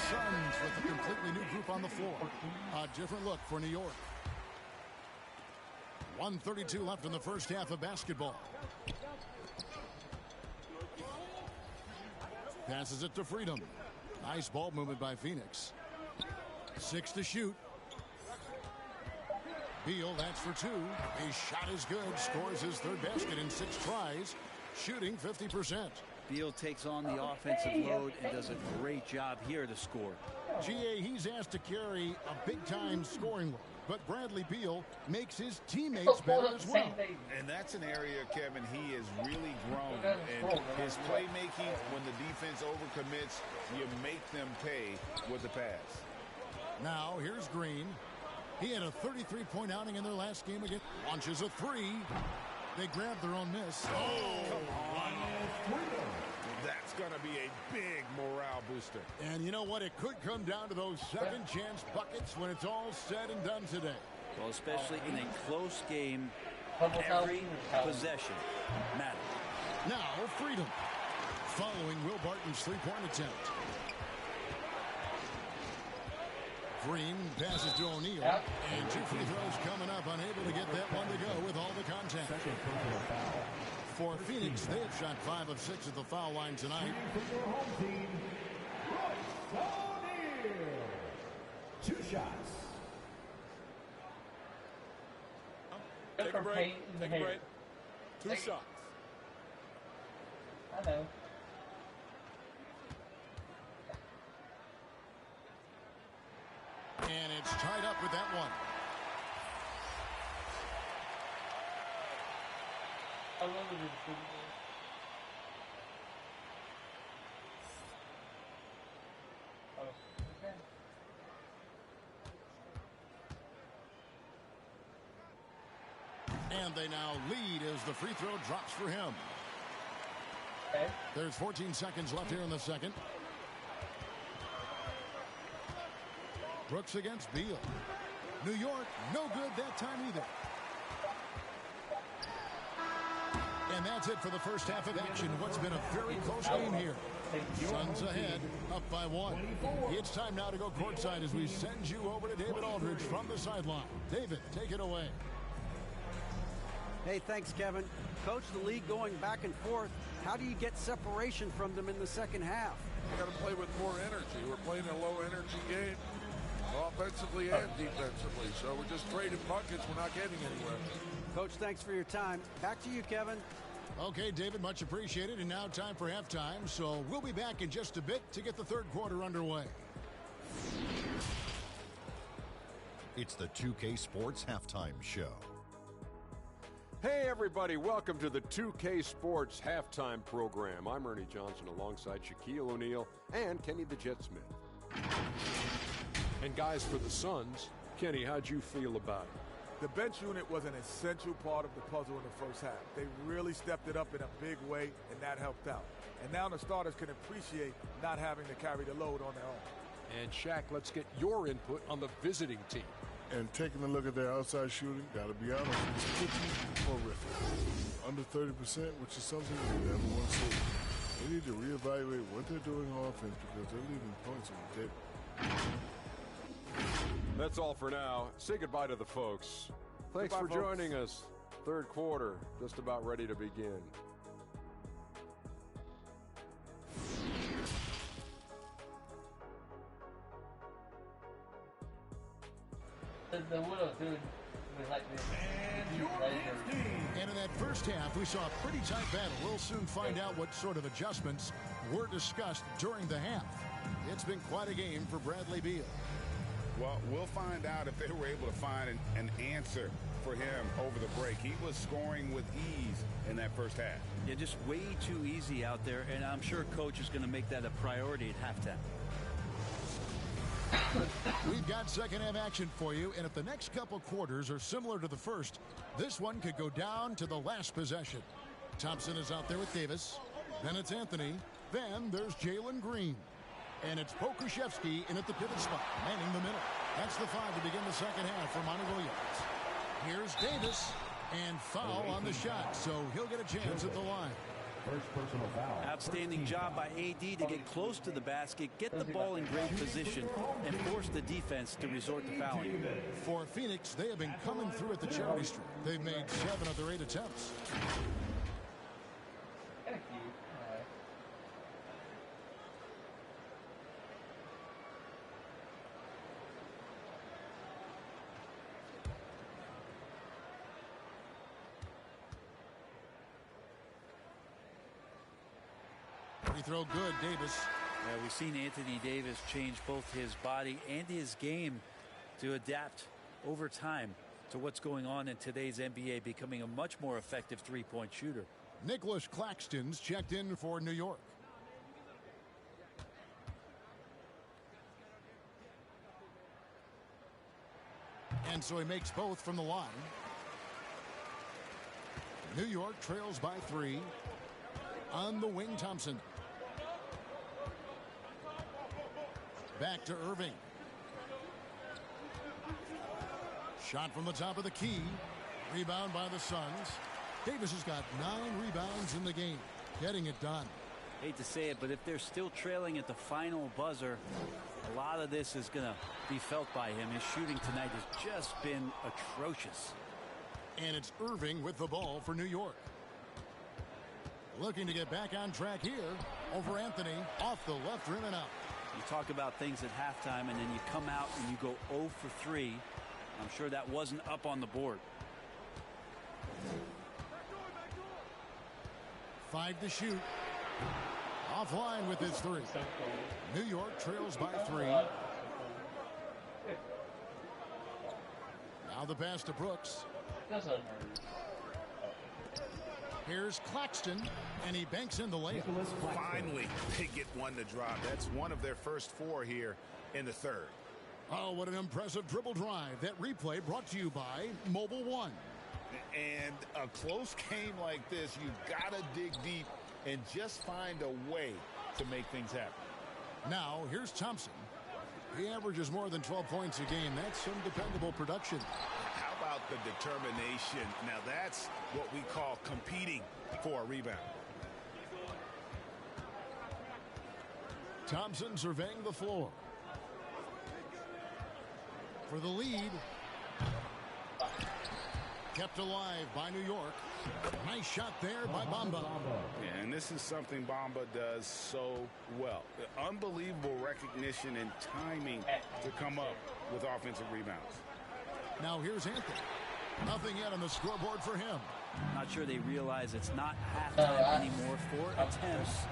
Suns with a completely new group on the floor. A different look for New York. 1:32 left in the first half of basketball. Passes it to Freedom. Nice ball movement by Phoenix. 6 to shoot. Beal, that's for 2. His shot is good. Scores his third basket in 6 tries. Shooting 50%. Beal takes on the offensive load and does a great job here to score. GA, he's asked to carry a big-time scoring load, but Bradley Beal makes his teammates better as well. And that's an area, Kevin, he has really grown. And his playmaking, when the defense overcommits, you make them pay with the pass. Now, here's Green. He had a 33-point outing in their last game again. Launches a 3. They grabbed their own miss. Oh, come on. That's going to be a big morale booster. And you know what? It could come down to those second chance buckets when it's all said and done today. Well, especially in a close game, every possession matters. Now, Freedom. Following Will Barton's three-point attempt. Green passes to O'Neal. And 2 free throws coming up. Unable to get that one to go with all the contact. For Phoenix, they have shot 5 of 6 at the foul line tonight. 2 shots. Take a break. Take a break. 2 shots. I know. And it's tied up with that one. And they now lead as the free throw drops for him. There's 14 seconds left here in the second. Brooks against Beal. New York, no good that time either. And that's it for the first half of action. What's been a very close game here. Suns ahead, up by 1. It's time now to go courtside as we send you over to David Aldridge from the sideline. David, take it away. Hey, thanks, Kevin. Coach, the league going back and forth. How do you get separation from them in the second half? We got to play with more energy. We're playing a low-energy game, offensively and defensively. So we're just trading buckets. We're not getting anywhere. Coach, thanks for your time. Back to you, Kevin. Okay, David, much appreciated. And now time for halftime. So we'll be back in just a bit to get the third quarter underway. It's the 2K Sports Halftime Show. Hey, everybody. Welcome to the 2K Sports Halftime Program. I'm Ernie Johnson alongside Shaquille O'Neal and Kenny the Jet Smith. And guys, for the Suns, Kenny, how'd you feel about it? The bench unit was an essential part of the puzzle in the first half. They really stepped it up in a big way, and that helped out. And now the starters can appreciate not having to carry the load on their own. And Shaq, let's get your input on the visiting team. And taking a look at their outside shooting, gotta be honest, it's pretty horrific. Under 30%, which is something we never want to see. They need to reevaluate what they're doing on offense because they're leaving points on the table. That's all for now. Say goodbye to the folks. Thanks for joining us. Third quarter, just about ready to begin. And in that first half, we saw a pretty tight battle. We'll soon find out what sort of adjustments were discussed during the half. It's been quite a game for Bradley Beal. Well, we'll find out if they were able to find an answer for him over the break. He was scoring with ease in that first half. Yeah, just way too easy out there, and I'm sure Coach is going to make that a priority at halftime. We've got second half action for you, and if the next couple quarters are similar to the first, this one could go down to the last possession. Thompson is out there with Davis. Then it's Anthony. Then there's Jalen Green. And it's Pokuševski in at the pivot spot, manning the middle. That's the 5 to begin the second half for Monty Williams. Here's Davis, and foul on the shot, so he'll get a chance at the line. First personal foul. Outstanding job by AD to get close to the basket, get the ball in great position, and force the defense to resort to fouling. For Phoenix, they have been coming through at the charity stripe. They've made 7 of their 8 attempts. Free throw good, Davis. Yeah, we've seen Anthony Davis change both his body and his game to adapt over time to what's going on in today's NBA, becoming a much more effective three-point shooter. Nicholas Claxton's checked in for New York. And so he makes both from the line. New York trails by 3. On the wing, Thompson. Back to Irving. Shot from the top of the key. Rebound by the Suns. Davis has got 9 rebounds in the game. Getting it done. Hate to say it, but if they're still trailing at the final buzzer, a lot of this is going to be felt by him. His shooting tonight has just been atrocious. And it's Irving with the ball for New York. Looking to get back on track here. Over Anthony. Off the left rim and out. You talk about things at halftime, and then you come out and you go 0 for 3. I'm sure that wasn't up on the board. 5 to shoot. Offline with his 3. New York trails by 3. Now the pass to Brooks. Here's Claxton, and he banks in the layup. Finally, they get one to drop. That's one of their first 4 here in the third. Oh, what an impressive dribble drive. That replay brought to you by Mobile One. And a close game like this, you've got to dig deep and just find a way to make things happen. Now, here's Thompson. He averages more than 12 points a game. That's some dependable production. How about the determination? Now, that's what we call competing for a rebound. Thompson surveying the floor. For the lead. Kept alive by New York. Nice shot there by Bamba. Yeah, and this is something Bamba does so well. Unbelievable recognition and timing to come up with offensive rebounds. Now here's Anthony. Nothing yet on the scoreboard for him. Not sure they realize it's not halftime anymore. 4 attempts,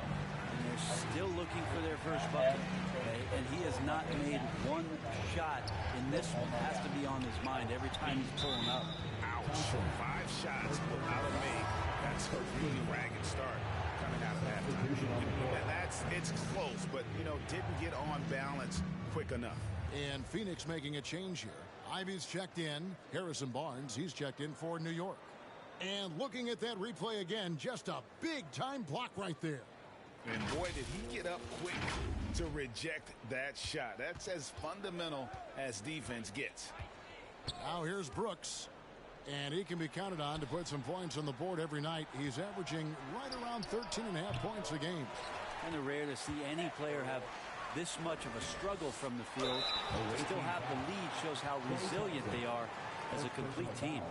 and they're still looking for their first bucket. Okay? And he has not made one shot in this one. It has to be on his mind every time he's pulling up. Ouch. 5 shots without a make. That's a really ragged start coming out of halftime. And it's close, but, didn't get on balance quick enough. And Phoenix making a change here. Ivy's checked in. Harrison Barnes, he's checked in for New York. And looking at that replay again, just a big-time block right there. And boy, did he get up quick to reject that shot. That's as fundamental as defense gets. Now here's Brooks. And he can be counted on to put some points on the board every night. He's averaging right around 13.5 points a game. Kind of rare to see any player have this much of a struggle from the field. They still have the lead. Shows how resilient they are as a complete team.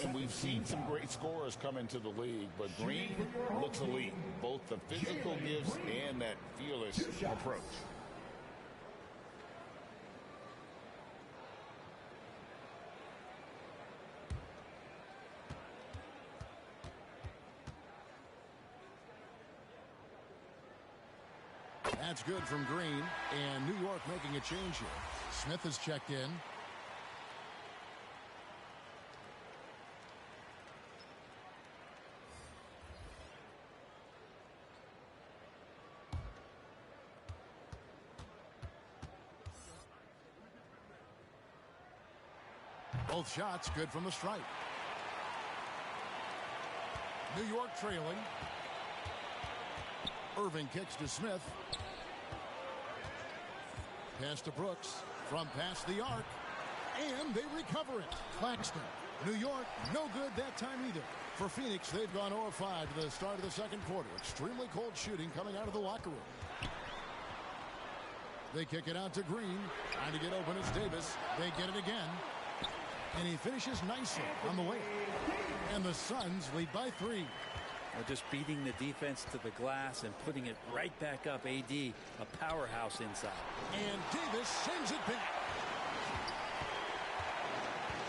And we've seen some great scorers come into the league, but Green looks elite. Both the physical gifts and that fearless approach. That's good from Green. And New York making a change here. Smith has checked in. Both shots good from the stripe. New York trailing. Irving kicks to Smith. Pass to Brooks from past the arc. And they recover it. Claxton. New York, no good that time either. For Phoenix, they've gone 0 of 5 to the start of the second quarter. Extremely cold shooting coming out of the locker room. They kick it out to Green. Trying to get open is Davis. They get it again. And he finishes nicely on the way. And the Suns lead by 3. They're just beating the defense to the glass and putting it right back up. AD, a powerhouse inside. And Davis sends it back.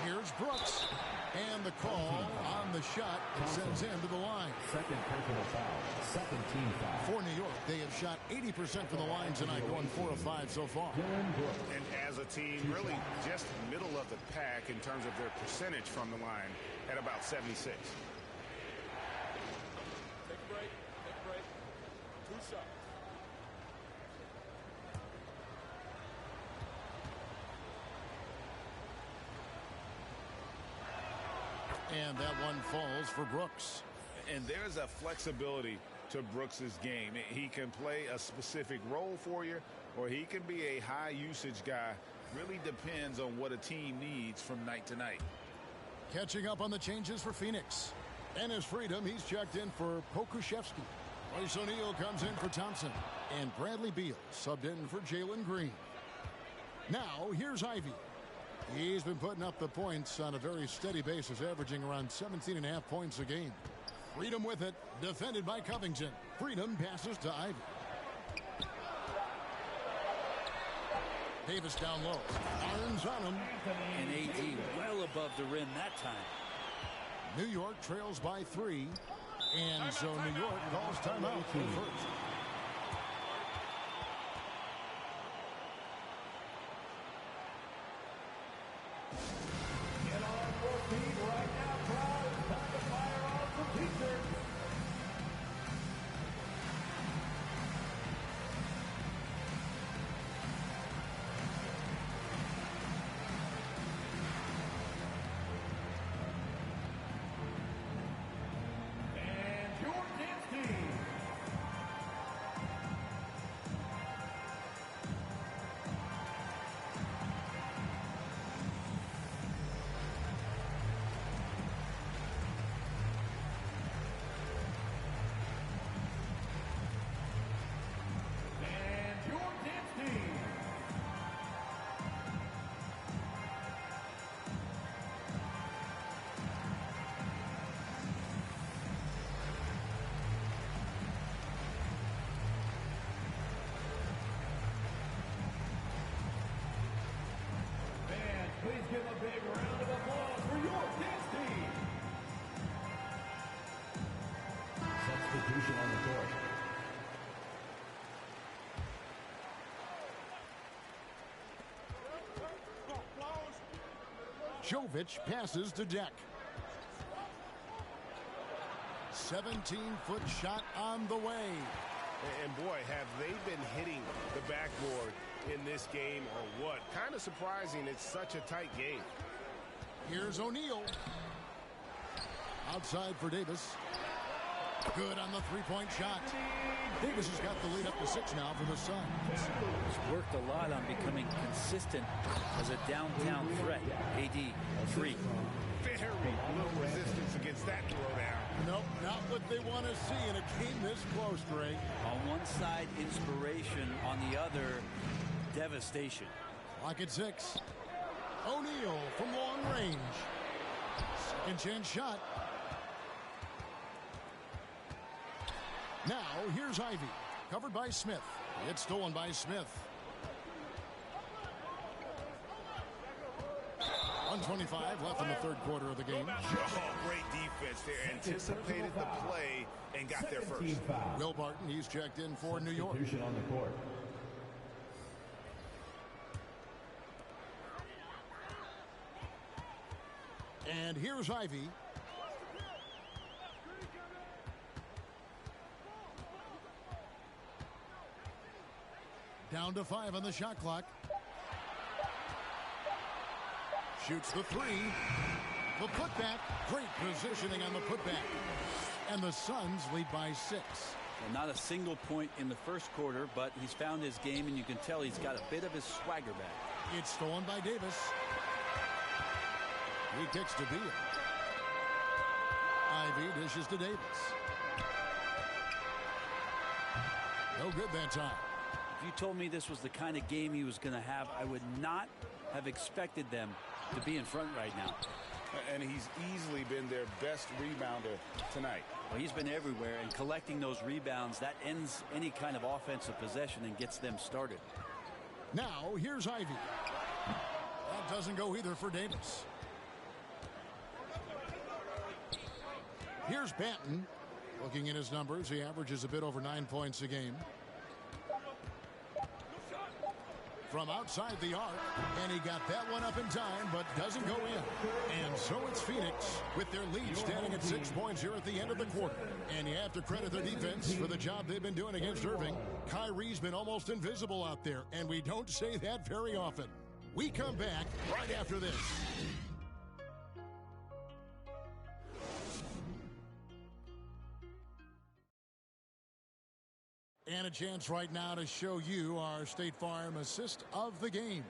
Here's Brooks. And the call on the shot that sends him to the line. Second personal foul. Second team foul. For New York, they have shot 80% from the line tonight, going 4 of 5 so far. And as a team, really just middle of the pack in terms of their percentage from the line at about 76. Take a break. 2 shots. And that one falls for Brooks. And there's a flexibility to Brooks's game. He can play a specific role for you, or he can be a high usage guy. Really depends on what a team needs from night to night. Catching up on the changes for Phoenix. Ennis Freedom, he's checked in for Pokushevsky. Royce O'Neal comes in for Thompson. And Bradley Beal subbed in for Jalen Green. Now, here's Ivy. He's been putting up the points on a very steady basis, averaging around 17.5 points a game. Freedom with it, defended by Covington. Freedom passes to Ivy. Davis down low. Irons on him. And AD well above the rim that time. New York trails by 3. And so New York calls timeout for the first. Get on your feet right now, crowd. It's time to fire off the pizza. Jovic passes to Dec. 17-foot shot on the way. And boy, have they been hitting the backboard in this game or what? Kind of surprising it's such a tight game. Here's O'Neal. Outside for Davis. Good on the three-point shot. Davis has got the lead up to 6 now for the Suns. He's worked a lot on becoming consistent as a downtown threat. AD, 3. Very little resistance against that throwdown. Nope, not what they want to see in a game this close, Greg. On one side, inspiration. On the other, devastation. Clock at 6. O'Neal from long range. Second chance shot. Now, here's Ivy. Covered by Smith. It's stolen by Smith. 1:25 left in the third quarter of the game. Oh, great defense there. Anticipated the play and got there first. Will Barton, he's checked in for New York. On the court. And here's Ivy. Down to 5 on the shot clock. Shoots the 3. The putback. Great positioning on the putback. And the Suns lead by 6. Well, not a single point in the first quarter, but he's found his game, and you can tell he's got a bit of his swagger back. It's stolen by Davis. He kicks to Beal. Ivy dishes to Davis. No good that time. If you told me this was the kind of game he was going to have, I would not have expected them to be in front right now. And he's easily been their best rebounder tonight. Well, he's been everywhere, and collecting those rebounds, that ends any kind of offensive possession and gets them started. Now, here's Ivy. That doesn't go either for Davis. Here's Banton. Looking at his numbers, he averages a bit over 9 points a game. From outside the arc, and he got that one up in time, but doesn't go in. And so it's Phoenix with their lead standing at 6 points here at the end of the quarter. And you have to credit their defense for the job they've been doing against Irving. Kyrie's been almost invisible out there, and we don't say that very often. We come back right after this. And a chance right now to show you our State Farm assist of the game.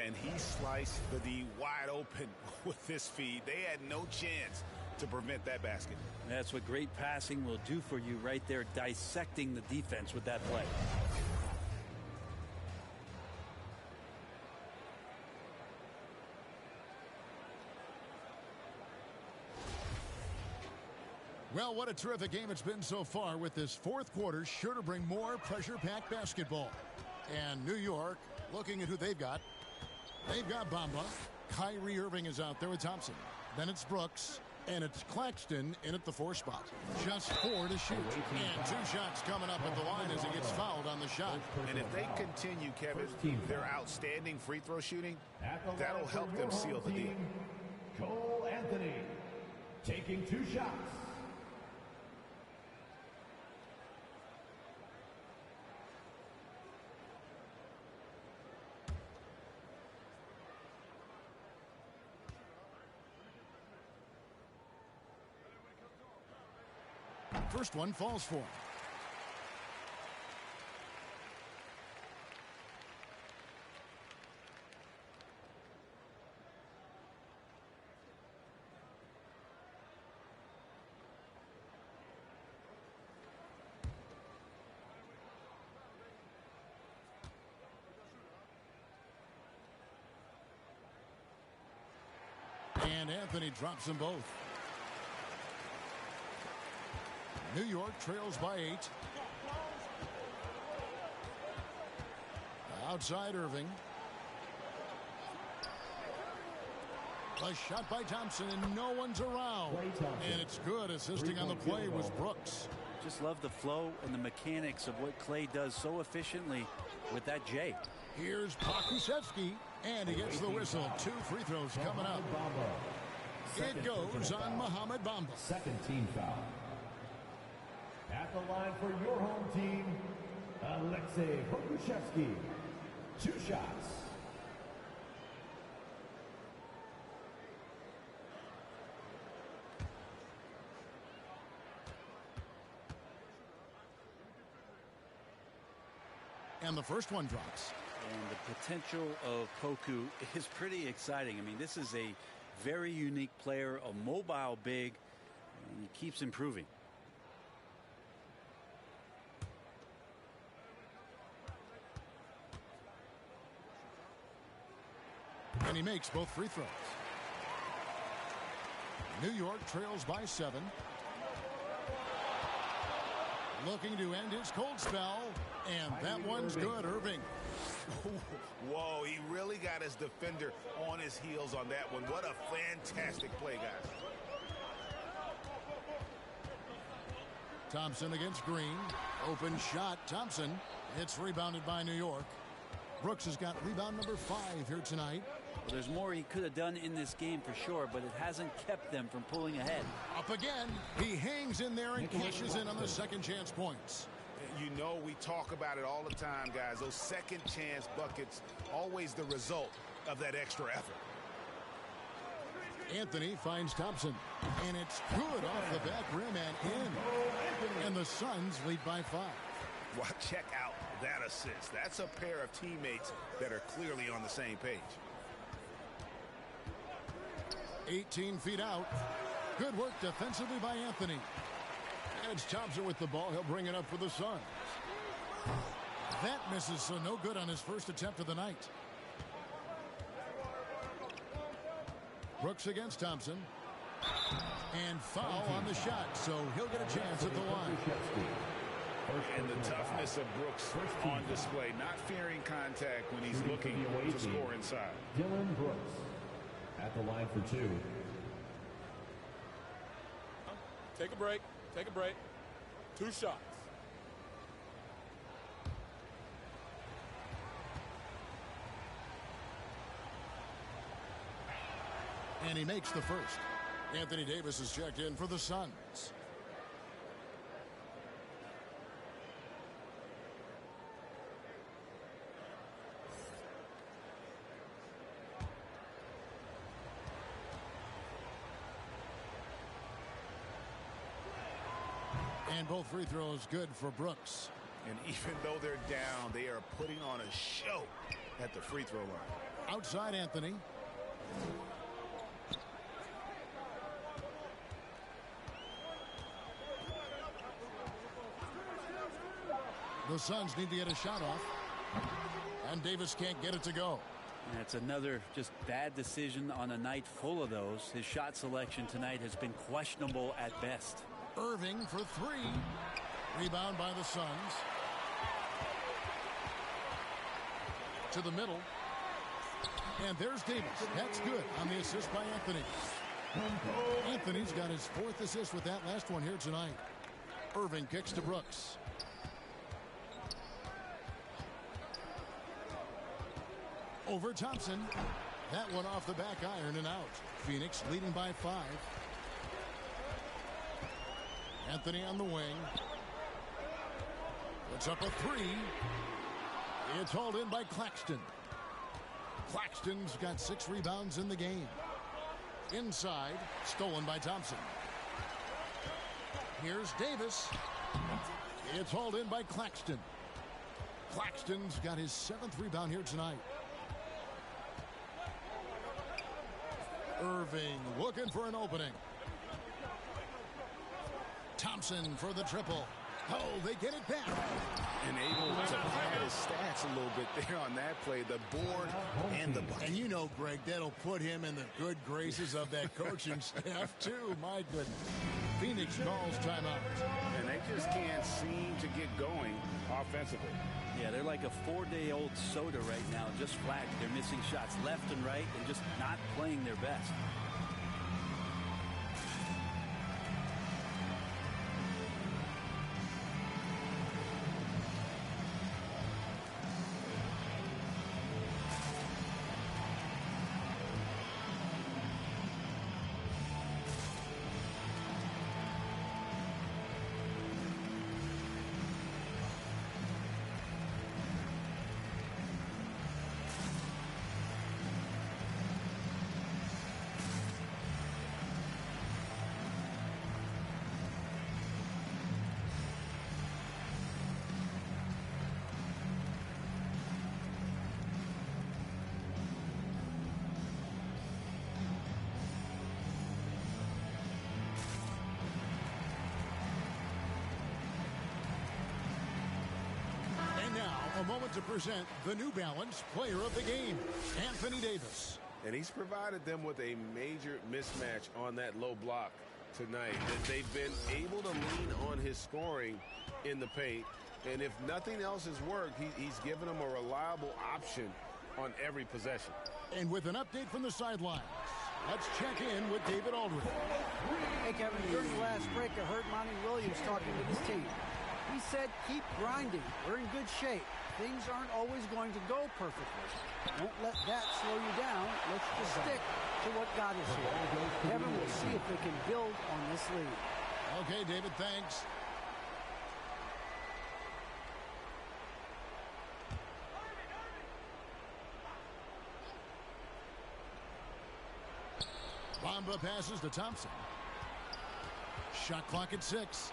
And he sliced the D wide open with this feed. They had no chance to prevent that basket. That's what great passing will do for you right there, dissecting the defense with that play. Well, what a terrific game it's been so far, with this fourth quarter sure to bring more pressure-packed basketball. And New York, looking at who they've got. They've got Bamba. Kyrie Irving is out there with Thompson. Then it's Brooks. And it's Claxton in at the 4 spot. Just 4 to shoot. And 2 shots coming up at the line as he gets fouled on the shot. And if they continue, Kevin, their outstanding free throw shooting, that'll help them seal the deal. Cole Anthony taking 2 shots. First one falls for him. And Anthony drops them both. New York trails by 8. Outside Irving. A shot by Thompson, and no one's around. And it's good. Assisting on the play was Brooks. Just love the flow and the mechanics of what Clay does so efficiently with that J. Here's Pokusevski. And he gets the whistle. 2 free throws coming up. It goes on Mohamed Bamba. Second team foul. At the line for your home team, Alexei Pokusevski. 2 shots. And the first one drops. And the potential of Poku is pretty exciting. I mean, this is a very unique player, a mobile big, and he keeps improving. And he makes both free throws. New York trails by 7. Looking to end his cold spell. And that one's good, Irving. Whoa, he really got his defender on his heels on that one. What a fantastic play, guys. Thompson against Green. Open shot, Thompson. It's rebounded by New York. Brooks has got rebound number 5 here tonight. Well, there's more he could have done in this game for sure, but it hasn't kept them from pulling ahead. Up again. He hangs in there and cashes in on the second chance points. You know, we talk about it all the time, guys. Those second chance buckets, always the result of that extra effort. Anthony finds Thompson. And it's good off the back rim and in. And the Suns lead by 5. Well, check out that assist. That's a pair of teammates that are clearly on the same page. 18 feet out. Good work defensively by Anthony. And it's Thompson with the ball. He'll bring it up for the Suns. That misses, so no good on his first attempt of the night. Brooks against Thompson. And foul on the shot, so he'll get a chance at the line. And the toughness of Brooks on display, not fearing contact when he's looking to score inside. Dylan Brooks at the line for 2. Take a break. Take a break. 2 shots. And he makes the first. Anthony Davis is checked in for the Suns. And both free throws good for Brooks. And even though they're down, they are putting on a show at the free throw line. Outside Anthony. The Suns need to get a shot off. And Davis can't get it to go. That's another just bad decision on a night full of those. His shot selection tonight has been questionable at best. Irving for 3. Rebound by the Suns. To the middle. And there's Davis. That's good on the assist by Anthony. Anthony's got his 4th assist with that last one here tonight. Irving kicks to Brooks. Over Thompson. That one off the back iron and out. Phoenix leading by 5. Anthony on the wing. Puts up a 3. It's hauled in by Claxton. Claxton's got 6 rebounds in the game. Inside, stolen by Thompson. Here's Davis. It's hauled in by Claxton. Claxton's got his 7th rebound here tonight. Irving looking for an opening. Thompson for the triple. Oh, they get it back. And able to pad his stats a little bit there on that play. The board and the bucket. And you know, Greg, that'll put him in the good graces of that coaching staff, too. My goodness. Phoenix calls timeout. And they just can't seem to get going offensively. Yeah, they're like a 4-day-old soda right now, just flat. They're missing shots left and right and just not playing their best. a moment to present the New Balance Player of the Game, Anthony Davis. And he's provided them with a major mismatch on that low block tonight. That they've been able to lean on his scoring in the paint. And if nothing else has worked, he's given them a reliable option on every possession. And with an update from the sidelines, let's check in with David Aldridge. Hey, Kevin, during the last break, I heard Monty Williams talking to his team. He said, keep grinding. We're in good shape. Things aren't always going to go perfectly. Don't let that slow you down. Let's just stick to what got us here. Kevin, we'll see if they can build on this lead. Okay, David, thanks. Bamba passes to Thompson. Shot clock at 6.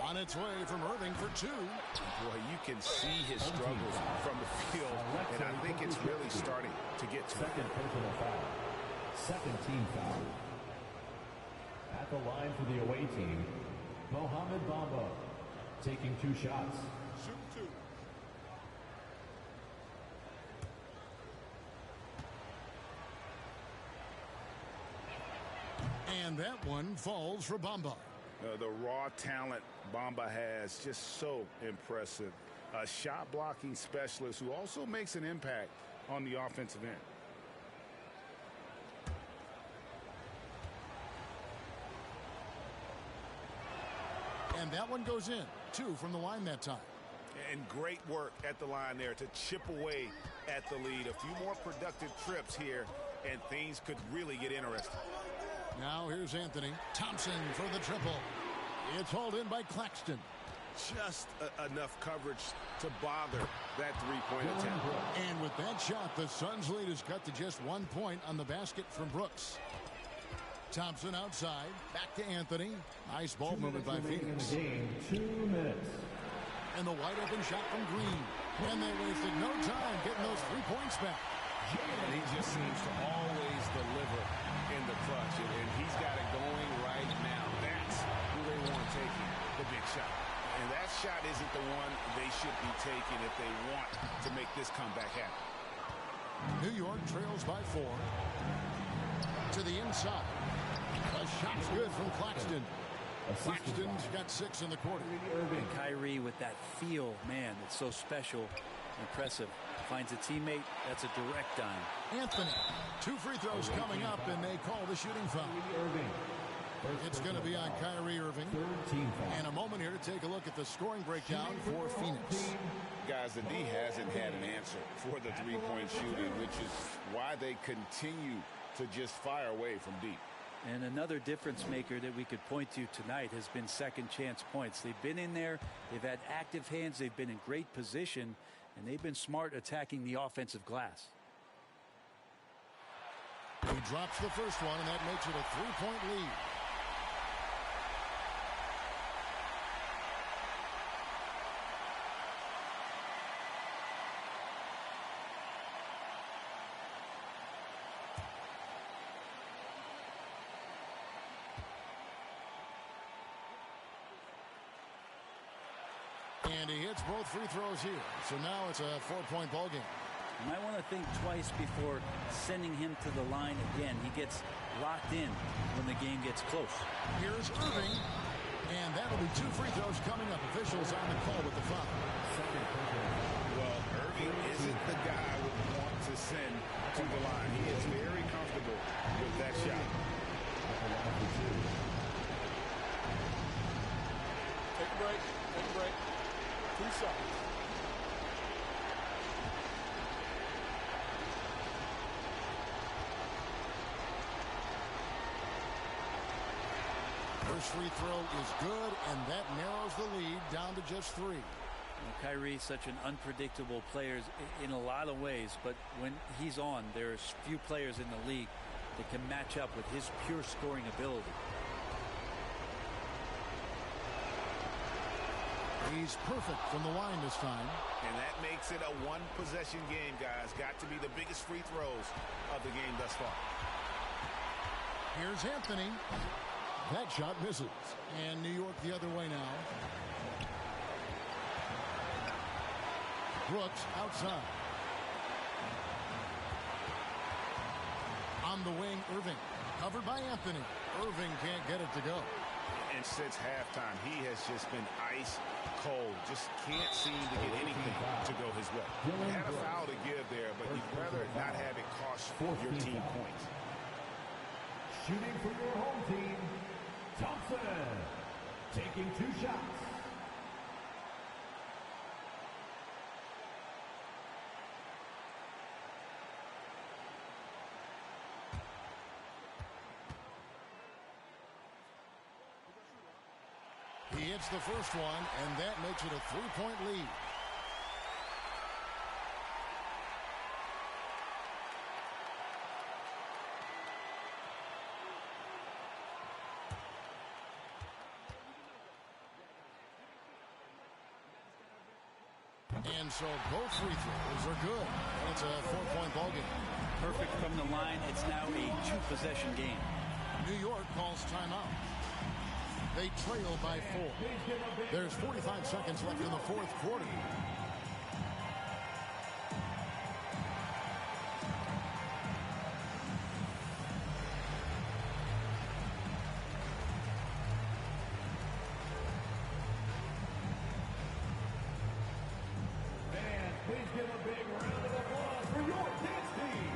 On its way from Irving for 2. Boy, you can see his struggles from the field, and I think it's really starting to get to him. Second personal foul. Second team foul. At the line for the away team, Mohamed Bamba taking 2 shots. Shoot 2. And that one falls for Bamba. The raw talent Bamba has, just so impressive. A shot blocking specialist who also makes an impact on the offensive end. And that one goes in. 2 from the line that time. And great work at the line there to chip away at the lead. A few more productive trips here, and things could really get interesting. Now here's Anthony. Thompson for the triple. It's hauled in by Claxton. Just enough coverage to bother that three-point attempt. And with that shot, the Suns' lead is cut to just 1 point on the basket from Brooks. Thompson outside. Back to Anthony. Nice ball movement by Phoenix. 2 minutes. And the wide open shot from Green. And they wasted no time getting those 3 points back. And he just seems to always deliver in the clutch. And he's got it going right now. That's who they want taking the big shot. And that shot isn't the one they should be taking if they want to make this comeback happen. New York trails by 4. To the inside. A shot's good from Claxton. Claxton's got 6 in the quarter. And Kyrie with that feel, man, it's so special, impressive. Finds a teammate, that's a direct dime. Anthony, 2 free throws coming up, and they call the shooting foul. It's going to be on Kyrie Irving. And a moment here to take a look at the scoring breakdown for Phoenix. Guys, the D hasn't had an answer for the three-point shooting, which is why they continue to just fire away from deep. And another difference maker that we could point to tonight has been second chance points. They've been in there, they've had active hands, they've been in great position, and they've been smart attacking the offensive glass. He drops the first one, and that makes it a 3-point lead. And he hits both free throws here. So now it's a 4-point ball game. You might want to think twice before sending him to the line again. He gets locked in when the game gets close. Here's Irving. And that'll be 2 free throws coming up. Officials on the call with the foul. Well, Irving isn't the guy I would want to send to the line. He is very comfortable with that shot. Take a break. Take a break. 2 shots. First free throw is good, and that narrows the lead down to just 3. Kyrie's such an unpredictable player in a lot of ways, but when he's on, there's few players in the league that can match up with his pure scoring ability. He's perfect from the line this time. And that makes it a 1-possession game, guys. Got to be the biggest free throws of the game thus far. Here's Anthony. That shot misses. And New York the other way now. Brooks outside. On the wing, Irving. Covered by Anthony. Irving can't get it to go. And since halftime, he has just been ice cold. Just can't seem to get anything to go his way. He had a foul to give there, but you'd rather not have it cost your team points. Shooting for your home team, Thompson. Taking 2 shots. He hits the first one, and that makes it a 3-point lead. And so both free throws are good. It's a 4-point ball game. Perfect from the line. It's now a 2-possession game. New York calls timeout. They trail by 4. There's 45 seconds left in the fourth quarter. And please give a big round of applause for your dance team.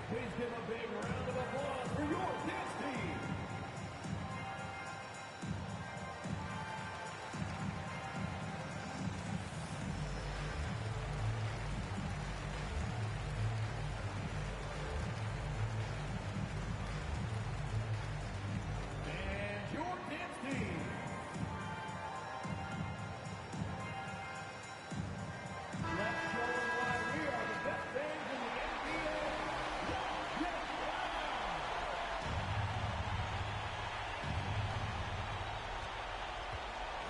Please give a big round of applause for your dance team. And your dance team. Let's show them why we are the best bands in the NBA.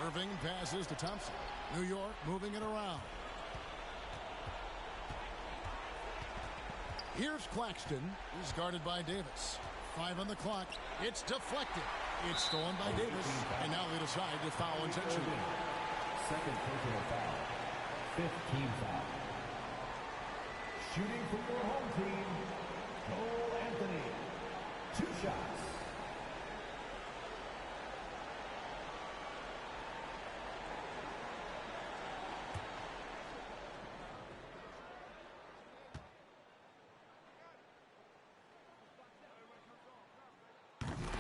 Irving passes to Thompson. New York moving it around. Here's Claxton. He's guarded by Davis. 5 on the clock. It's deflected. It's stolen by Davis. And now they decide to foul intentionally. Second personal foul. 5th team foul. Shooting for your home team, Cole Anthony. 2 shots.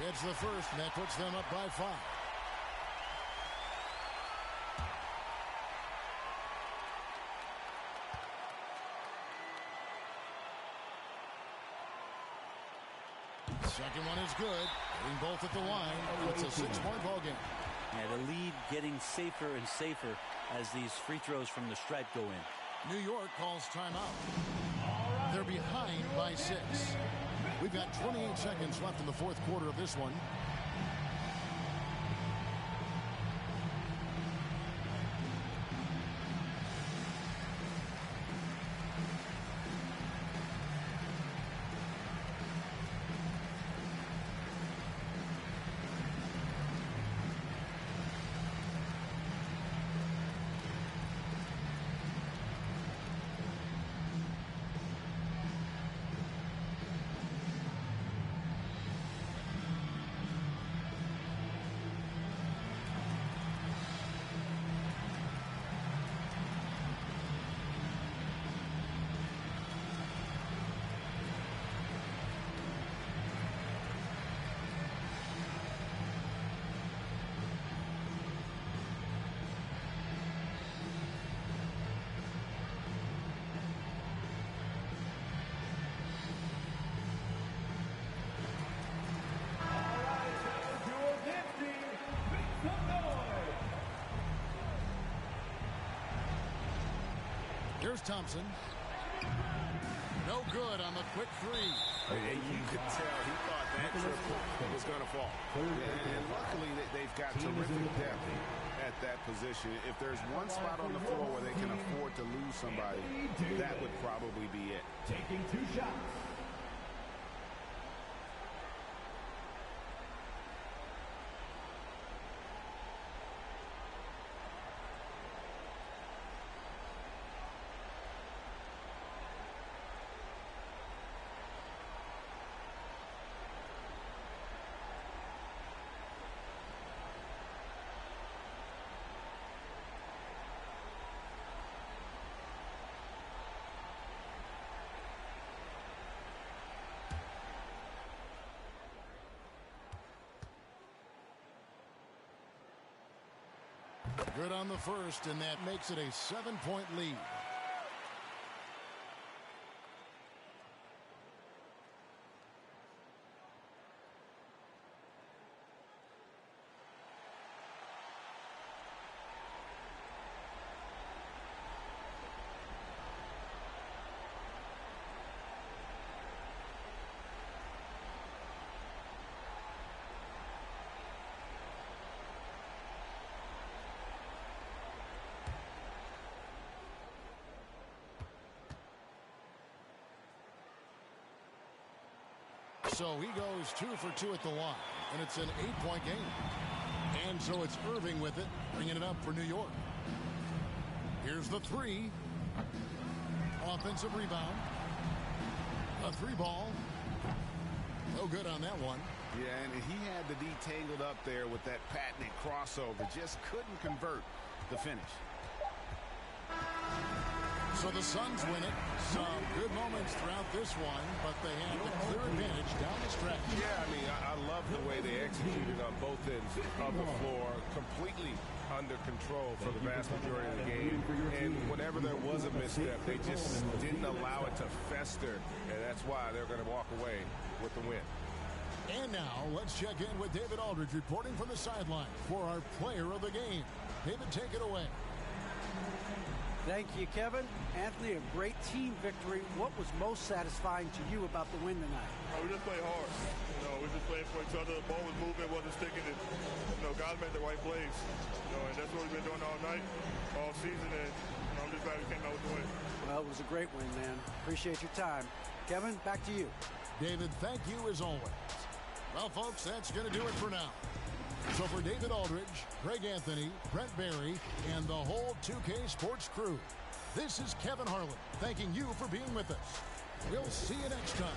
It's the first, and that puts them up by 5. Second one is good. Hitting both at the line. It's a 6-point ball game. Yeah, the lead getting safer and safer as these free throws from the stripe go in. New York calls timeout. They're behind by 6. We've got 28 seconds left in the fourth quarter of this one. Here's Thompson. No good on the quick 3. And you could tell he thought that triple was going to fall. And luckily they've got terrific depth at that position. If there's one spot on the floor where they can afford somebody, that would probably be it. Taking 2 shots. Good on the first, and that makes it a 7-point lead. So he goes 2 for 2 at the line, and it's an 8-point game. And so it's Irving with it, bringing it up for New York. Here's the 3. Offensive rebound. A 3-ball. No good on that one. Yeah, and he had the D tangled up there with that patented crossover. Just couldn't convert the finish. So the Suns win it. Some good moments throughout this one, but they have the clear advantage down the stretch. Yeah, I mean, I love the way they executed on both ends of the floor. Completely under control for the vast majority of the game. And whenever there was a misstep, they just didn't allow it to fester. And that's why they're going to walk away with the win. And now let's check in with David Aldridge reporting from the sideline for our player of the game. David, take it away. Thank you, Kevin. Anthony, a great team victory. What was most satisfying to you about the win tonight? We just played hard. We just played for each other. The ball was moving, wasn't sticking. And, guys made the right plays. And that's what we've been doing all night, all season. And I'm just glad we came out with the win. Well, it was a great win, man. Appreciate your time. Kevin, back to you. David, thank you as always. Well, folks, that's going to do it for now. So for David Aldridge, Greg Anthony, Brent Barry, and the whole 2K Sports crew, this is Kevin Harlan thanking you for being with us. We'll see you next time.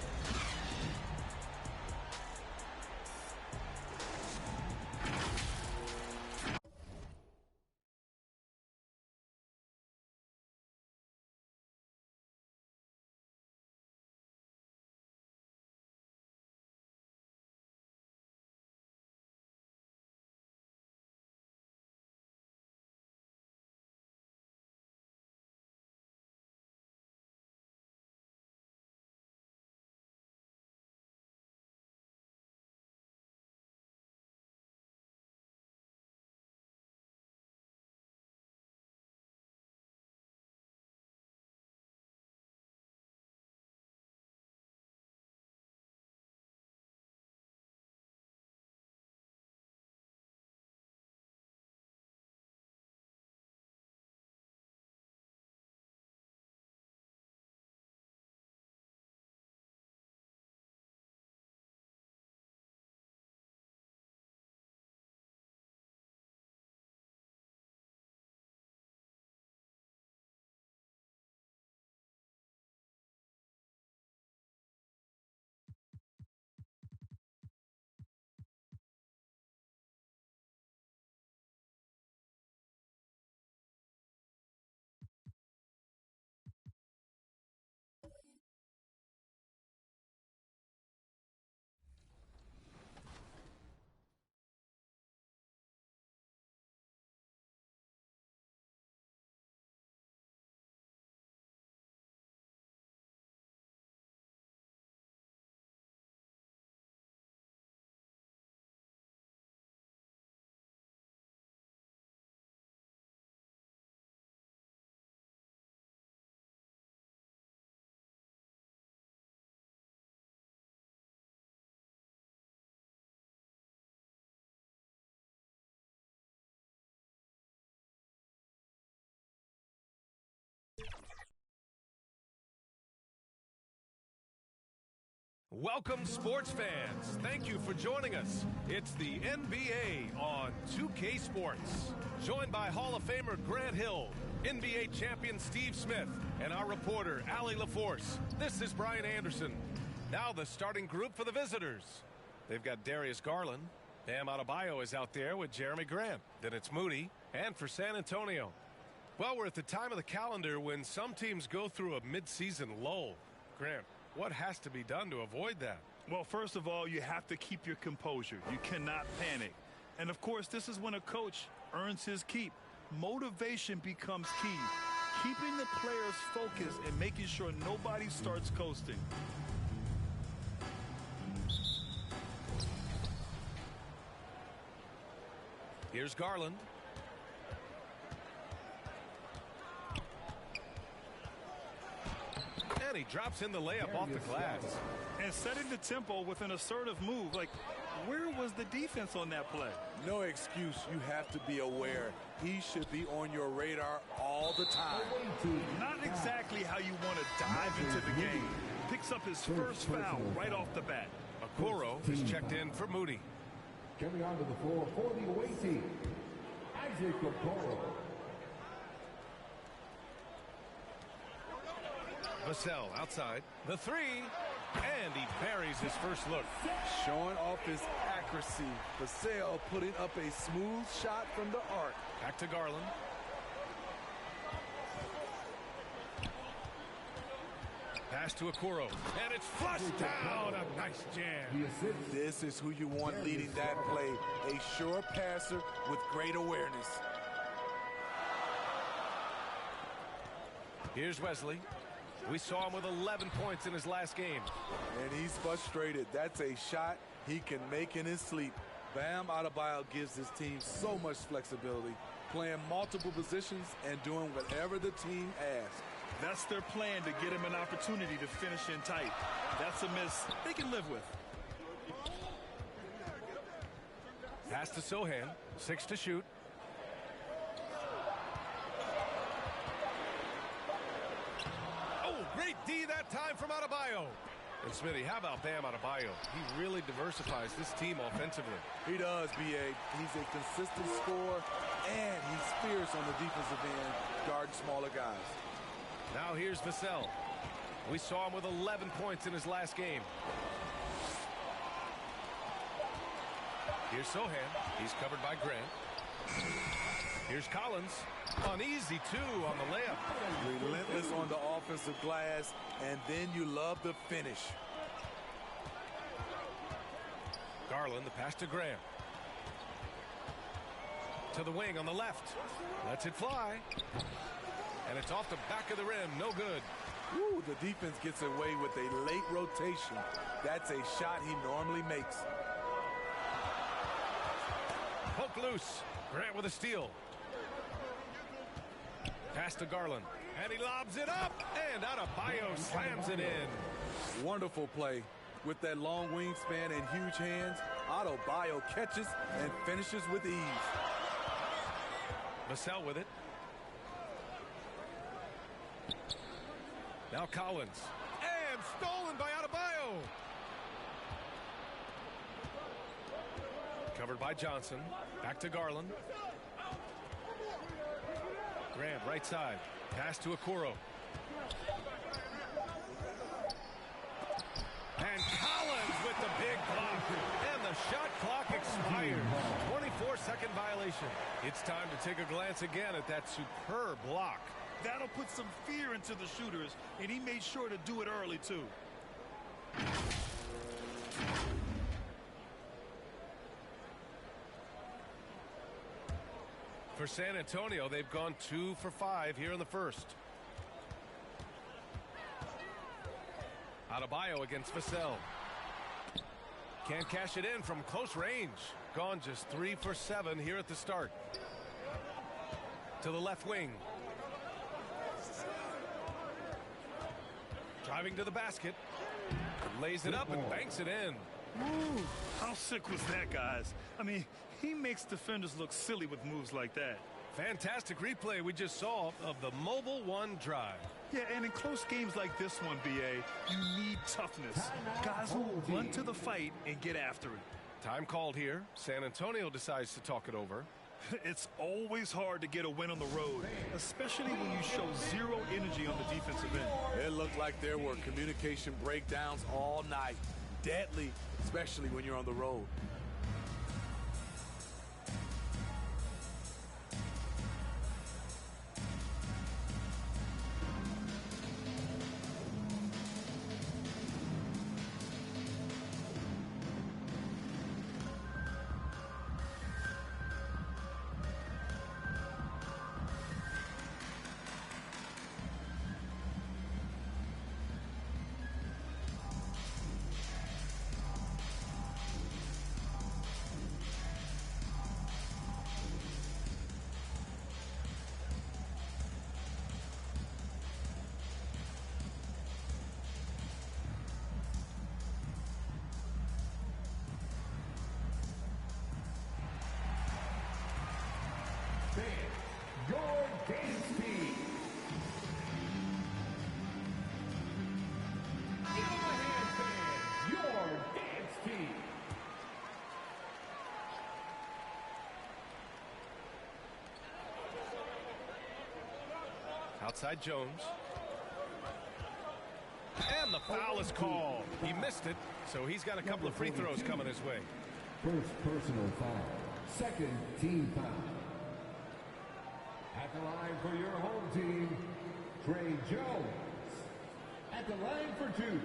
Welcome, sports fans. Thank you for joining us. It's the NBA on 2K Sports. Joined by Hall of Famer Grant Hill, NBA champion Steve Smith, and our reporter, Allie LaForce. This is Brian Anderson. Now the starting group for the visitors. They've got Darius Garland. Bam Adebayo is out there with Jeremy Grant. Then it's Moody. And for San Antonio, well, we're at the time of the calendar when some teams go through a midseason lull. Grant, what has to be done to avoid that? Well, first of all, you have to keep your composure. You cannot panic. And, of course, this is when a coach earns his keep. Motivation becomes key. Keeping the players focused and making sure nobody starts coasting. Here's Garland. And he drops in the layup off the glass. And setting the tempo with an assertive move. Like, where was the defense on that play? No excuse. You have to be aware. He should be on your radar all the time. Not exactly how you want to dive into the game. Picks up his first foul right off the bat. Okoro is checked in for Moody. Coming onto the floor for the away team, Isaac Okoro. Vassell outside. The three. And he buries his first look. Showing off his accuracy. Vassell putting up a smooth shot from the arc. Back to Garland. Pass to Okoro. And it's flushed down. A nice jam. This is who you want leading that play. A sure passer with great awareness. Here's Wesley. We saw him with 11 points in his last game. And he's frustrated. That's a shot he can make in his sleep. Bam Adebayo gives his team so much flexibility, playing multiple positions and doing whatever the team asks. That's their plan to get him an opportunity to finish in tight. That's a miss they can live with. Pass to Sohan. 6 to shoot. Great D that time from Adebayo. And Smitty, how about Bam Adebayo? He really diversifies this team offensively. He does, B.A. He's a consistent scorer, and he's fierce on the defensive end, guarding smaller guys. Now here's Vassell. We saw him with 11 points in his last game. Here's Sohan. He's covered by Grant. Here's Collins. Uneasy, too, on the layup. Relentless on the offensive glass, and then you love the finish. Garland, the pass to Graham. To the wing on the left. Lets it fly. And it's off the back of the rim. No good. Woo, the defense gets away with a late rotation. That's a shot he normally makes. Poke loose. Grant with a steal. Pass to Garland. And he lobs it up. And Adebayo slams it in. Wonderful play. With that long wingspan and huge hands, Adebayo catches and finishes with ease. Vassell with it. Now Collins. And stolen by Adebayo. Covered by Johnson. Back to Garland. Grant right side. Pass to Okoro. And Collins with the big block. And the shot clock expires. 24-second violation. It's time to take a glance again at that superb block. That'll put some fear into the shooters, and he made sure to do it early, too. For San Antonio, they've gone 2 for 5 here in the first. Adebayo against Vassell. Can't cash it in from close range. Gone just 3 for 7 here at the start. To the left wing. Driving to the basket. Lays it up and banks it in. Ooh, how sick was that, guys? I mean, he makes defenders look silly with moves like that. Fantastic replay we just saw of the Mobile One drive. Yeah, and in close games like this one, BA, you need toughness. Guys who will run to the fight and get after it. Time called here. San Antonio decides to talk it over. It's always hard to get a win on the road, especially when you show zero energy on the defensive end. It looked like there were communication breakdowns all night. Deadly, especially when you're on the road. Outside Jones. And the foul is called. He missed it, so he's got a couple of free throws coming his way. First personal foul. Second team foul. At the line for your home team, Trey Jones. At the line for two.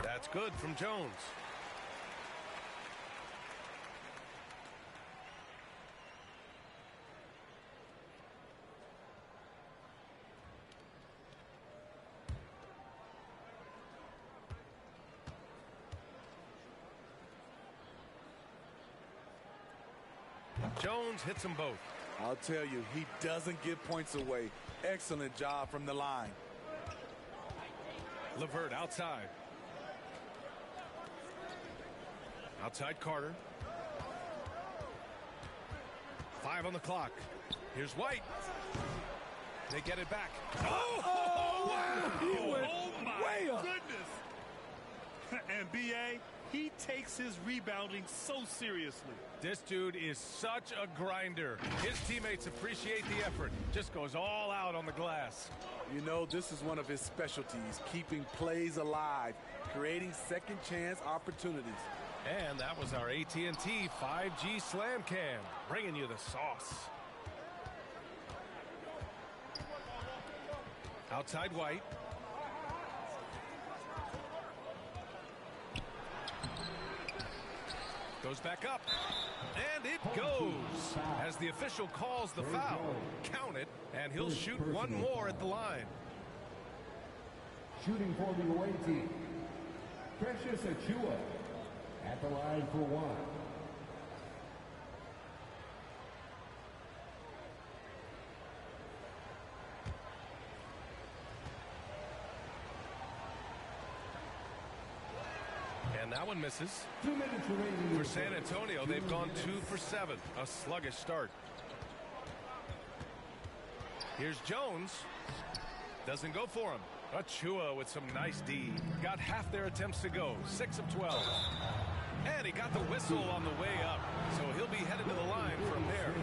That's good from Jones. Jones hits them both. I'll tell you, he doesn't give points away. Excellent job from the line. LeVert outside. Outside Carter. 5 on the clock. Here's White. They get it back. Oh, wow. He went way up. Goodness. And BA, he takes his rebounding so seriously. This dude is such a grinder. His teammates appreciate the effort. Just goes all out on the glass. You know, this is one of his specialties, keeping plays alive, creating second chance opportunities. And that was our AT&T 5G Slam Cam, bringing you the sauce. Outside White. Goes back up. And it goes. As the official calls the foul, count it, and he'll shoot one more at the line. Shooting for the away team, Precious Achua. At the line for one. And that one misses. 2 minutes remaining. For San Antonio, they've gone 2 for 7. A sluggish start. Here's Jones. Doesn't go for him. Achua with some nice D. Got half their attempts to go. 6 of 12. And he got the whistle on the way up. So he'll be headed to the line from there.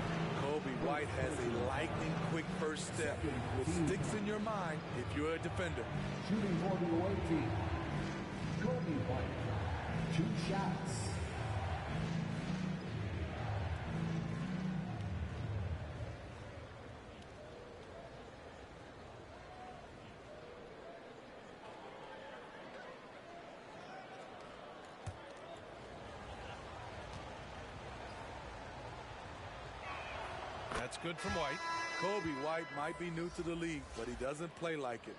Kobe White has a lightning quick first step. It sticks in your mind if you're a defender. Shooting for the away team, Kobe White. 2 shots. That's good from White. Kobe White might be new to the league, but he doesn't play like it.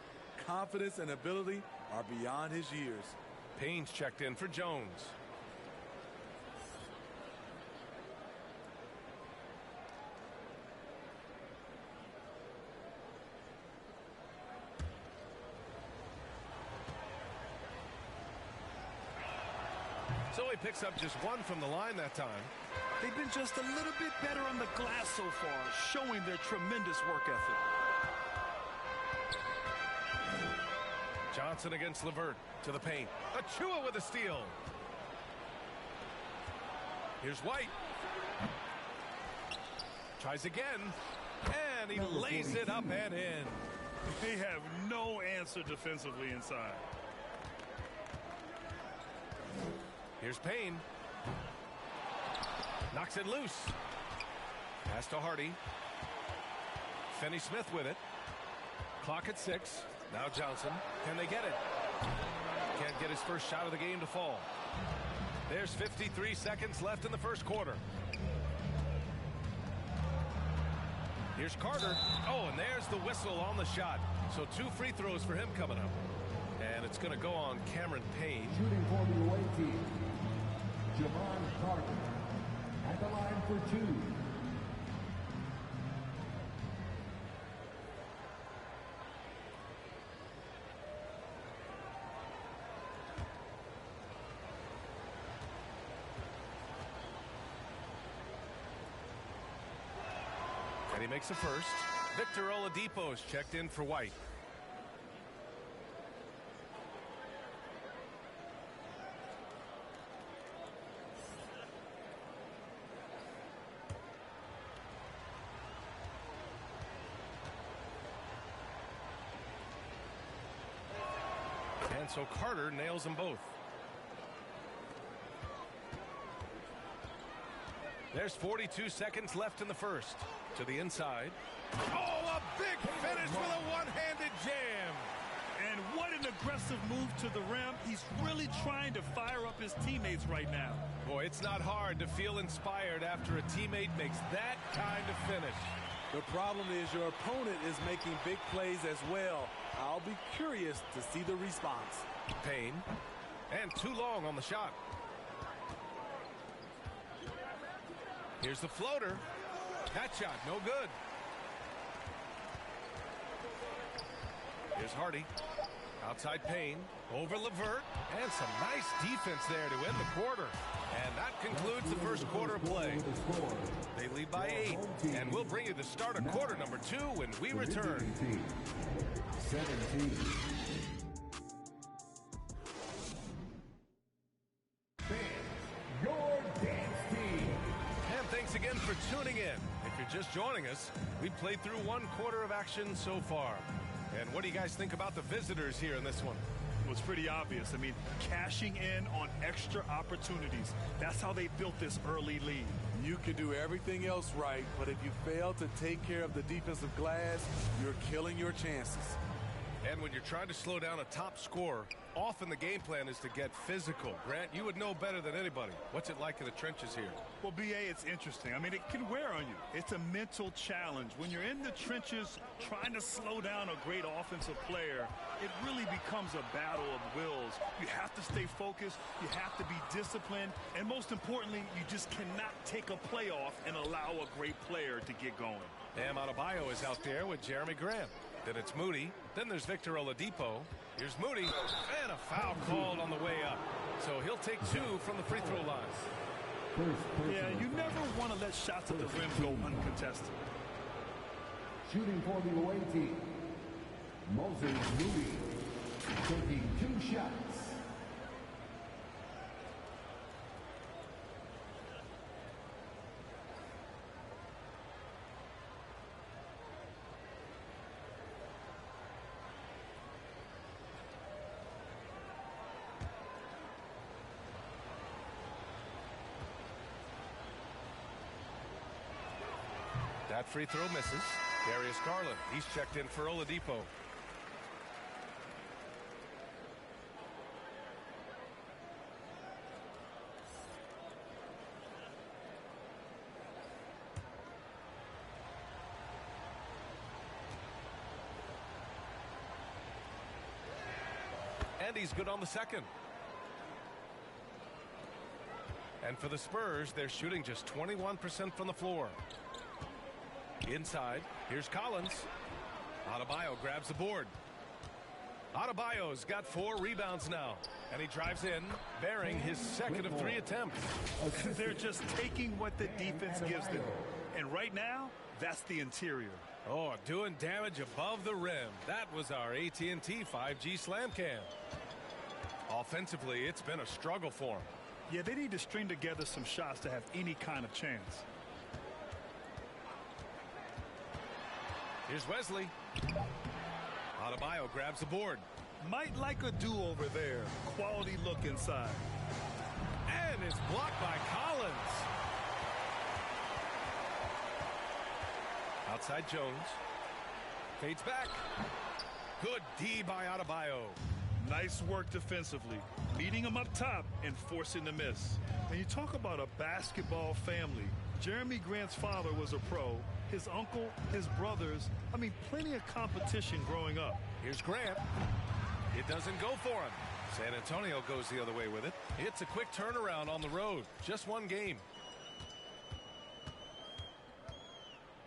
Confidence and ability are beyond his years. Payne's checked in for Jones. So he picks up just one from the line that time. They've been just a little bit better on the glass so far, showing their tremendous work ethic. Johnson against LeVert to the paint. Achua with a steal. Here's White. Tries again. And he lays it up and in. They have no answer defensively inside. Here's Payne. Knocks it loose. Pass to Hardy. Finney-Smith with it. Clock at 6. Now Johnson. Can they get it? Can't get his first shot of the game to fall. There's 53 seconds left in the first quarter. Here's Carter. Oh, and there's the whistle on the shot. So 2 free throws for him coming up. And it's going to go on Cameron Payne. Shooting for the away team, Javon Carter. At the line for 2. And he makes a first. Victor Oladipo is checked in for White. And so Carter nails them both. There's 42 seconds left in the first. To the inside. Oh, a big finish with a one-handed jam. And what an aggressive move to the rim. He's really trying to fire up his teammates right now. Boy, it's not hard to feel inspired after a teammate makes that kind of finish. The problem is your opponent is making big plays as well. I'll be curious to see the response. Payne. And too long on the shot. Here's the floater. That shot, no good. Here's Hardy. Outside Payne. Over LeVert. And some nice defense there to end the quarter. And that concludes the first quarter of play. They lead by 8. And we'll bring you the start of quarter number 2 when we return. 17. Your dance team. And thanks again for tuning in. If you're just joining us, we've played through 1 quarter of action so far. And what do you guys think about the visitors here in this one? Well, it's pretty obvious. I mean, cashing in on extra opportunities. That's how they built this early lead. You can do everything else right, but if you fail to take care of the defensive glass, you're killing your chances. And when you're trying to slow down a top scorer, often the game plan is to get physical. Grant, you would know better than anybody. What's it like in the trenches here? Well, BA, it's interesting. I mean, it can wear on you. It's a mental challenge. When you're in the trenches trying to slow down a great offensive player, it really becomes a battle of wills. You have to stay focused. You have to be disciplined. And most importantly, you just cannot take a play off and allow a great player to get going. Bam Adebayo is out there with Jeremy Grant. Then it's Moody. Then there's Victor Oladipo. Here's Moody. And a foul called on the way up. So he'll take 2 from the free throw line. Yeah, you never want to let shots at the rim go uncontested. Shooting for the away team, Moses Moody, taking 2 shots. That free throw misses. Darius Garland, he's checked in for Oladipo. And he's good on the second. And for the Spurs, they're shooting just 21% from the floor. Inside, here's Collins. Adebayo grabs the board. Adebayo's got 4 rebounds now. And he drives in, bearing his second of 3 attempts. They're just taking what the defense gives them. And right now, that's the interior. Oh, doing damage above the rim. That was our AT&T 5G Slam Cam. Offensively, it's been a struggle for him. Yeah, they need to string together some shots to have any kind of chance. Here's Wesley. Adebayo grabs the board. Might like a do-over there. Quality look inside. And it's blocked by Collins. Outside Jones. Fades back. Good D by Adebayo. Nice work defensively. Meeting him up top and forcing the miss. And you talk about a basketball family. Jeremy Grant's father was a pro. His uncle, his brothers. I mean, plenty of competition growing up. Here's Grant. It doesn't go for him. San Antonio goes the other way with it. It's a quick turnaround on the road. Just one game.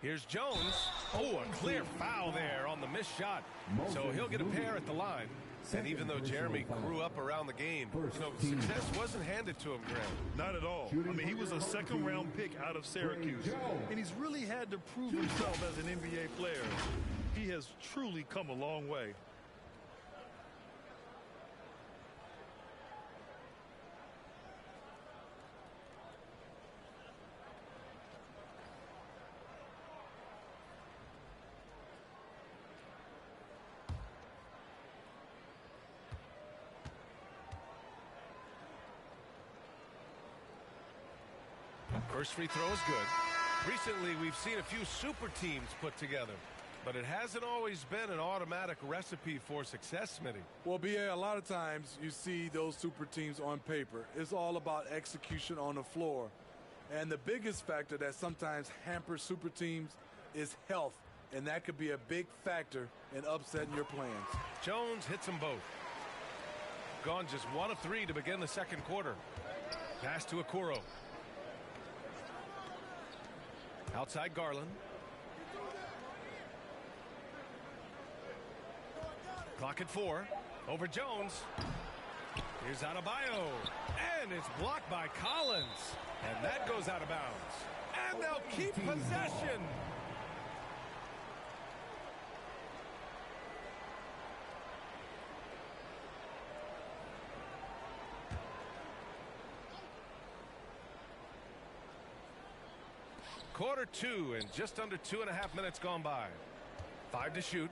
Here's Jones. Oh, a clear foul there on the missed shot. So he'll get a pair at the line. And even though Jeremy grew up around the game, success wasn't handed to him, Grant. Not at all. I mean, he was a second-round pick out of Syracuse. And he's really had to prove himself as an NBA player. He has truly come a long way. First free throw is good. Recently, we've seen a few super teams put together, but it hasn't always been an automatic recipe for success, Smitty. Well, BA, a lot of times you see those super teams on paper. It's all about execution on the floor. And the biggest factor that sometimes hampers super teams is health, and that could be a big factor in upsetting your plans. Jones hits them both. Gone just 1 of 3 to begin the second quarter. Pass to Okoro. Outside Garland. Clock at 4. Over Jones. Here's Adebayo. And it's blocked by Collins. And that goes out of bounds. And they'll keep possession. Quarter 2 and just under 2.5 minutes gone by. 5 to shoot.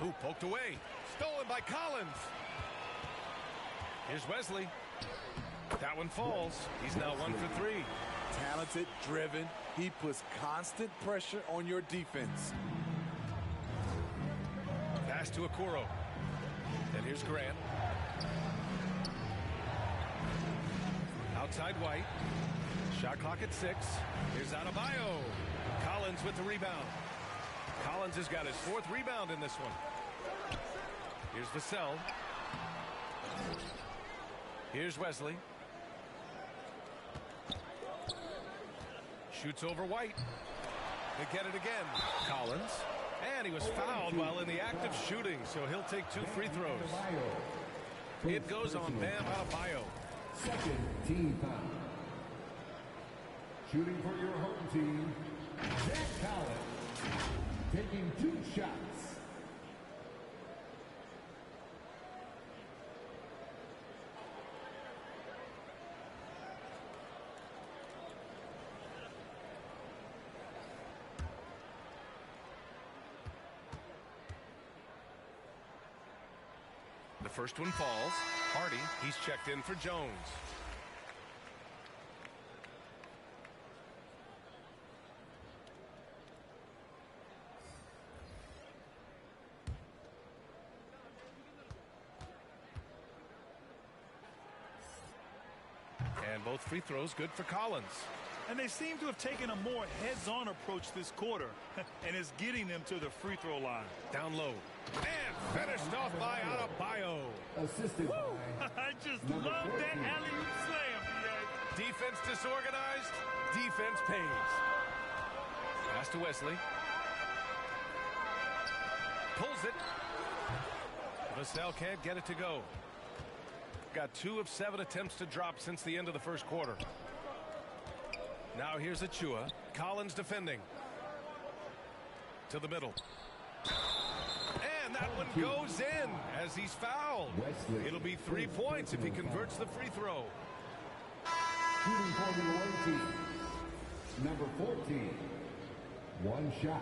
Ooh, poked away. Stolen by Collins. Here's Wesley. That one falls. He's now 1 for 3. Talented, driven. He puts constant pressure on your defense. Pass to Okoro. And here's Grant. Outside White. Shot clock at 6. Here's Adebayo. Collins with the rebound. Collins has got his 4th rebound in this one. Here's Vassell. Here's Wesley. Shoots over White. They get it again. Collins. And he was fouled while in the act of shooting, so he'll take 2 free throws. It goes on Bam Adebayo. Second team foul. Shooting for your home team, Zach Collins, taking 2 shots. The first one falls. Hardy, he's checked in for Jones. And both free throws good for Collins. And they seem to have taken a more heads-on approach this quarter, and it's getting them to the free throw line. Down low. And finished off by Adebayo. Assisted by I just love that alley-oop slam, BA. Defense disorganized. Defense pays. Pass to Wesley. Pulls it. Vassell can't get it to go. got 2 of 7 attempts to drop since the end of the first quarter. Now here's Achua. Collins defending. To the middle. And that one goes in as he's fouled. It'll be 3 points if he converts the free throw. Shooting for the away team. Number 14. One shot.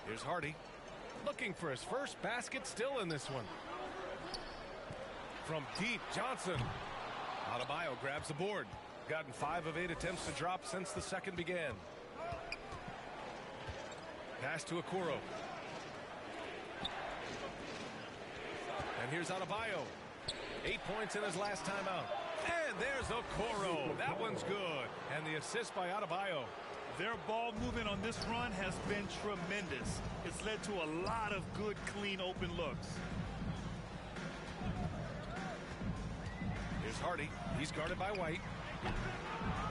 Here's Hardy. Looking for his first basket, still in this one. From deep, Johnson. Adebayo grabs the board. Gotten 5 of 8 attempts to drop since the second began. Pass to Okoro. And here's Adebayo. 8 points in his last timeout. And there's Okoro. That one's good. And the assist by Adebayo. Their ball movement on this run has been tremendous. It's led to a lot of good, clean, open looks. Here's Hardy. He's guarded by White.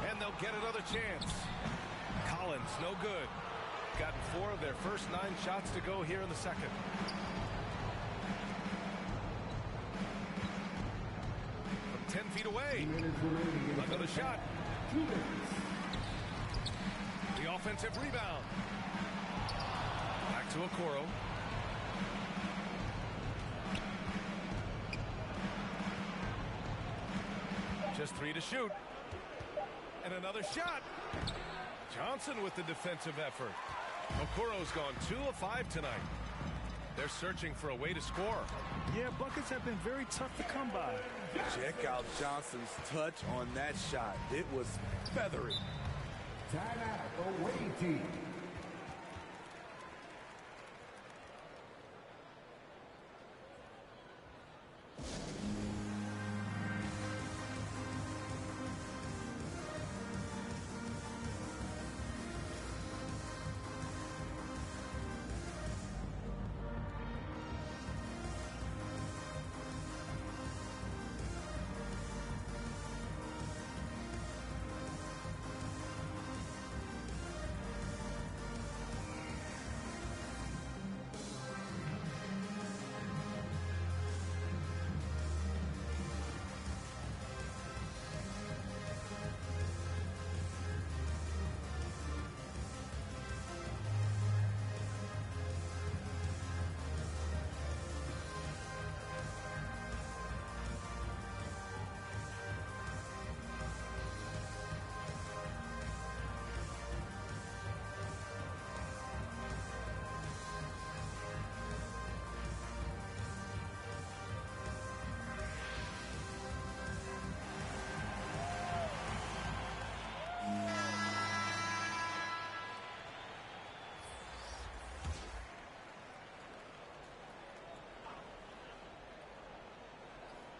And they'll get another chance. Collins, no good. Gotten 4 of their first 9 shots to go here in the second. From 10 feet away. Another shot. The offensive rebound. Back to Okoro. Just 3 to shoot. And another shot. Johnson with the defensive effort. Okoro's gone 2 of 5 tonight. They're searching for a way to score. Yeah, buckets have been very tough to come by. Check out Johnson's touch on that shot. It was feathery. Timeout, away team.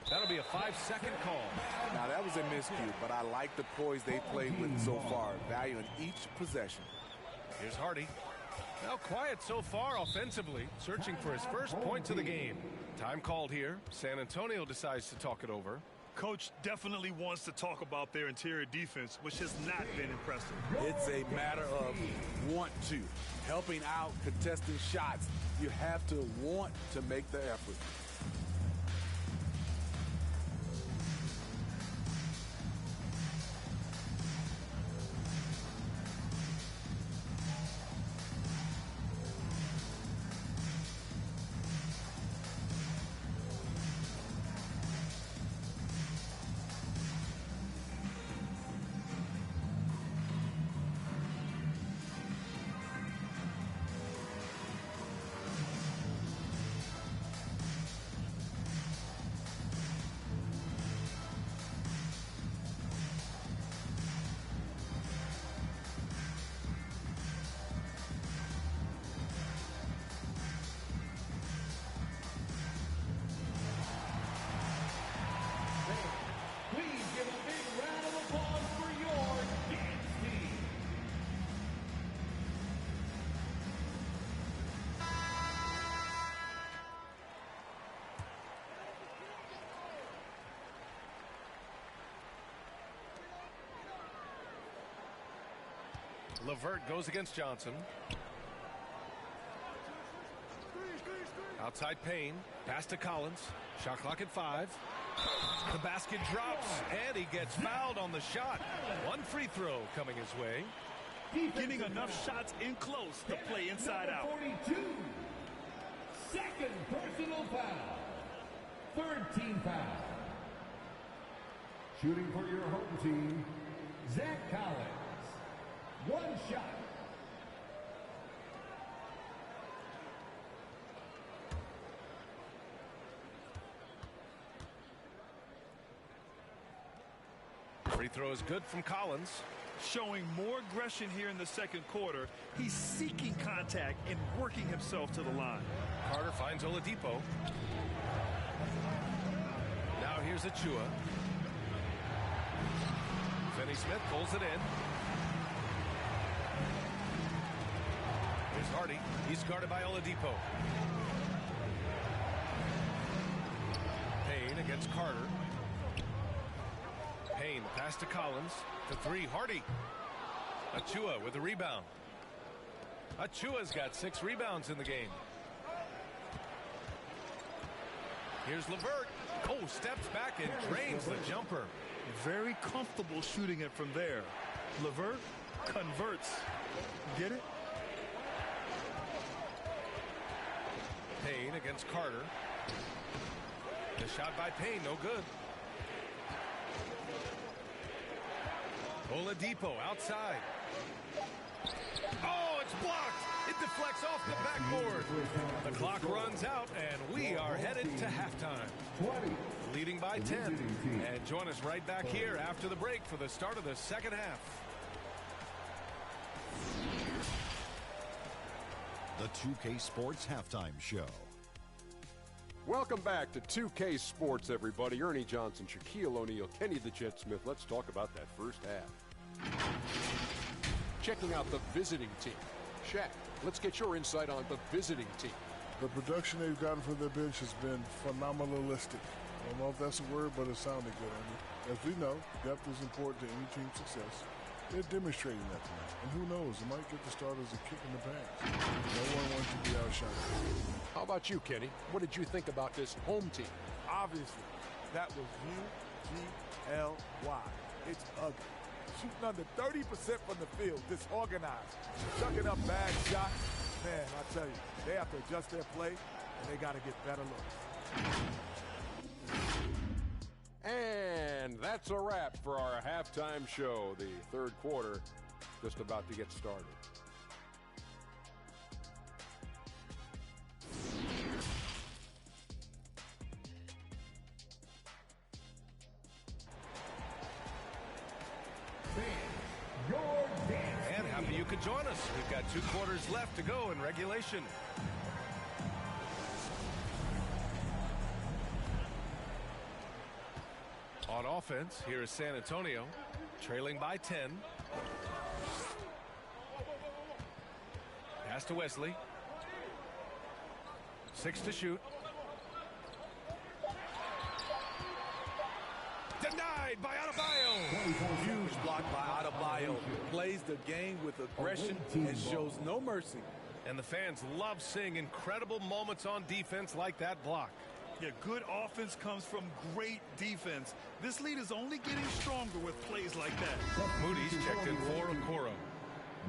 That'll be a 5-second call. Now, that was a miscue, but I like the poise they played with so far, valuing each possession. Here's Hardy. Now quiet so far offensively, searching for his first points of the game. Time called here. San Antonio decides to talk it over. Coach definitely wants to talk about their interior defense, which has not been impressive. It's a matter of want to. Helping out, contesting shots. You have to want to make the effort. Levert goes against Johnson. Outside Payne. Pass to Collins. Shot clock at 5. The basket drops, and he gets fouled on the shot. One free throw coming his way. Getting enough shots in close to play inside out. 42. Second personal foul. Third team foul. Shooting for your home team, Zach Collins. One shot. Free throw is good from Collins. Showing more aggression here in the second quarter. He's seeking contact and working himself to the line. Carter finds Oladipo. Now here's Achua. Finney Smith pulls it in. Here's Hardy. He's guarded by Oladipo. Payne against Carter. Payne, pass to Collins. To 3, Hardy. Achua with the rebound. Achua's got 6 rebounds in the game. Here's Levert. Oh, steps back and drains the jumper. Very comfortable shooting it from there. Levert converts. Get it? Payne against Carter. The shot by Payne, no good. Oladipo outside. Oh, it's blocked. It deflects off the backboard. The clock runs out, and we are headed to halftime. Leading by 10. And join us right back here after the break for the start of the second half. The 2K Sports Halftime Show. Welcome back to 2K Sports, everybody. Ernie Johnson, Shaquille O'Neal, Kenny the Jet Smith. Let's talk about that first half. Checking out the visiting team. Shaq, let's get your insight on the visiting team. The production they've gotten from their bench has been phenomenalistic. I don't know if that's a word, but it sounded good. I mean, as we know, depth is important to any team's success. They're demonstrating that tonight. And who knows, it might get the starters a kick in the pants. No one wants to be outshined. How about you, Kenny? What did you think about this home team? Obviously, that was U-G-L-Y. It's ugly. Shooting under 30% from the field, disorganized. Chucking up bad shots. Man, I tell you, they have to adjust their play, and they got to get better looks. And that's a wrap for our halftime show. The third quarter just about to get started. And happy you could join us. We've got 2 quarters left to go in regulation. On offense, here is San Antonio, trailing by 10. Pass to Wesley. 6 to shoot. Denied by Adebayo. Huge block by Adebayo. Plays the game with aggression and shows no mercy. And the fans love seeing incredible moments on defense like that block. Yeah, good offense comes from great defense. This lead is only getting stronger with plays like that. Moody's checked in for Okoro.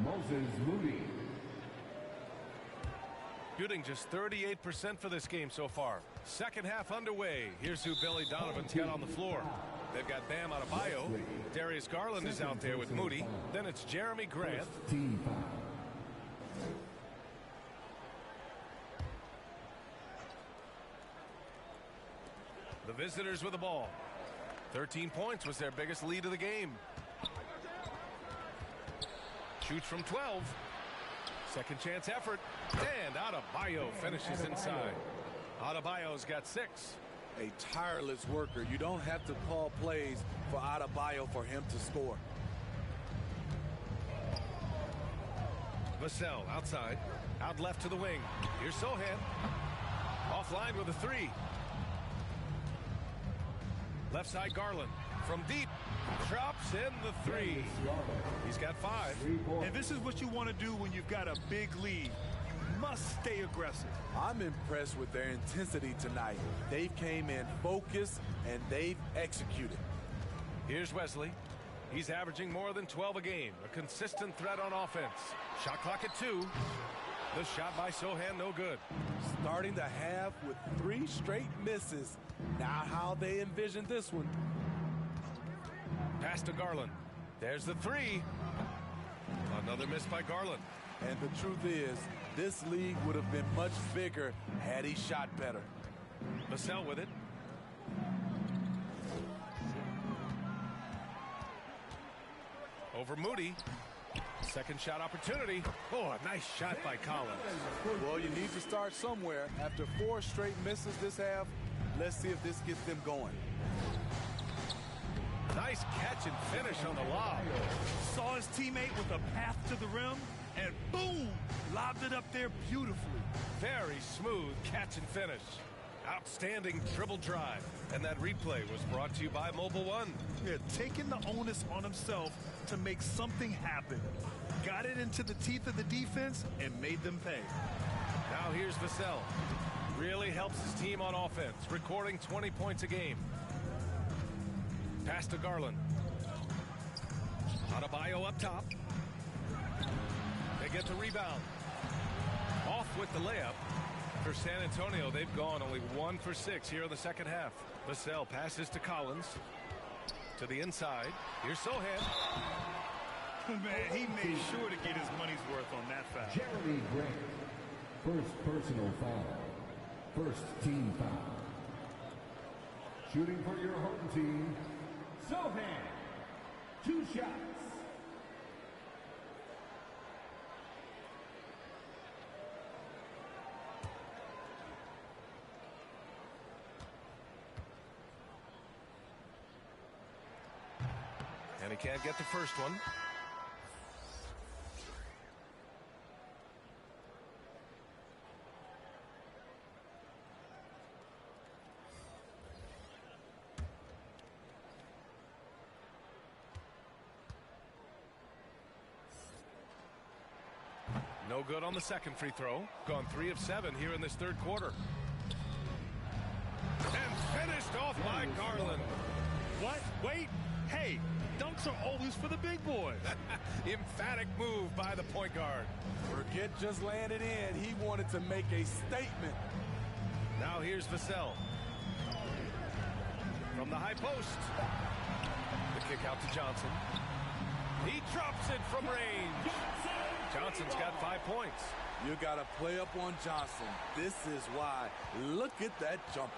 Moses Moody. Shooting just 38% for this game so far. Second half underway. Here's who Billy Donovan's got on the floor. They've got Bam Adebayo. Darius Garland is out there with Moody. Then it's Jeremy Grant. The visitors with the ball. 13 points was their biggest lead of the game. Shoots from 12. Second chance effort. And Adebayo finishes inside. Adebayo's got 6. A tireless worker. You don't have to call plays for Adebayo for him to score. Vassell outside. Out left to the wing. Here's Sohan. Offline with a 3. Left side Garland. From deep. drops in the three. He's got 5. And this is what you want to do when you've got a big lead. You must stay aggressive. I'm impressed with their intensity tonight. They came in focused, and they've executed. Here's Wesley. He's averaging more than 12 a game. A consistent threat on offense. Shot clock at 2. The shot by Sohan, no good. Starting the half with 3 straight misses. Now how they envision this one. Pass to Garland. There's the 3. Another miss by Garland. And the truth is, this league would have been much bigger had he shot better. Vassell with it. Over Moody. Second shot opportunity. Oh, a nice shot by Collins. Well, you need to start somewhere. After 4 straight misses this half, let's see if this gets them going. Nice catch and finish on the lob. Saw his teammate with a path to the rim, and boom, lobbed it up there beautifully. Very smooth catch and finish. Outstanding dribble drive. And that replay was brought to you by Mobile One. Yeah, taking the onus on himself to make something happen. Got it into the teeth of the defense and made them pay. Now here's Vassell. Really helps his team on offense, recording 20 points a game. Pass to Garland. Adebayo up top. They get the rebound. Off with the layup. For San Antonio, they've gone only 1 for 6 here in the second half. Vassell passes to Collins. To the inside. Here's Sohan. Man, he made sure to get his money's worth on that foul. Jeremy Grant. First personal foul. First team foul. Shooting for your home team, Sohan. 2 shots. And he can't get the first one. No good on the second free throw. Gone 3 of 7 here in this third quarter. And finished off by Garland. What? Wait. Hey, dunks are always for the big boys. Emphatic move by the point guard. Forget just laying it in. He wanted to make a statement. Now here's Vassell. From the high post. The kick out to Johnson. He drops it from range. Johnson's got 5 points. You got to play up on Johnson. This is why. Look at that jumper.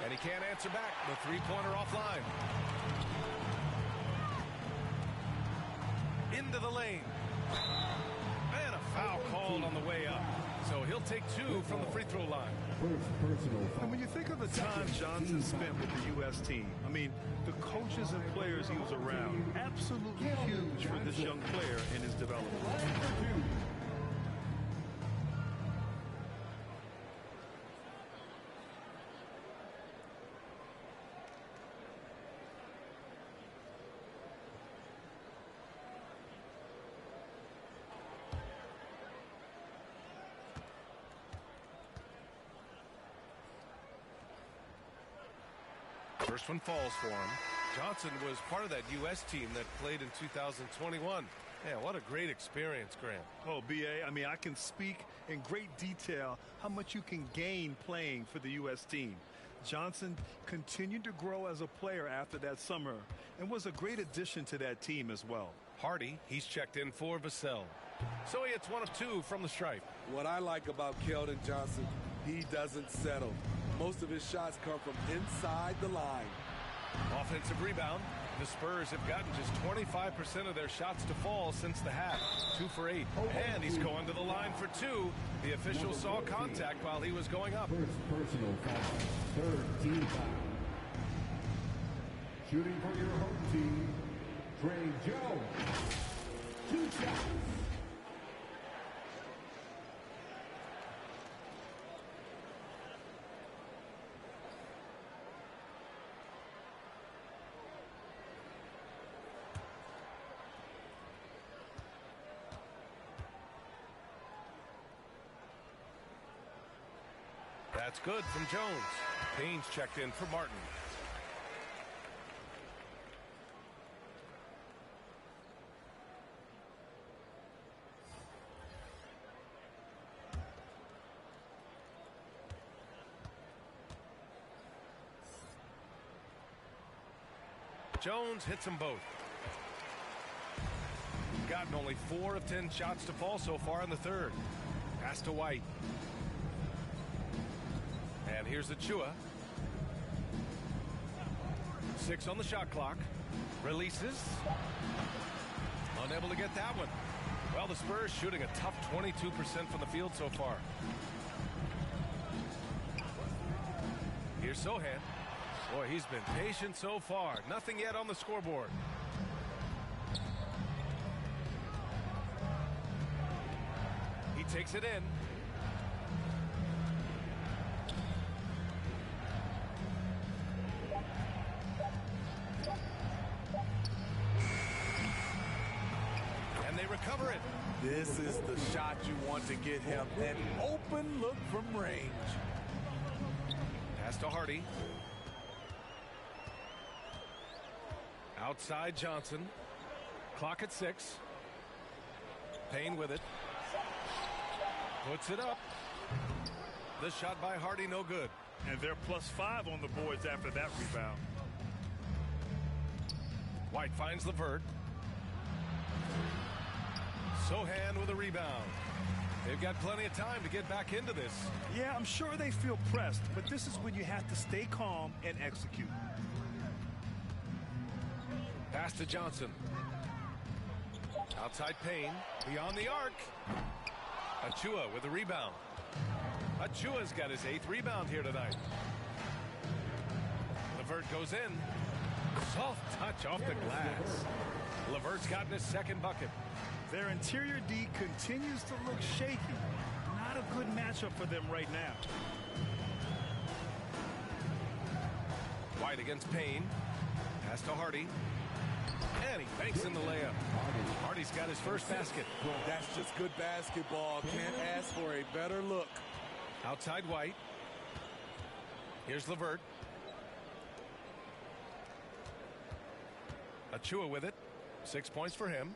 And he can't answer back. The three-pointer offline. Into the lane. And a foul called on the way up. So he'll take 2 from the free throw line. And when you think of the time Johnson spent with the U.S. team, I mean, the coaches and players he was around, absolutely huge for this young player in his development. First one falls for him. Johnson was part of that U.S. team that played in 2021. Yeah, what a great experience, Grant. Oh, B.A., I mean, I can speak in great detail how much you can gain playing for the U.S. team. Johnson continued to grow as a player after that summer and was a great addition to that team as well. Hardy, he's checked in for Vassell. So he hits 1 of 2 from the stripe. What I like about Keldon Johnson, he doesn't settle. Most of his shots come from inside the line. Offensive rebound. The Spurs have gotten just 25% of their shots to fall since the half. 2 for 8. And he's going to the line for 2. The official saw contact while he was going up. First personal foul. Third team foul. Shooting for your home team, Trey Jones. 2 shots. That's good from Jones. Payne's checked in for Martin. Jones hits them both. Gotten only 4 of 10 shots to fall so far in the third. Pass to White. And here's Achua. 6 on the shot clock. Releases. Unable to get that one. Well, the Spurs shooting a tough 22% from the field so far. Here's Sohan. Boy, he's been patient so far. Nothing yet on the scoreboard. He takes it in. And they recover it. This is the shot you want to get him. An open look from range. Pass to Hardy. Outside Johnson. Clock at 6. Payne with it. Puts it up. The shot by Hardy, no good. And they're +5 on the boards after that rebound. White finds LeVert. Sohan with a rebound. They've got plenty of time to get back into this. Yeah, I'm sure they feel pressed, but this is when you have to stay calm and execute. Pass to Johnson. Outside Payne. Beyond the arc. Achua with a rebound. Achua's got his 8th rebound here tonight. LeVert goes in. Soft touch off the glass. LeVert's gotten his 2nd bucket. Their interior D continues to look shaky. Not a good matchup for them right now. White against Payne. Pass to Hardy. And he banks in the layup. Hardy's got his first basket. That's just good basketball. Can't ask for a better look. Outside White. Here's LeVert. Achua with it. 6 points for him.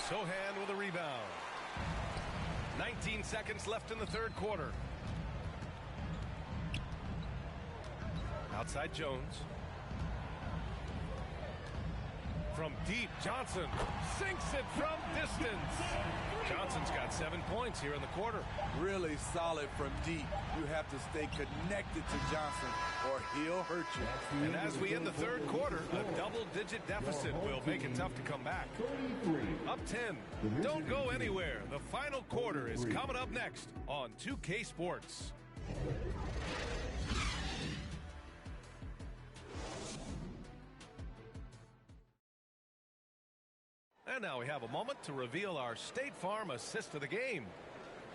Sohan with a rebound. 19 seconds left in the third quarter. Outside Jones. From deep, Johnson sinks it from distance. Johnson's got 7 points here in the quarter. Really solid from deep. You have to stay connected to Johnson or he'll hurt you. And as we end the third quarter, a double-digit deficit will make it tough to come back. Up 10. Don't go anywhere. The final quarter is coming up next on 2K Sports. And now we have a moment to reveal our State Farm assist of the game.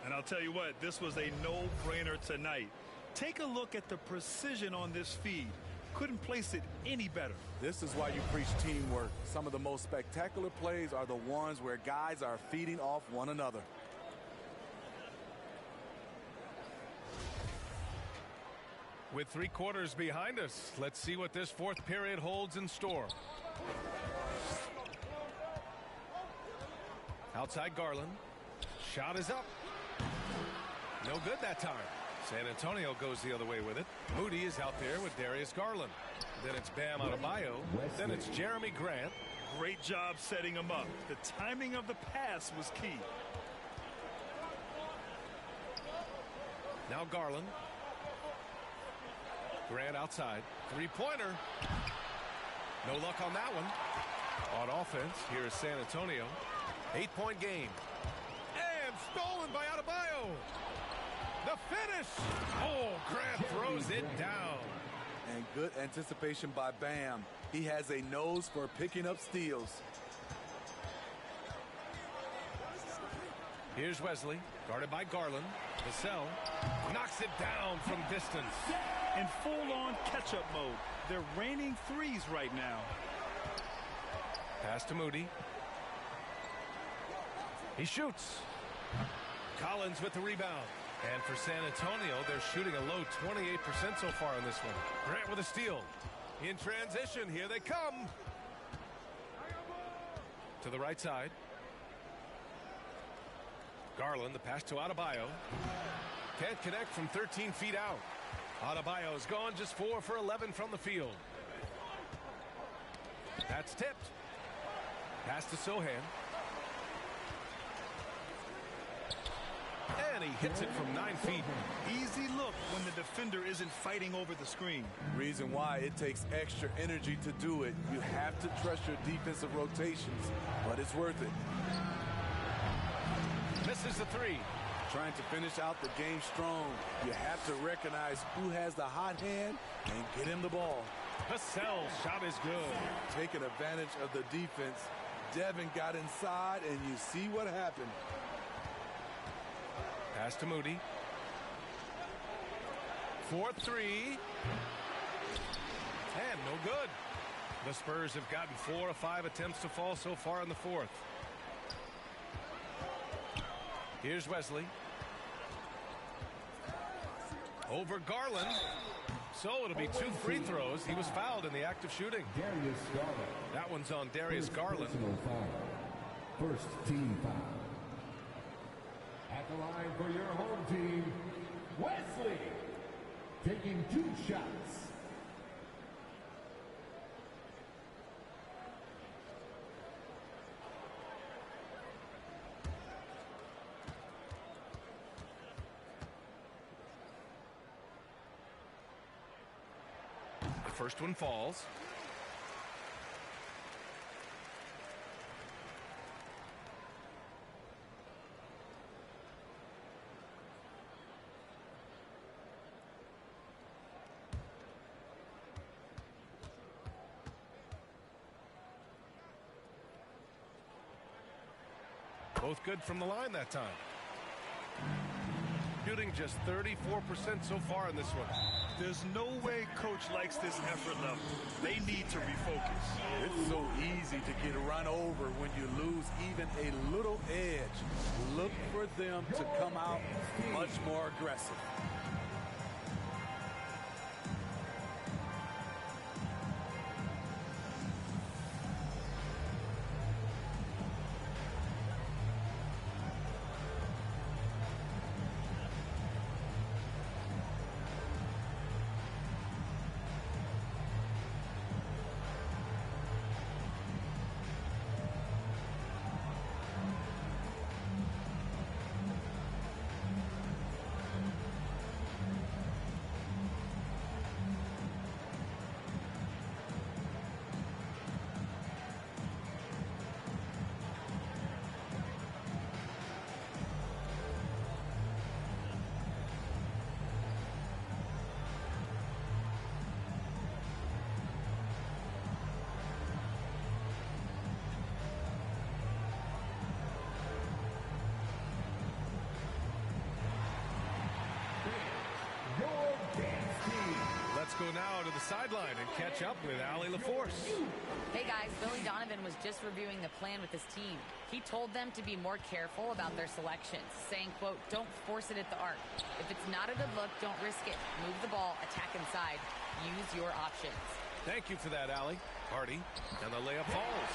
And I'll tell you what, this was a no-brainer tonight. Take a look at the precision on this feed. Couldn't place it any better. This is why you preach teamwork. Some of the most spectacular plays are the ones where guys are feeding off one another. With 3 quarters behind us, let's see what this fourth period holds in store. Outside Garland. Shot is up. No good that time. San Antonio goes the other way with it. Moody is out there with Darius Garland. Then it's Bam Adebayo. Then it's Jeremy Grant. Great job setting him up. The timing of the pass was key. Now Garland. Grant outside. 3-pointer. No luck on that one. On offense, here is San Antonio. 8-point game. And stolen by Adebayo. The finish. Oh, Grant throws it down. And good anticipation by Bam. He has a nose for picking up steals. Here's Wesley, guarded by Garland. Vassell knocks it down from distance. In full-on catch-up mode. They're raining threes right now. Pass to Moody. He shoots. Collins with the rebound. And for San Antonio, they're shooting a low 28% so far in this one. Grant with a steal. In transition, here they come. To the right side. Garland, the pass to Adebayo. Can't connect from 13 feet out. Adebayo's gone just 4 for 11 from the field. That's tipped. Pass to Sohan. And he hits it from 9 feet. Easy look when the defender isn't fighting over the screen. Reason why it takes extra energy to do it. You have to trust your defensive rotations, but it's worth it. Misses the three. Trying to finish out the game strong. You have to recognize who has the hot hand and get him the ball. Vassell's shot is good. Taking advantage of the defense. Devin got inside, and you see what happened. Pass to Moody. 4-3. And no good. The Spurs have gotten 4 of 5 attempts to fall so far in the fourth. Here's Wesley. Over Garland. So it'll be 2 free throws. He was fouled in the act of shooting. Darius Garland. That one's on Darius Garland. First team foul. At the line for your home team, Wesley. Taking 2 shots. The first one falls. Both good from the line that time. Shooting just 34% so far in this one. There's no way coach likes this effort level. They need to refocus. It's so easy to get run over when you lose even a little edge. Look for them to come out much more aggressive. Let's go now to the sideline and catch up with Allie LaForce. Hey guys, Billy Donovan was just reviewing the plan with his team. He told them to be more careful about their selections, saying, quote, don't force it at the arc. If it's not a good look, don't risk it. Move the ball, attack inside. Use your options. Thank you for that, Allie. Hardy, and the layup falls.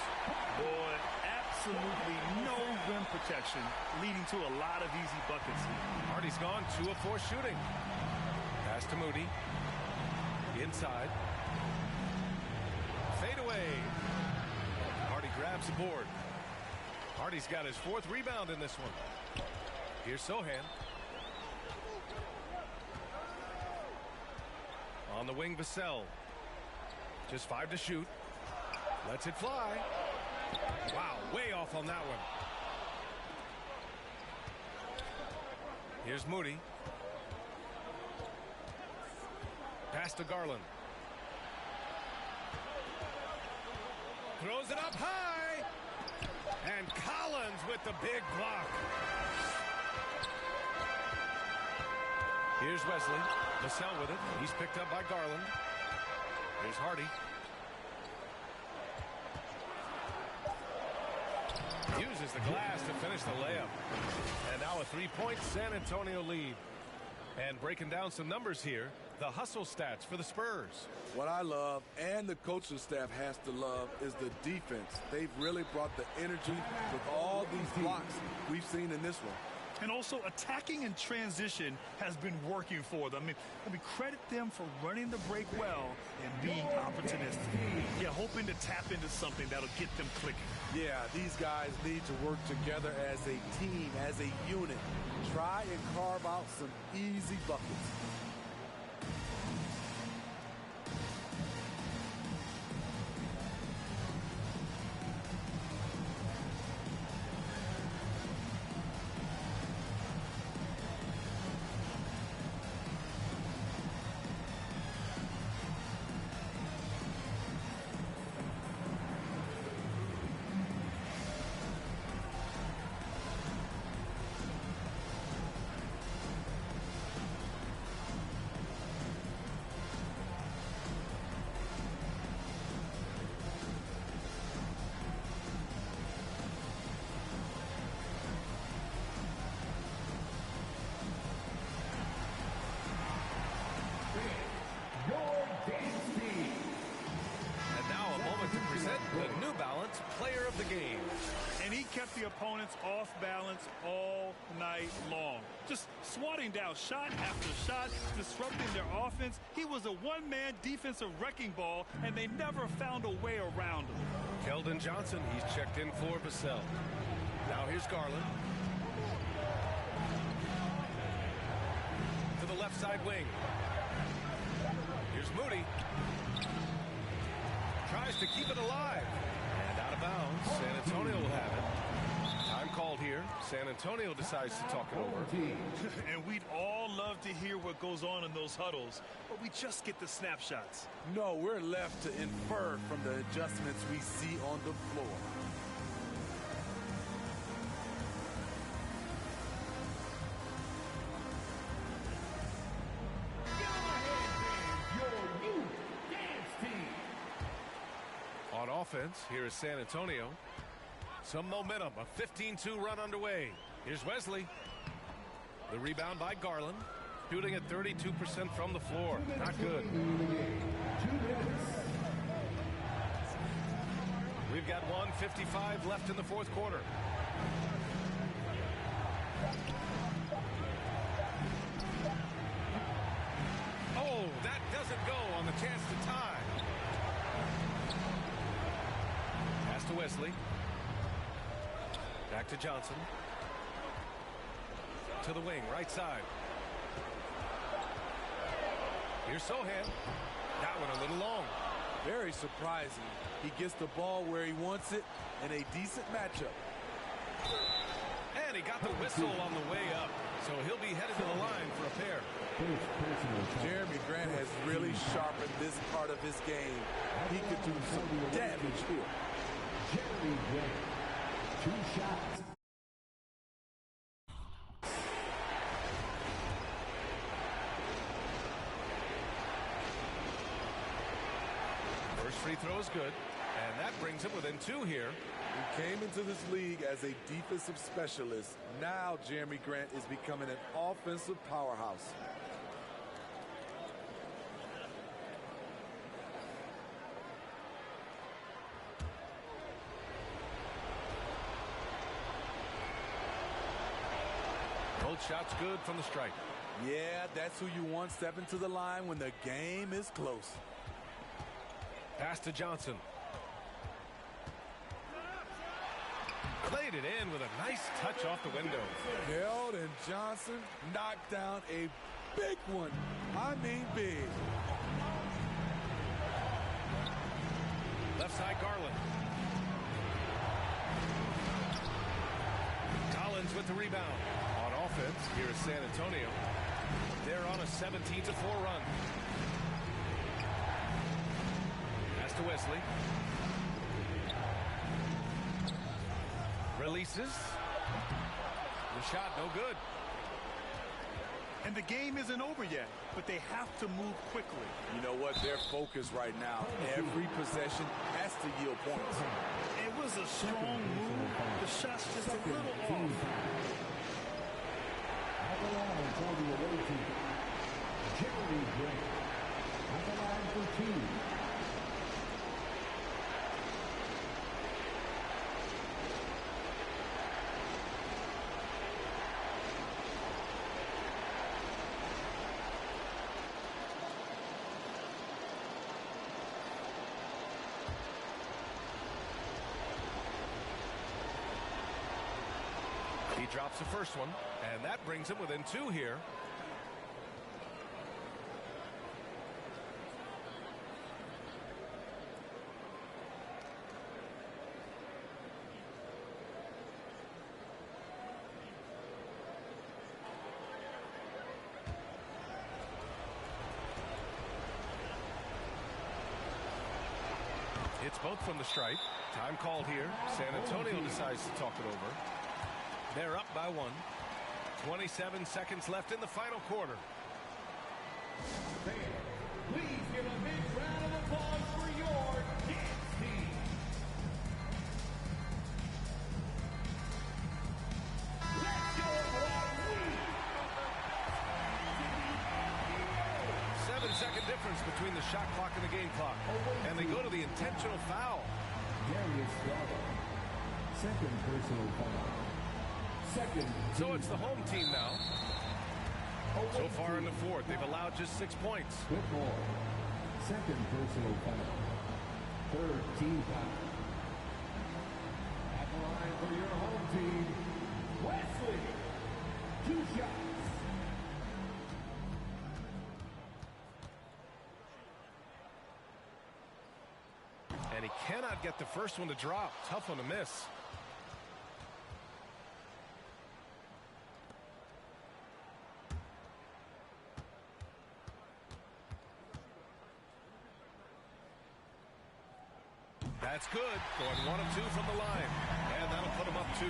Boy, absolutely no rim protection, leading to a lot of easy buckets. Hardy's gone 2 of 4 shooting. Pass to Moody. Inside. Fade away. Hardy grabs the board. Hardy's got his 4th rebound in this one. Here's Sohan. On the wing, Vassell. Just 5 to shoot. Lets it fly. Wow, way off on that one. Here's Moody. Pass to Garland. Throws it up high. And Collins with the big block. Here's Wesley. Vassell with it. He's picked up by Garland. Here's Hardy. Uses the glass to finish the layup. And now a three-point San Antonio lead. And breaking down some numbers here, the hustle stats for the Spurs. What I love, and the coaching staff has to love, is the defense. They've really brought the energy with all these blocks we've seen in this one. And also attacking in transition has been working for them. I mean, credit them for running the break well and being opportunistic. Yeah, hoping to tap into something that'll get them clicking. Yeah, these guys need to work together as a team, as a unit. Try and carve out some easy buckets. Player of the game. And he kept the opponents off balance all night long. Just swatting down shot after shot, disrupting their offense. He was a one-man defensive wrecking ball, and they never found a way around him. Keldon Johnson, he's checked in for Vassell. Now here's Garland. To the left side wing. Here's Moody. Tries to keep it alive. Out of bounds. San Antonio will have it. Time called here. San Antonio decides to talk it over. And we'd all love to hear what goes on in those huddles, but we just get the snapshots. No, we're left to infer from the adjustments we see on the floor. On offense, here is San Antonio. Some momentum, a 15-2 run underway. Here's Wesley. The rebound by Garland. Shooting at 32% from the floor. Not good. We've got 1:55 left in the fourth quarter. Oh, that doesn't go on the chance to tie. To Wesley. Back to Johnson. To the wing, right side. Here's Sohan. That one a little long. Very surprising. He gets the ball where he wants it in a decent matchup. And he got the whistle on the way up. So he'll be headed to the line for a pair. Jeremy Grant has really sharpened this part of his game. He could do some damage here. Jeremy Grant, 2 shots. First free throw is good, and that brings him within 2 here. He came into this league as a defensive specialist. Now Jeremy Grant is becoming an offensive powerhouse. Both shots good from the stripe. Yeah, that's who you want stepping to the line when the game is close. Pass to Johnson. Played it in with a nice touch off the window. Held, and Johnson knocked down a big one. I mean big. Left side Garland. Collins with the rebound. On offense, here is San Antonio. They're on a 17-4 run. Pass to Wesley. Releases. The shot no good. And the game isn't over yet, but they have to move quickly. You know what? They're focused right now. Every possession has to yield points. It was a strong move. The shot's just a little off. At the line for the away team, Jeremy Grant. At the line for 2. He drops the first one, and that brings him within 2 here. It's both from the stripe. Time called here. San Antonio decides to talk it over. They're up by 1. 27 seconds left in the final quarter. Please give a big round of applause for your dance team. Let's go, Broadway. 7-second difference between the shot clock and the game clock. And they go to the intentional foul. Darius Garland. Second personal foul. So it's the home team now. So far in the fourth, they've allowed just 6 points. Whitmore. Second personal foul. Third team foul. At the line for your home team, Wesley. 2 shots. And he cannot get the first one to drop. Tough one to miss. That's good. Going 1 of 2 from the line. And that'll put him up 2.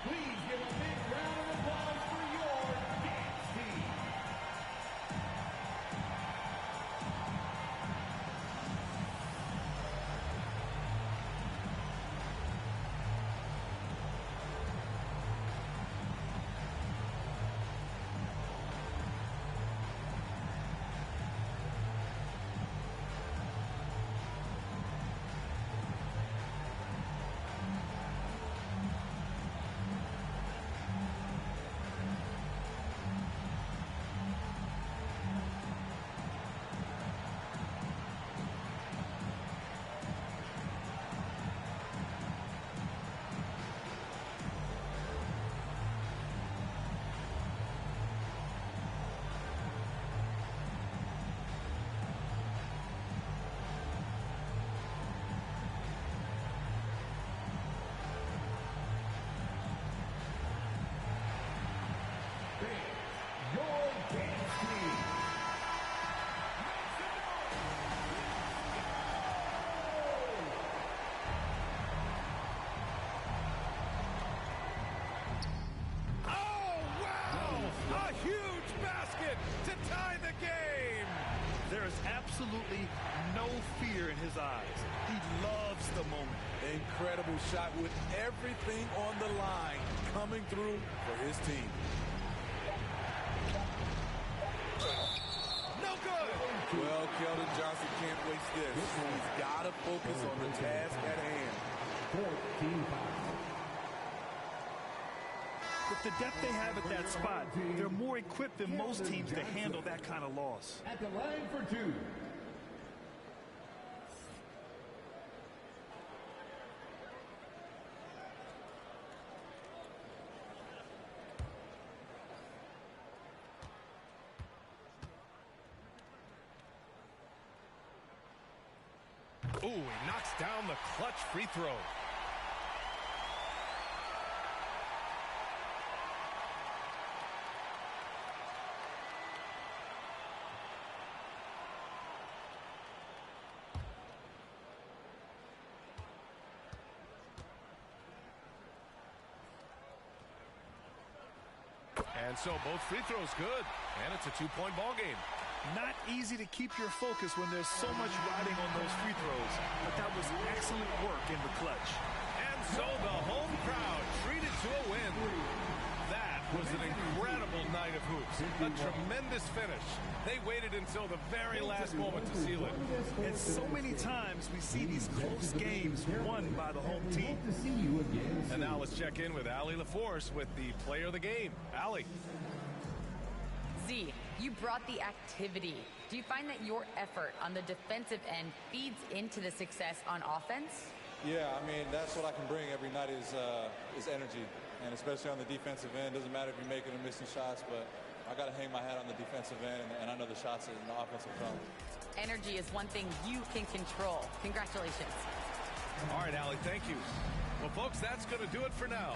Please give a big round of applause for your dance team. Absolutely no fear in his eyes. He loves the moment. Incredible shot with everything on the line coming through for his team. No good. Well, Keldon Johnson can't waste this. He's got to focus on the task at hand. 14 fouls. With the depth they have at that spot, they're more equipped than most teams to handle that kind of loss. At the line for 2. Ooh, he knocks down the clutch free throw. And so both free throws good, and it's a 2-point ball game. Not easy to keep your focus when there's so much riding on those free throws, but that was excellent work in the clutch. And so the home crowd treated to a win. That was an incredible night of hoops. A tremendous finish. They waited until the very last moment to seal it. And so many times we see these close games won by the home team. And now let's check in with Allie LaForce with the player of the game. Allie. Z, you brought the activity. Do you find that your effort on the defensive end feeds into the success on offense? Yeah, I mean, that's what I can bring every night is energy, and especially on the defensive end. Doesn't matter if you're making or missing shots, but I got to hang my hat on the defensive end, and I know the shots in the offense will come. Energy is one thing you can control. Congratulations. All right, Allie, thank you. Well, folks, that's going to do it for now.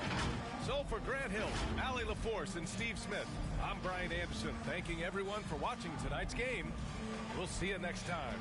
So for Grant Hill, Allie LaForce, and Steve Smith, I'm Brian Anderson, thanking everyone for watching tonight's game. We'll see you next time.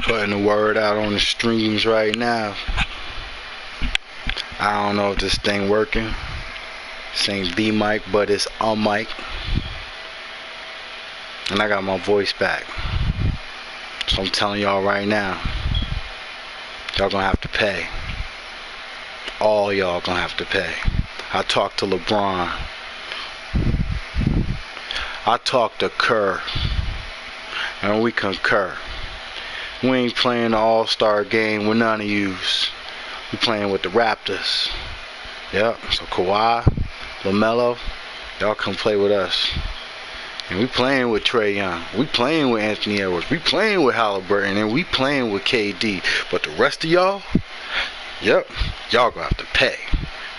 Putting the word out on the streams right now. I don't know if this thing working. This ain't the mic, but it's a mic. And I got my voice back. So I'm telling y'all right now, y'all gonna have to pay. All y'all gonna have to pay. I talked to LeBron. I talked to Kerr. And we concur. We ain't playing the All-Star game with none of yous. We playing with the Raptors. Yep, so Kawhi, LaMelo, y'all come play with us. And we playing with Trae Young. We playing with Anthony Edwards. We playing with Halliburton. And we playing with KD. But the rest of y'all, yep, y'all gonna have to pay.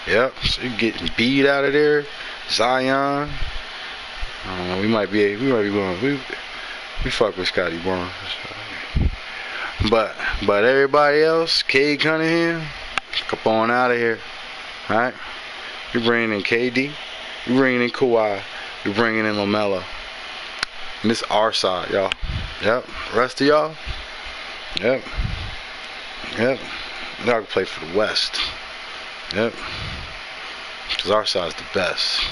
Yep, so you getting beat out of there. Zion. We might be going. We fuck with Scotty Barnes. But everybody else, Cade Cunningham, come on out of here. Alright? You're bringing in KD. You're bringing in Kawhi. You're bringing in LaMelo. And this our side, y'all. Yep. Rest of y'all. Yep. Y'all can play for the West. Yep. Because our side's the best.